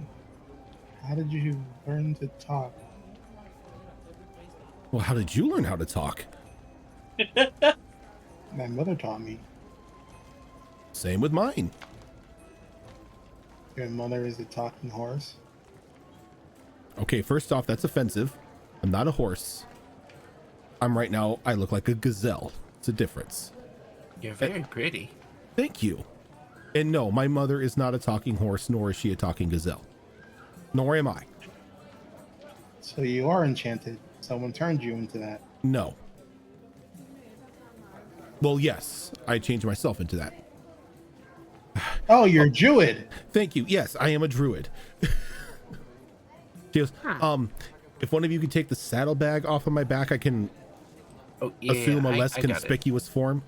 How did you learn to talk? Well, how did you learn how to talk? My mother taught me. Same with mine. Your mother is a talking horse. Okay, first off, that's offensive. I'm not a horse. Right now, I look like a gazelle. It's a difference. You're very pretty. Thank you. And no, my mother is not a talking horse, nor is she a talking gazelle. Nor am I. So you are enchanted. Someone turned you into that. No. Well, yes, I changed myself into that. Oh, you're Druid. Thank you. Yes, I am a druid. She goes, if one of you could take the saddlebag off of my back, I can assume a less conspicuous form.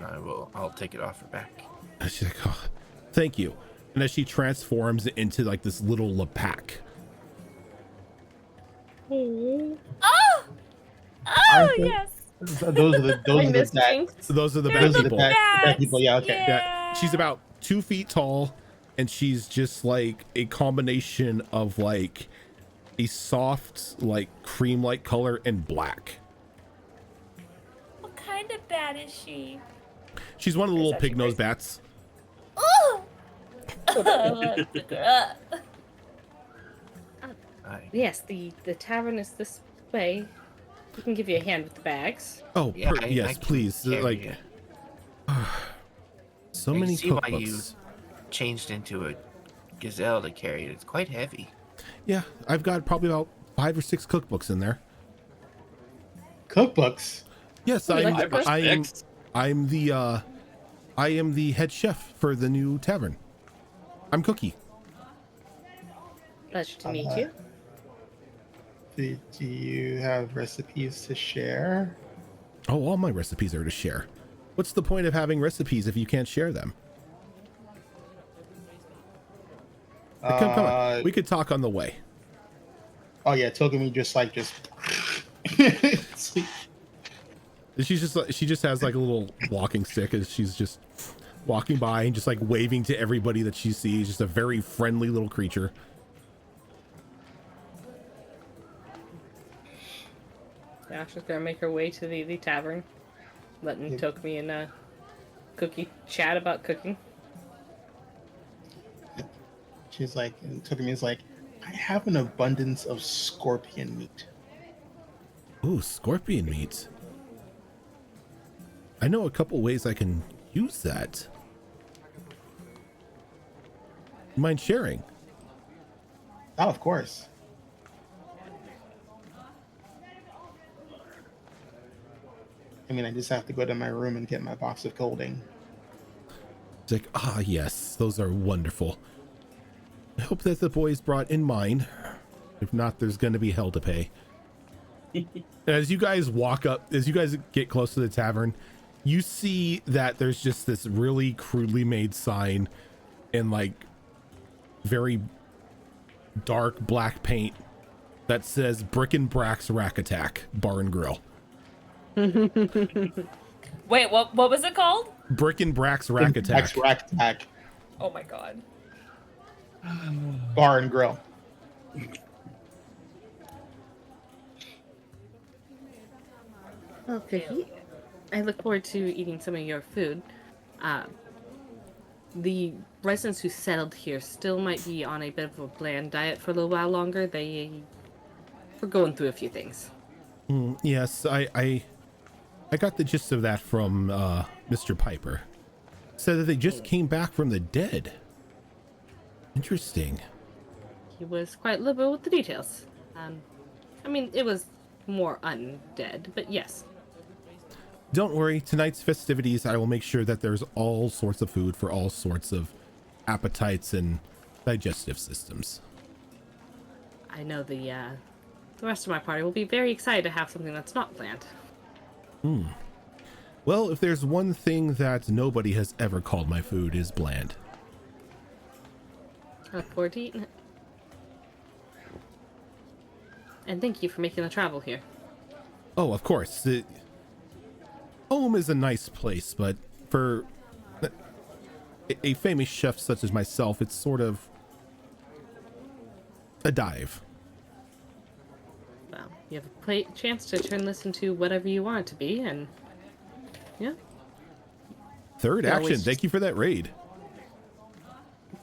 I'll take it off her back. And she's like, oh, thank you. And as she transforms into like this little lepak. Oh, Aren't they- yes. Those are the bad. Those are the Those bad are the people. Bad people. Yeah. Okay. Yeah, she's about 2 feet tall, and she's just like a combination of like a soft, like cream-like color and black. What kind of bat is she? She's one of the little actually pig-nosed crazy. bats. Oh! Let's pick her up. Yes, the tavern is this way. We can give you a hand with the bags. Oh, Yeah, yes, I please. carry Like, it. so I many see why you cookbooks. changed into a gazelle to carry it. It's quite heavy. Yeah, I've got probably about 5 or 6 cookbooks in there. Cookbooks. Yes, Oh, you I'm like to cook? I'm the I am the head chef for the new tavern. I'm Cookie. Pleasure to meet you. Do you have recipes to share? Oh, all my recipes are to share. What's the point of having recipes if you can't share them? Come on. We could talk on the way. Oh yeah, Togami just She just has like a little walking stick as she's just walking by and just like waving to everybody that she sees. Just a very friendly little creature. Ashley's gonna make her way to the tavern, letting Tokumi and Cookie chat about cooking. she's like, and Togami is like, I have an abundance of scorpion meat. Ooh, scorpion meat. I know a couple ways I can use that. Mind sharing? Oh, of course. I mean, I just have to go to my room and get my box of colding. It's like, ah, yes, those are wonderful. I hope that the boys brought in mine. If not, there's going to be hell to pay. As you guys walk up, as you guys get close to the tavern, you see that there's just this really crudely made sign in like very dark black paint that says Brick and Brack's Rack Attack Bar and Grill. Wait, what was it called? Brick and Brack's Rack Attack. Rack Attack. Oh my god. Bar and Grill. Well, Vicky, I look forward to eating some of your food. The residents who settled here still might be on a bit of a bland diet for a little while longer. We're going through a few things. Yes, I got the gist of that from Mr. Piper. Said that they just came back from the dead. Interesting. He was quite liberal with the details. I mean, it was more undead, but yes. Don't worry, tonight's festivities, I will make sure that there's all sorts of food for all sorts of appetites and digestive systems. I know the rest of my party will be very excited to have something that's not planned. Well, if there's one thing that nobody has ever called my food is bland. I look forward to eating it. And thank you for making the travel here. Oh, of course. Home is a nice place, but for a famous chef such as myself, it's sort of a dive. Well, you have a chance to turn this into whatever you want it to be, and yeah. Third You action. always Thank you for that raid.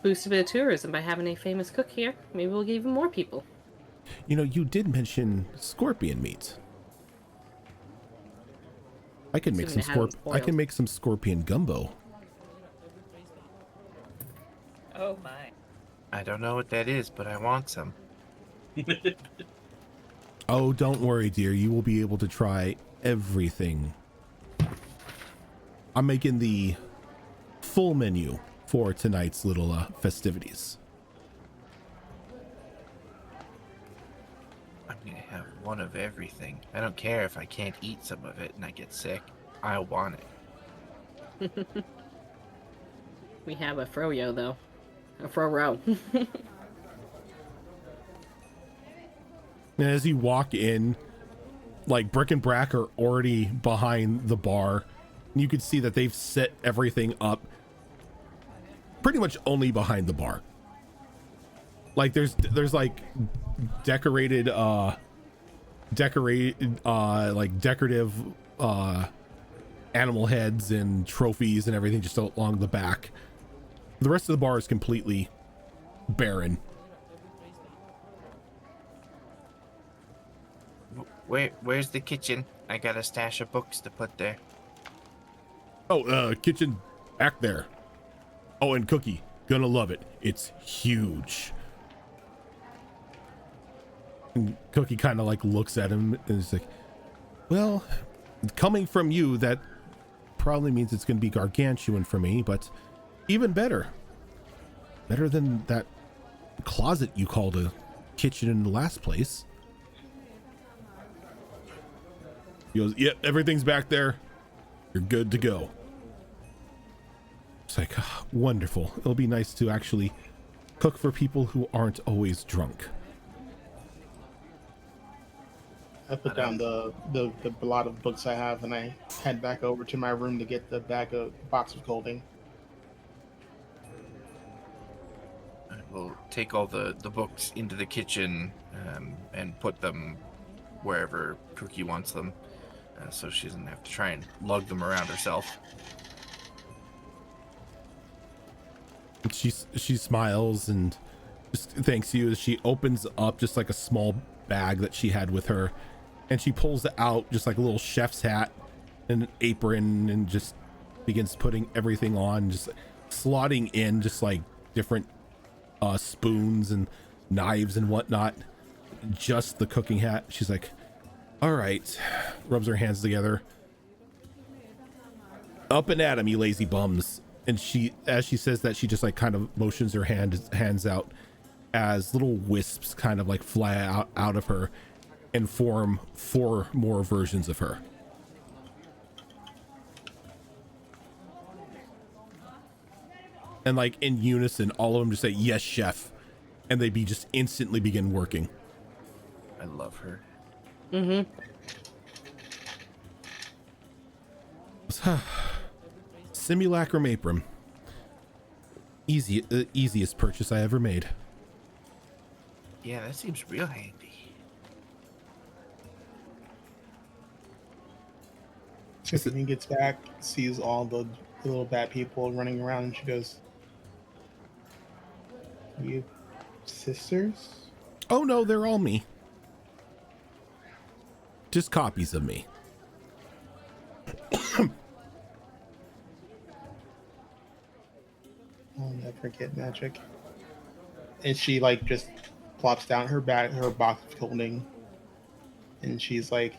Boost a bit of tourism by having a famous cook here. Maybe we'll get even more people. You know, you did mention scorpion meat. I can make some Assuming it hasn't I can make some scorpion gumbo. Oh my. I don't know what that is, but I want some. Oh, don't worry, dear. You will be able to try everything. I'm making the full menu for tonight's little festivities. I'm gonna have one of everything. I don't care if I can't eat some of it and I get sick. I want it. We have a froyo, though. A fro-ro. And as you walk in, like Brick and Brack are already behind the bar. You can see that they've set everything up pretty much only behind the bar. Like there's like decorated like decorative animal heads and trophies and everything just along the back. The rest of the bar is completely barren. Where's the kitchen? I got a stash of books to put there. Oh, kitchen back there. Oh, and Cookie. Gonna love it. It's huge. And Cookie kind of like looks at him and is like, well, coming from you, that probably means it's going to be gargantuan for me, but even better. Better than that closet you called a kitchen in the last place. He goes, yep, everything's back there. You're good to go. It's like, oh, wonderful. It'll be nice to actually cook for people who aren't always drunk. I put down the lot of books I have, and I head back over to my room to get the box of colding. I will take all the books into the kitchen and put them wherever Cookie wants them, so she doesn't have to try and lug them around herself. She smiles and just thanks you as she opens up just like a small bag that she had with her, and she pulls out just like a little chef's hat and an apron and just begins putting everything on, just slotting in just like different spoons and knives and whatnot, just the cooking hat. She's like, all right, rubs her hands together. Up and at 'em, you lazy bums. And as she says that, she just like kind of motions her hands out as little wisps kind of like fly out of her and form 4 more versions of her. And like in unison, all of them just say, yes, chef. And they just instantly begin working. I love her. Mm-hmm. Simulacrum apron. Easiest purchase I ever made. Yeah, that seems real handy. Tiffany gets back, sees all the little bat people running around, and she goes, "You sisters?" Oh no, they're all me. Just copies of me. I'll never get magic. And she like just plops down her box of clothing, and she's like,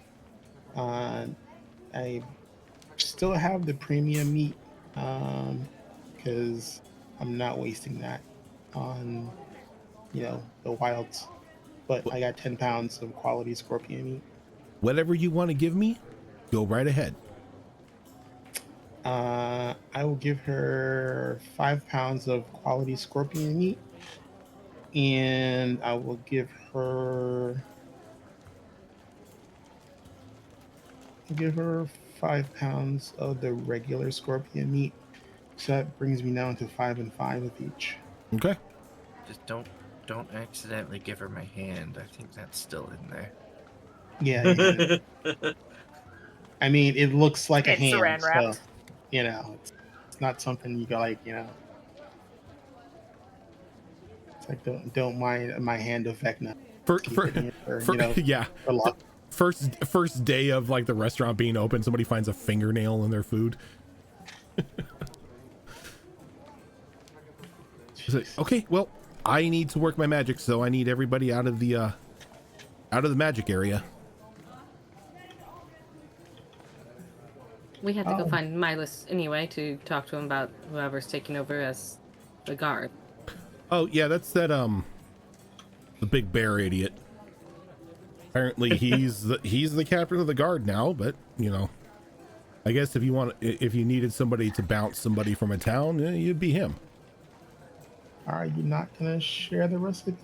I still have the premium meat, because I'm not wasting that on, the wilds. But I got 10 pounds of quality scorpion meat. Whatever you want to give me, go right ahead. I will give her 5 pounds of quality scorpion meat, and I will give her 5 pounds of the regular scorpion meat. So that brings me down to 5 and 5 of each. Okay. Just don't accidentally give her my hand. I think that's still in there. Yeah. I mean, it looks like a It's hand, saran wrapped. so it's not something you go like, It's like don't mind my hand of Vecna. Yeah. First day of like the restaurant being open, somebody finds a fingernail in their food. Like, okay, well, I need to work my magic, so I need everybody out of the magic area. We have to go find Milas anyway to talk to him about whoever's taking over as the guard. Oh yeah, that's that the big bear idiot. Apparently he's the captain of the guard now, but I guess if you needed somebody to bounce somebody from a town, you'd be him. Are you not gonna share the recipe?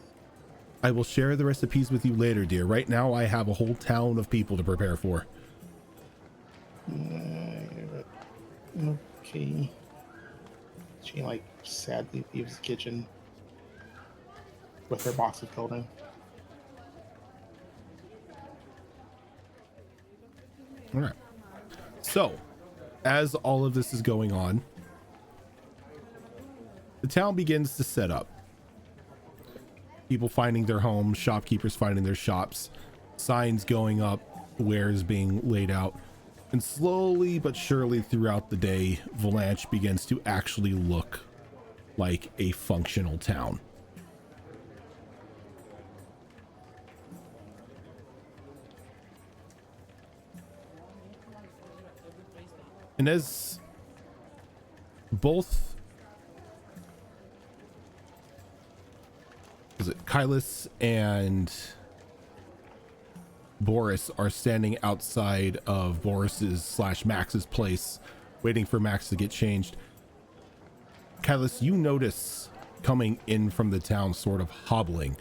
I will share the recipes with you later, dear. Right now I have a whole town of people to prepare for. Okay. She sadly leaves the kitchen with her box of clothing. All right. So, as all of this is going on, the town begins to set up. People finding their homes, shopkeepers finding their shops, signs going up, wares being laid out, and slowly but surely throughout the day, Valanche begins to actually look like a functional town. And as both Kylus and Boris are standing outside of Boris's / Max's place, waiting for Max to get changed, Kylus, you notice coming in from the town, sort of hobbling,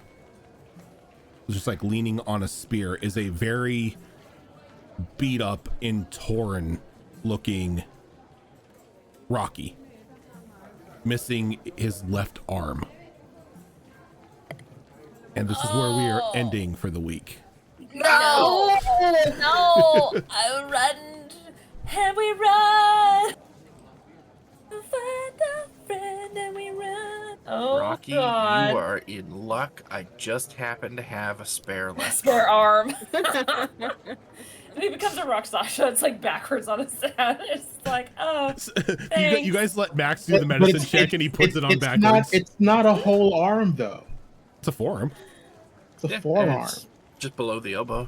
just like leaning on a spear, is a very beat up and torn looking Rocky, missing his left arm. And this is where we are ending for the week. No! No! I run and we run. Find a friend and we run. Oh, Rocky, God. you are in luck. I just happen to have a spare left Spare arm. arm. And he becomes a rock Sasha. It's like backwards on his head. It's like, oh, you guys let Max do the medicine check and he puts it on backwards. It's not a whole arm though. It's a forearm. It's a forearm. It's just below the elbow.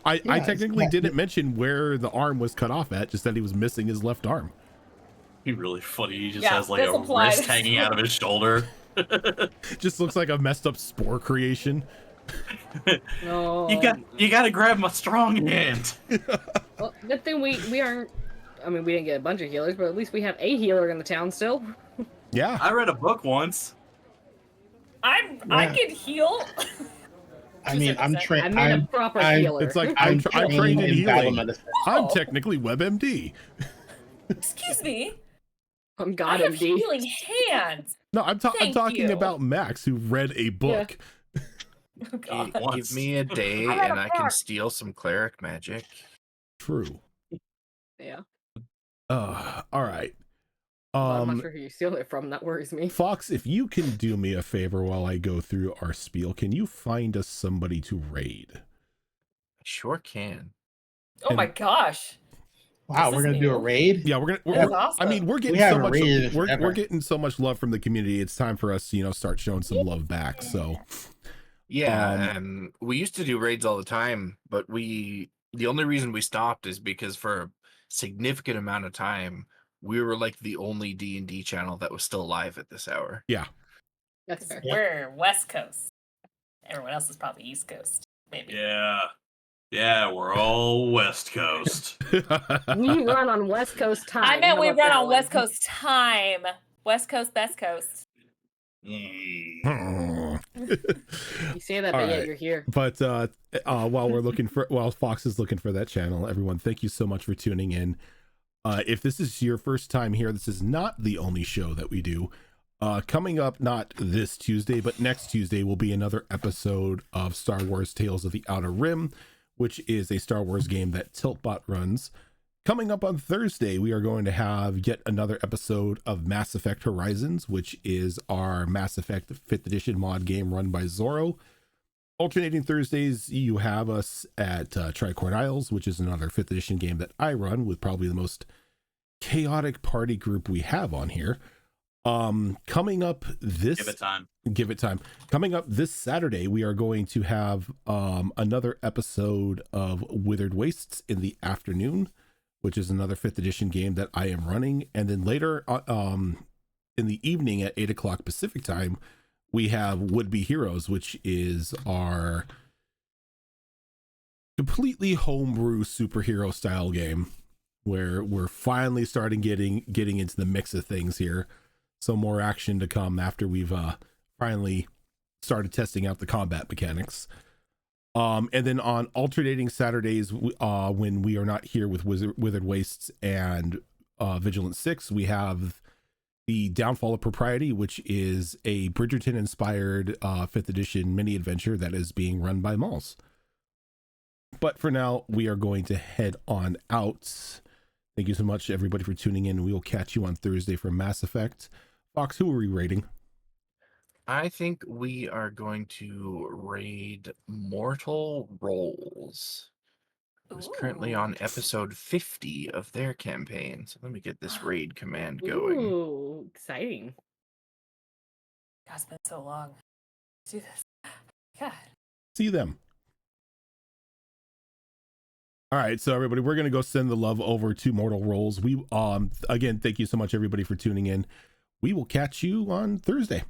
I technically didn't mention where the arm was cut off at, just that he was missing his left arm. Be really funny. He just has like a applies. wrist hanging out of his shoulder. Just looks like a messed up spore creation. No. You gotta grab my strong hand. Well, good thing we aren't. I mean, we didn't get a bunch of healers, but at least we have a healer in the town still. Yeah. I read a book once. I can heal. I mean, I'm trained. I mean, a proper healer. It's like I'm trained in healing. medicine. I'm technically WebMD. Excuse me. I'm I God have MD. healing hands. No, I'm Thank talking you. about Max, who read a book. Oh, God. Give me a day I got and a I can book. steal some cleric magic. True. Yeah. All right. I'm not sure who you steal it from. That worries me. Fox, if you can do me a favor while I go through our spiel, can you find us somebody to raid? I sure can. Oh my gosh. Wow, This we're is gonna do a new. raid. Yeah, we're That's gonna. awesome. I mean, we're getting We so haven't much. raided We're forever. getting so much love from the community. It's time for us to start showing some love back. So Yeah, and we used to do raids all the time, but the only reason we stopped is because for a significant amount of time we were like the only D&D channel that was still alive at this hour. yeah. That's fair. We're West Coast. Everyone else is probably East Coast. Maybe. Yeah, we're all West Coast. We run on West Coast time. I meant How we about run that on one? West Coast time. West Coast, best coast. You say that, All but yet right. you're here. But while Fox is looking for that channel, everyone, thank you so much for tuning in. If this is your first time here, this is not the only show that we do. Coming up, not this Tuesday, but next Tuesday will be another episode of Star Wars Tales of the Outer Rim, which is a Star Wars game that Tiltbot runs. Coming up on Thursday, we are going to have yet another episode of Mass Effect Horizons, which is our Mass Effect 5th edition mod game run by Zorro. Alternating Thursdays, you have us at Tricord Isles, which is another 5th edition game that I run with probably the most chaotic party group we have on here. Coming up this give it time coming up this Saturday, we are going to have another episode of Withered Wastes in the afternoon, which is another 5th edition game that I am running. And then later in the evening at 8 o'clock Pacific time, we have Would Be Heroes, which is our completely homebrew superhero style game where we're finally starting getting into the mix of things here. Some more action to come after we've finally started testing out the combat mechanics. And then on alternating Saturdays, when we are not here with Withered Wastes and Vigilant 6, we have the Downfall of Propriety, which is a Bridgerton-inspired 5th edition mini-adventure that is being run by Malls. But for now, we are going to head on out. Thank you so much, everybody, for tuning in. We will catch you on Thursday for Mass Effect. Fox, who are we rating? I think we are going to raid Mortal Rolls, who's currently on episode 50 of their campaign. So let me get this raid command going. Ooh, exciting. God, it's been so long. Let's do this. God. See them. All right, so everybody, we're gonna go send the love over to Mortal Rolls. We again, thank you so much everybody for tuning in. We will catch you on Thursday.